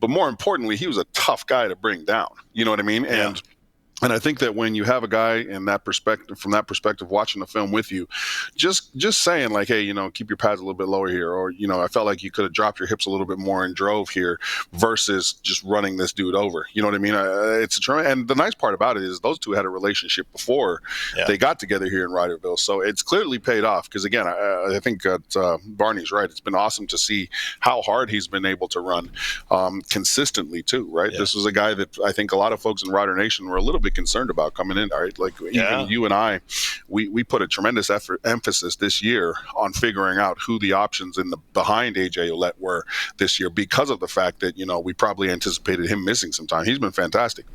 But more importantly, he was a tough guy to bring down. You know what I mean? And And I think that when you have a guy in that perspective, from that perspective, watching the film with you, just saying like, hey, keep your pads a little bit lower here, or I felt like you could have dropped your hips a little bit more and drove here, versus just running this dude over. You know what I mean? It's a tremendous. And the nice part about it is those two had a relationship before they got together here in Riderville, so it's clearly paid off. Because again, I think that Barney's right. It's been awesome to see how hard he's been able to run consistently too. Right? Yeah. This was a guy that I think a lot of folks in Rider Nation were a little bit concerned about coming in, right? Like even you and I, we put a tremendous emphasis this year on figuring out who the options in the behind AJ Ouellette were this year, because of the fact that we probably anticipated him missing some time. He's been fantastic.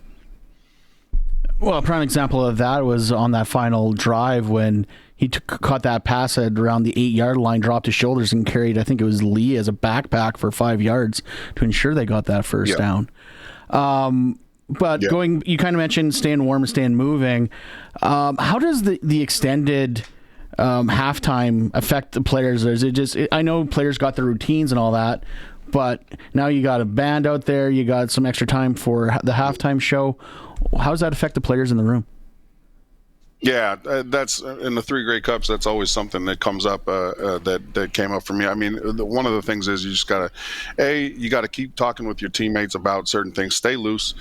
Well, a prime example of that was on that final drive when he caught that pass at around the 8-yard line, dropped his shoulders, and carried, I think it was Lee as a backpack for 5 yards to ensure they got that first down. But you kind of mentioned staying warm and staying moving. How does the extended halftime affect the players? Is it just, I know players got their routines and all that, but now you got a band out there, you got some extra time for the halftime show. How does that affect the players in the room? Yeah, that's in the 3 Grey Cups. That's always something that comes up that came up for me. I mean, one of the things is you just gotta keep talking with your teammates about certain things. Stay loose,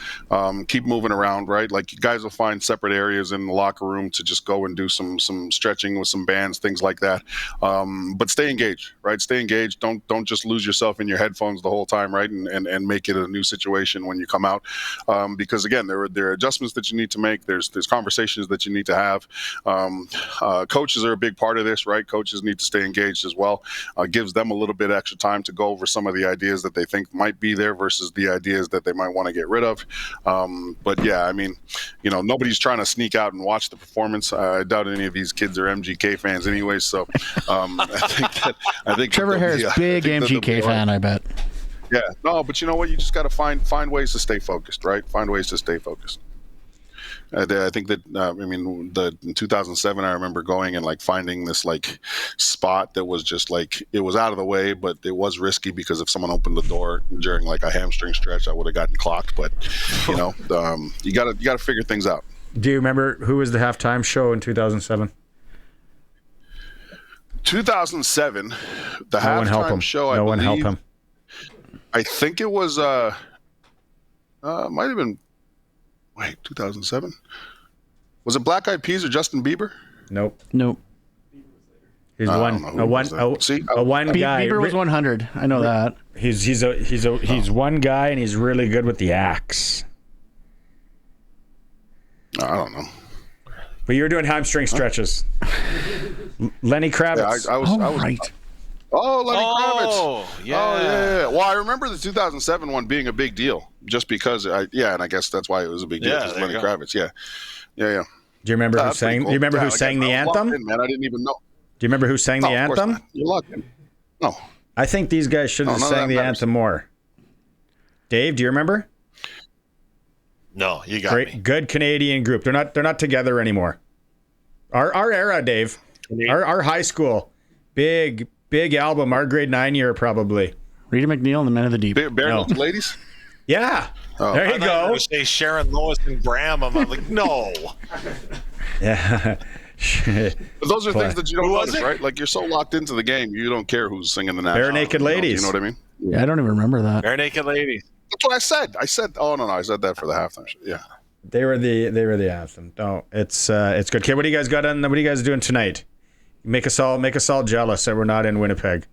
keep moving around. Right, like you guys will find separate areas in the locker room to just go and do some stretching with some bands, things like that. But stay engaged. Right, stay engaged. Don't just lose yourself in your headphones the whole time. Right, and make it a new situation when you come out. Because again, there are adjustments that you need to make. There's conversations that you need to have. Coaches are a big part of this, right? Coaches need to stay engaged as well. Gives them a little bit extra time to go over some of the ideas that they think might be there versus the ideas that they might want to get rid of. But yeah, I mean, nobody's trying to sneak out and watch the performance. I doubt any of these kids are MGK fans anyway. So I think Trevor Harris, big MGK fan, I bet. Yeah, no, but you know what? You just got to find ways to stay focused, right? Find ways to stay focused. I think that in 2007, I remember going and like finding this like spot that was just like, it was out of the way, but it was risky because if someone opened the door during like a hamstring stretch, I would have gotten clocked. But you gotta figure things out. Do you remember who was the halftime show in 2007? 2007, the halftime show. No one help him. I think it was might have been. Wait, 2007? Was it Black Eyed Peas or Justin Bieber? Nope. He's one guy. Bieber was 100. I know that. He's one guy, and he's really good with the axe. I don't know. But you were doing hamstring stretches. Lenny Kravitz. Yeah, I was right. Oh, Lenny Kravitz. Oh, yeah. Oh, yeah. Well, I remember the 2007 one being a big deal just because, and I guess that's why it was a big deal. Yeah, Lenny Kravitz, yeah. Do you remember who sang? Cool. Do you remember who sang the anthem? Man, I didn't even know. Do you remember who sang the anthem? You're locked in. No. I think these guys should have sang the anthem more. Dave, do you remember? No, you got me. Good Canadian group. They're not together anymore. Our era, Dave. Our high school. Big album, our grade 9 year probably. Rita McNeil and the Men of the Deep. Bare Naked Ladies? Yeah. Oh. There you go. I was say Sharon Lois and Graham. I'm like, no. Yeah. But those are things that you don't notice, right? Like you're so locked into the game, you don't care who's singing the national. Bare Naked Ladies. You know what I mean? Yeah, I don't even remember that. Bare Naked Ladies. That's what I said. Oh no, I said that for the halftime show. Yeah. They were the anthem. No, it's good. Okay, what do you guys got on? What are you guys doing tonight? Make us all jealous that we're not in Winnipeg.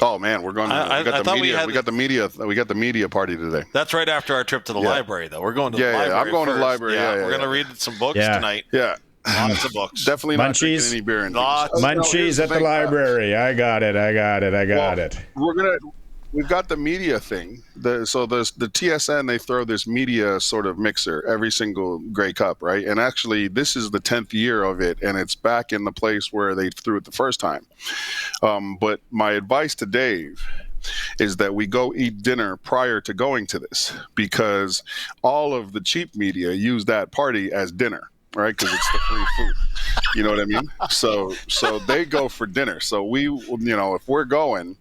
Oh man, we're going. We got the media party today. That's right after our trip to the library, though. We're going to the library. Yeah, I'm going to the library. We're going to read some books tonight. Yeah, lots of books. Definitely not drinking any beer. Munchies at the library. I got it. We've got the media thing. The TSN, they throw this media sort of mixer every single Grey Cup, right? And actually, this is the 10th year of it, and it's back in the place where they threw it the first time. But my advice to Dave is that we go eat dinner prior to going to this, because all of the cheap media use that party as dinner, right? Because it's the free food. You know what I mean? So they go for dinner. So if we're going,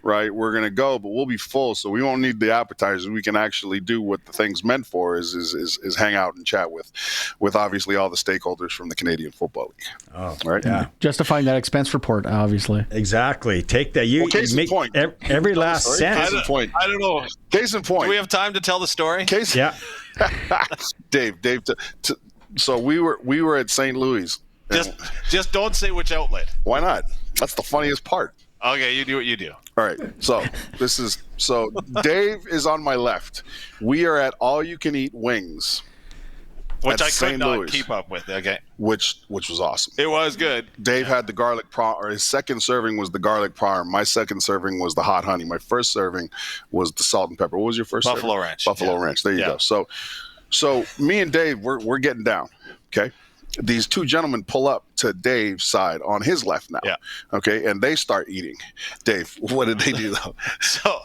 right? We're going to go, but we'll be full, so we won't need the appetizers. We can actually do what the thing's meant for is hang out and chat with obviously all the stakeholders from the Canadian Football League. Oh, right? Yeah. Justifying that expense report, obviously. Exactly. Take that. Case in point. Every last cent. Case in point. I don't know. Case in point. Do we have time to tell the story? Yeah. Dave. So we were at St. Louis. Just don't say which outlet. Why not? That's the funniest part. Okay, you do what you do. All right. So Dave is on my left. We are at All You Can Eat Wings. Which I could St. not Louis, keep up with. Okay. Which was awesome. It was good. Dave had the garlic prawn, or his second serving was the garlic parm. My second serving was the hot honey. My first serving was the salt and pepper. What was your first Buffalo serving? Ranch. Buffalo Ranch. There you go. So me and Dave, we're getting down. Okay. These two gentlemen pull up to Dave's side on his left now. Yeah. Okay. And they start eating. Dave, what did they do though? So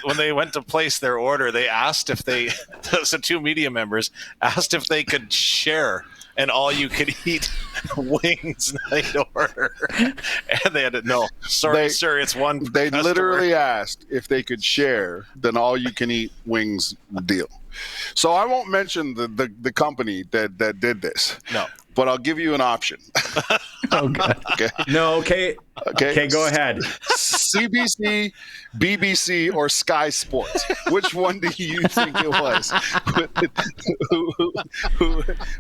when they went to place their order, they asked if so two media members asked if they could share an all-you-could-eat wings night order, and they had to no. Sorry, sir, it's one. They customer. literally asked if they could share an all-you-can-eat wings deal. So I won't mention the company that did this. No. But I'll give you an option. Okay. No, okay. Okay, go ahead. CBC, BBC, or Sky Sports. Which one do you think it was?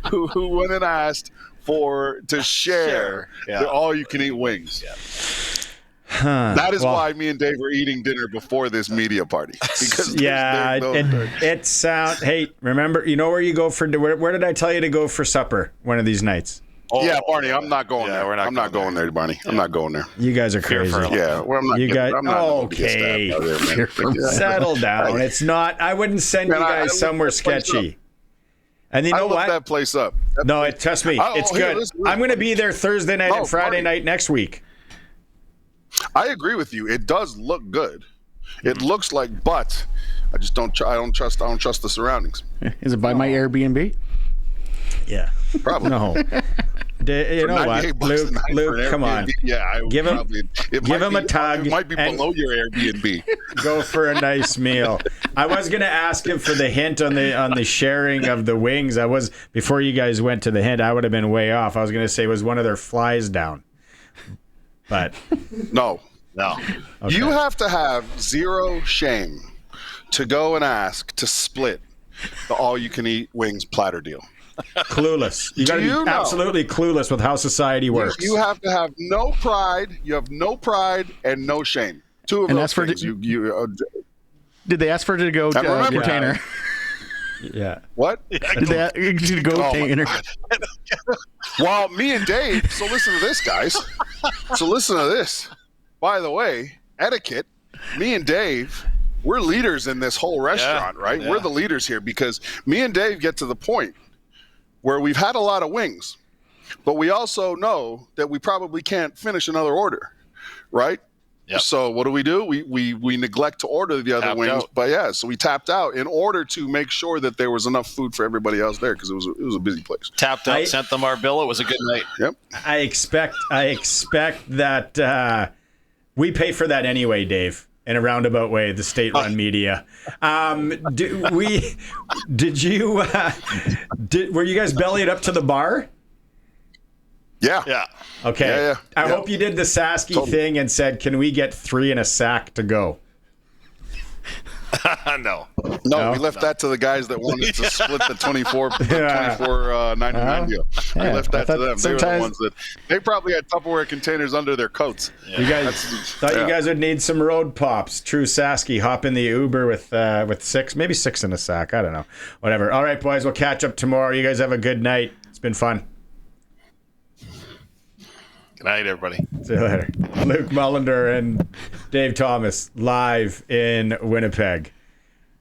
who went and asked to share the all-you-can-eat wings? Yeah. That is why me and Dave were eating dinner before this media party. Because it sounds. Hey, remember, you know where you go for? Where did I tell you to go for supper one of these nights? Oh, yeah, Barney, I'm not going there. I'm not going there, Barney. I'm not going there. You guys are crazy. Yeah, well, I'm not. Okay. Settle down. It's not. I wouldn't send you guys somewhere sketchy. And you know what? That place up. No, trust me, it's good. Listen. I'm going to be there Thursday night and Friday night next week. I agree with you. It does look good. It looks like, but I just don't. I don't trust the surroundings. Is it by my Airbnb? Yeah, probably. No. You know what, Luke? Come on. Yeah, give him a tug. It might be below your Airbnb. Go for a nice meal. I was going to ask him for the hint on the sharing of the wings. Before you guys went to the hint. I would have been way off. I was going to say was one of their flies down. But no. Okay. You have to have zero shame to go and ask to split the all-you-can-eat wings platter deal. Clueless. You got to be absolutely clueless with how society works. You have to have no pride. You have no pride and no shame. Two of those things. Did they ask for it to go container? Yeah. What? Did they go container? Well, me and Dave. So listen to this, guys. So listen to this. By the way, etiquette. Me and Dave, we're leaders in this whole restaurant, right? Yeah. We're the leaders here because me and Dave get to the point where we've had a lot of wings, but we also know that we probably can't finish another order, right? Yep. So what do? We neglect to order the other wings, but so we tapped out in order to make sure that there was enough food for everybody else there because it was a busy place. Tapped out, sent them our bill. It was a good night. Yep. I expect that we pay for that anyway, Dave. In a roundabout way, the state-run media. Were you guys bellied up to the bar? Yeah. Yeah. Okay. Yeah. I hope you did the Sasky thing and said, "Can we get 3 in a sack to go?" No, we left that to the guys that wanted to split the 24.99 deal. We left that to them. They were the ones that they probably had Tupperware containers under their coats. Yeah. You guys thought you guys would need some road pops. True Sasky, hop in the Uber with 6, maybe 6 in a sack. I don't know. Whatever. All right, boys, we'll catch up tomorrow. You guys have a good night. It's been fun. Good night, everybody. See you later. Luke Mullinder and Dave Thomas live in Winnipeg.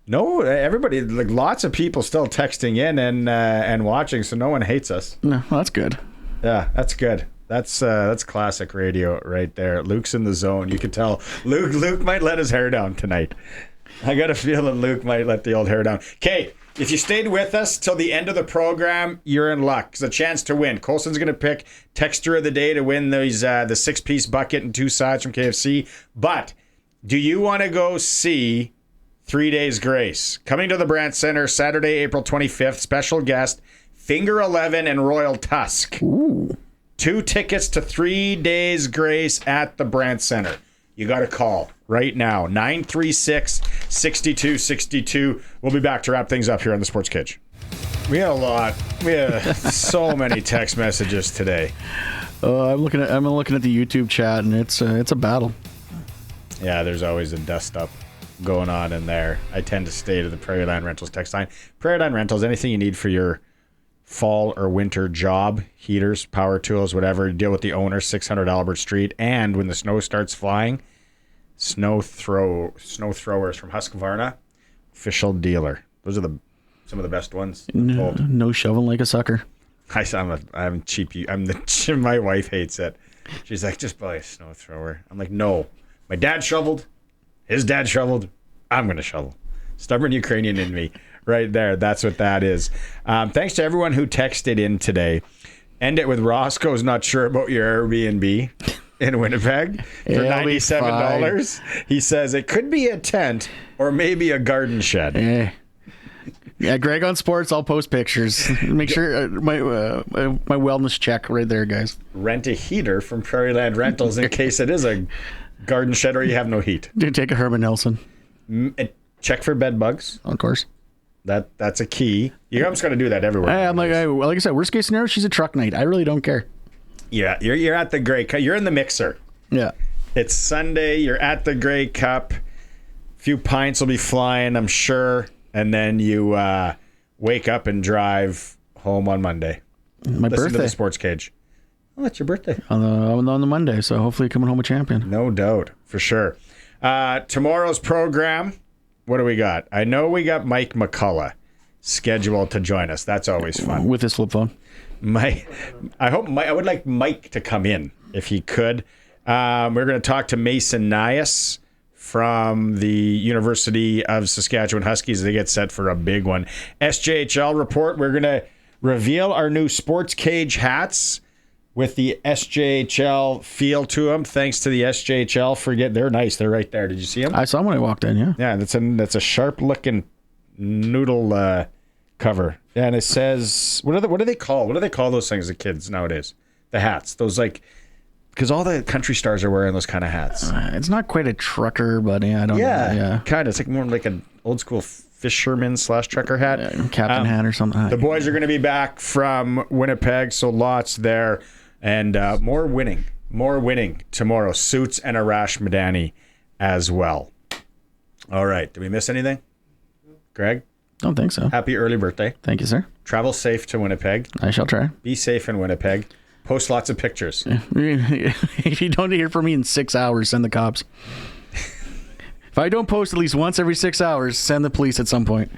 No, everybody, like lots of people still texting in and watching, so no one hates us. No, well, that's good. Yeah, that's good. That's classic radio right there. Luke's in the zone. You can tell Luke might let his hair down tonight. I got a feeling Luke might let the old hair down. Okay, if you stayed with us till the end of the program, you're in luck. It's a chance to win. Colson's going to pick Texture of the Day to win these the 6-piece bucket and 2 sides from KFC. But Do you want to go see 3 Days Grace? Coming to the Brandt Center Saturday, April 25th. Special guest, Finger 11 and Royal Tusk. Ooh. 2 tickets to 3 Days Grace at the Brandt Center. You got to call right now. 936-6262. We'll be back to wrap things up here on the Sports Cage. We had a lot. We had so many text messages today. I'm looking at the YouTube chat, and it's a battle. Yeah, there's always a dust up going on in there. I tend to stay to the Prairie Line Rentals text line. Prairie Line Rentals, anything you need for your fall or winter job, heaters, power tools, whatever. Deal with the owner, 600 Albert Street. And when the snow starts flying, snow throwers from Husqvarna, official dealer. Those are some of the best ones. No shoveling like a sucker. I'm cheap. My wife hates it. She's like, just buy a snow thrower. I'm like, no. My dad shoveled. His dad shoveled. I'm going to shovel. Stubborn Ukrainian in me. Right there. That's what that is. Thanks to everyone who texted in today. End it with Roscoe's not sure about your Airbnb in Winnipeg for $97. He says it could be a tent or maybe a garden shed. Yeah, Greg on Sports, I'll post pictures. Make sure my wellness check right there, guys. Rent a heater from Prairie Land Rentals in case it is a garden shed or you have no heat. Do take a Herman Nelson. Check for bed bugs. Of course. That's a key. You almost got to do that everywhere. Like I said, worst case scenario, she's a truck night. I really don't care. Yeah, you're at the Grey Cup. You're in the mixer. Yeah. It's Sunday. You're at the Grey Cup. A few pints will be flying, I'm sure. And then you wake up and drive home on Monday. My Listen birthday. to the Sports Cage. Oh, it's your birthday. On the Monday, so hopefully coming home a champion. No doubt, for sure. Tomorrow's program, what do we got? I know we got Mike McCulloch scheduled to join us. That's always fun. With his flip phone. I would like Mike to come in if he could. We're going to talk to Mason Nias from the University of Saskatchewan Huskies. They get set for a big one. SJHL report. We're going to reveal our new Sports Cage hats with the SJHL feel to them. Thanks to the SJHL. They're nice. They're right there. Did you see them? I saw them when I walked in, yeah. Yeah, that's a sharp-looking noodle cover. Yeah, and it says, what do they call those things, the kids nowadays? The hats. Those because all the country stars are wearing those kind of hats. It's not quite a trucker, but I don't know. Yeah, kind of. It's like more like an old school fisherman / trucker hat. Captain hat or something. The boys are going to be back from Winnipeg, so lots there. And more winning tomorrow. Suits and Arash Madani as well. All right. Did we miss anything? Greg? Don't think so. Happy early birthday. Thank you, sir. Travel safe to Winnipeg. I shall try. Be safe in Winnipeg. Post lots of pictures. If you don't hear from me in 6 hours, send the cops. If I don't post at least once every 6 hours, send the police at some point.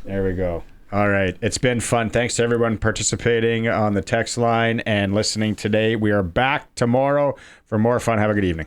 There we go. All right. It's been fun. Thanks to everyone participating on the text line and listening today. We are back tomorrow for more fun. Have a good evening.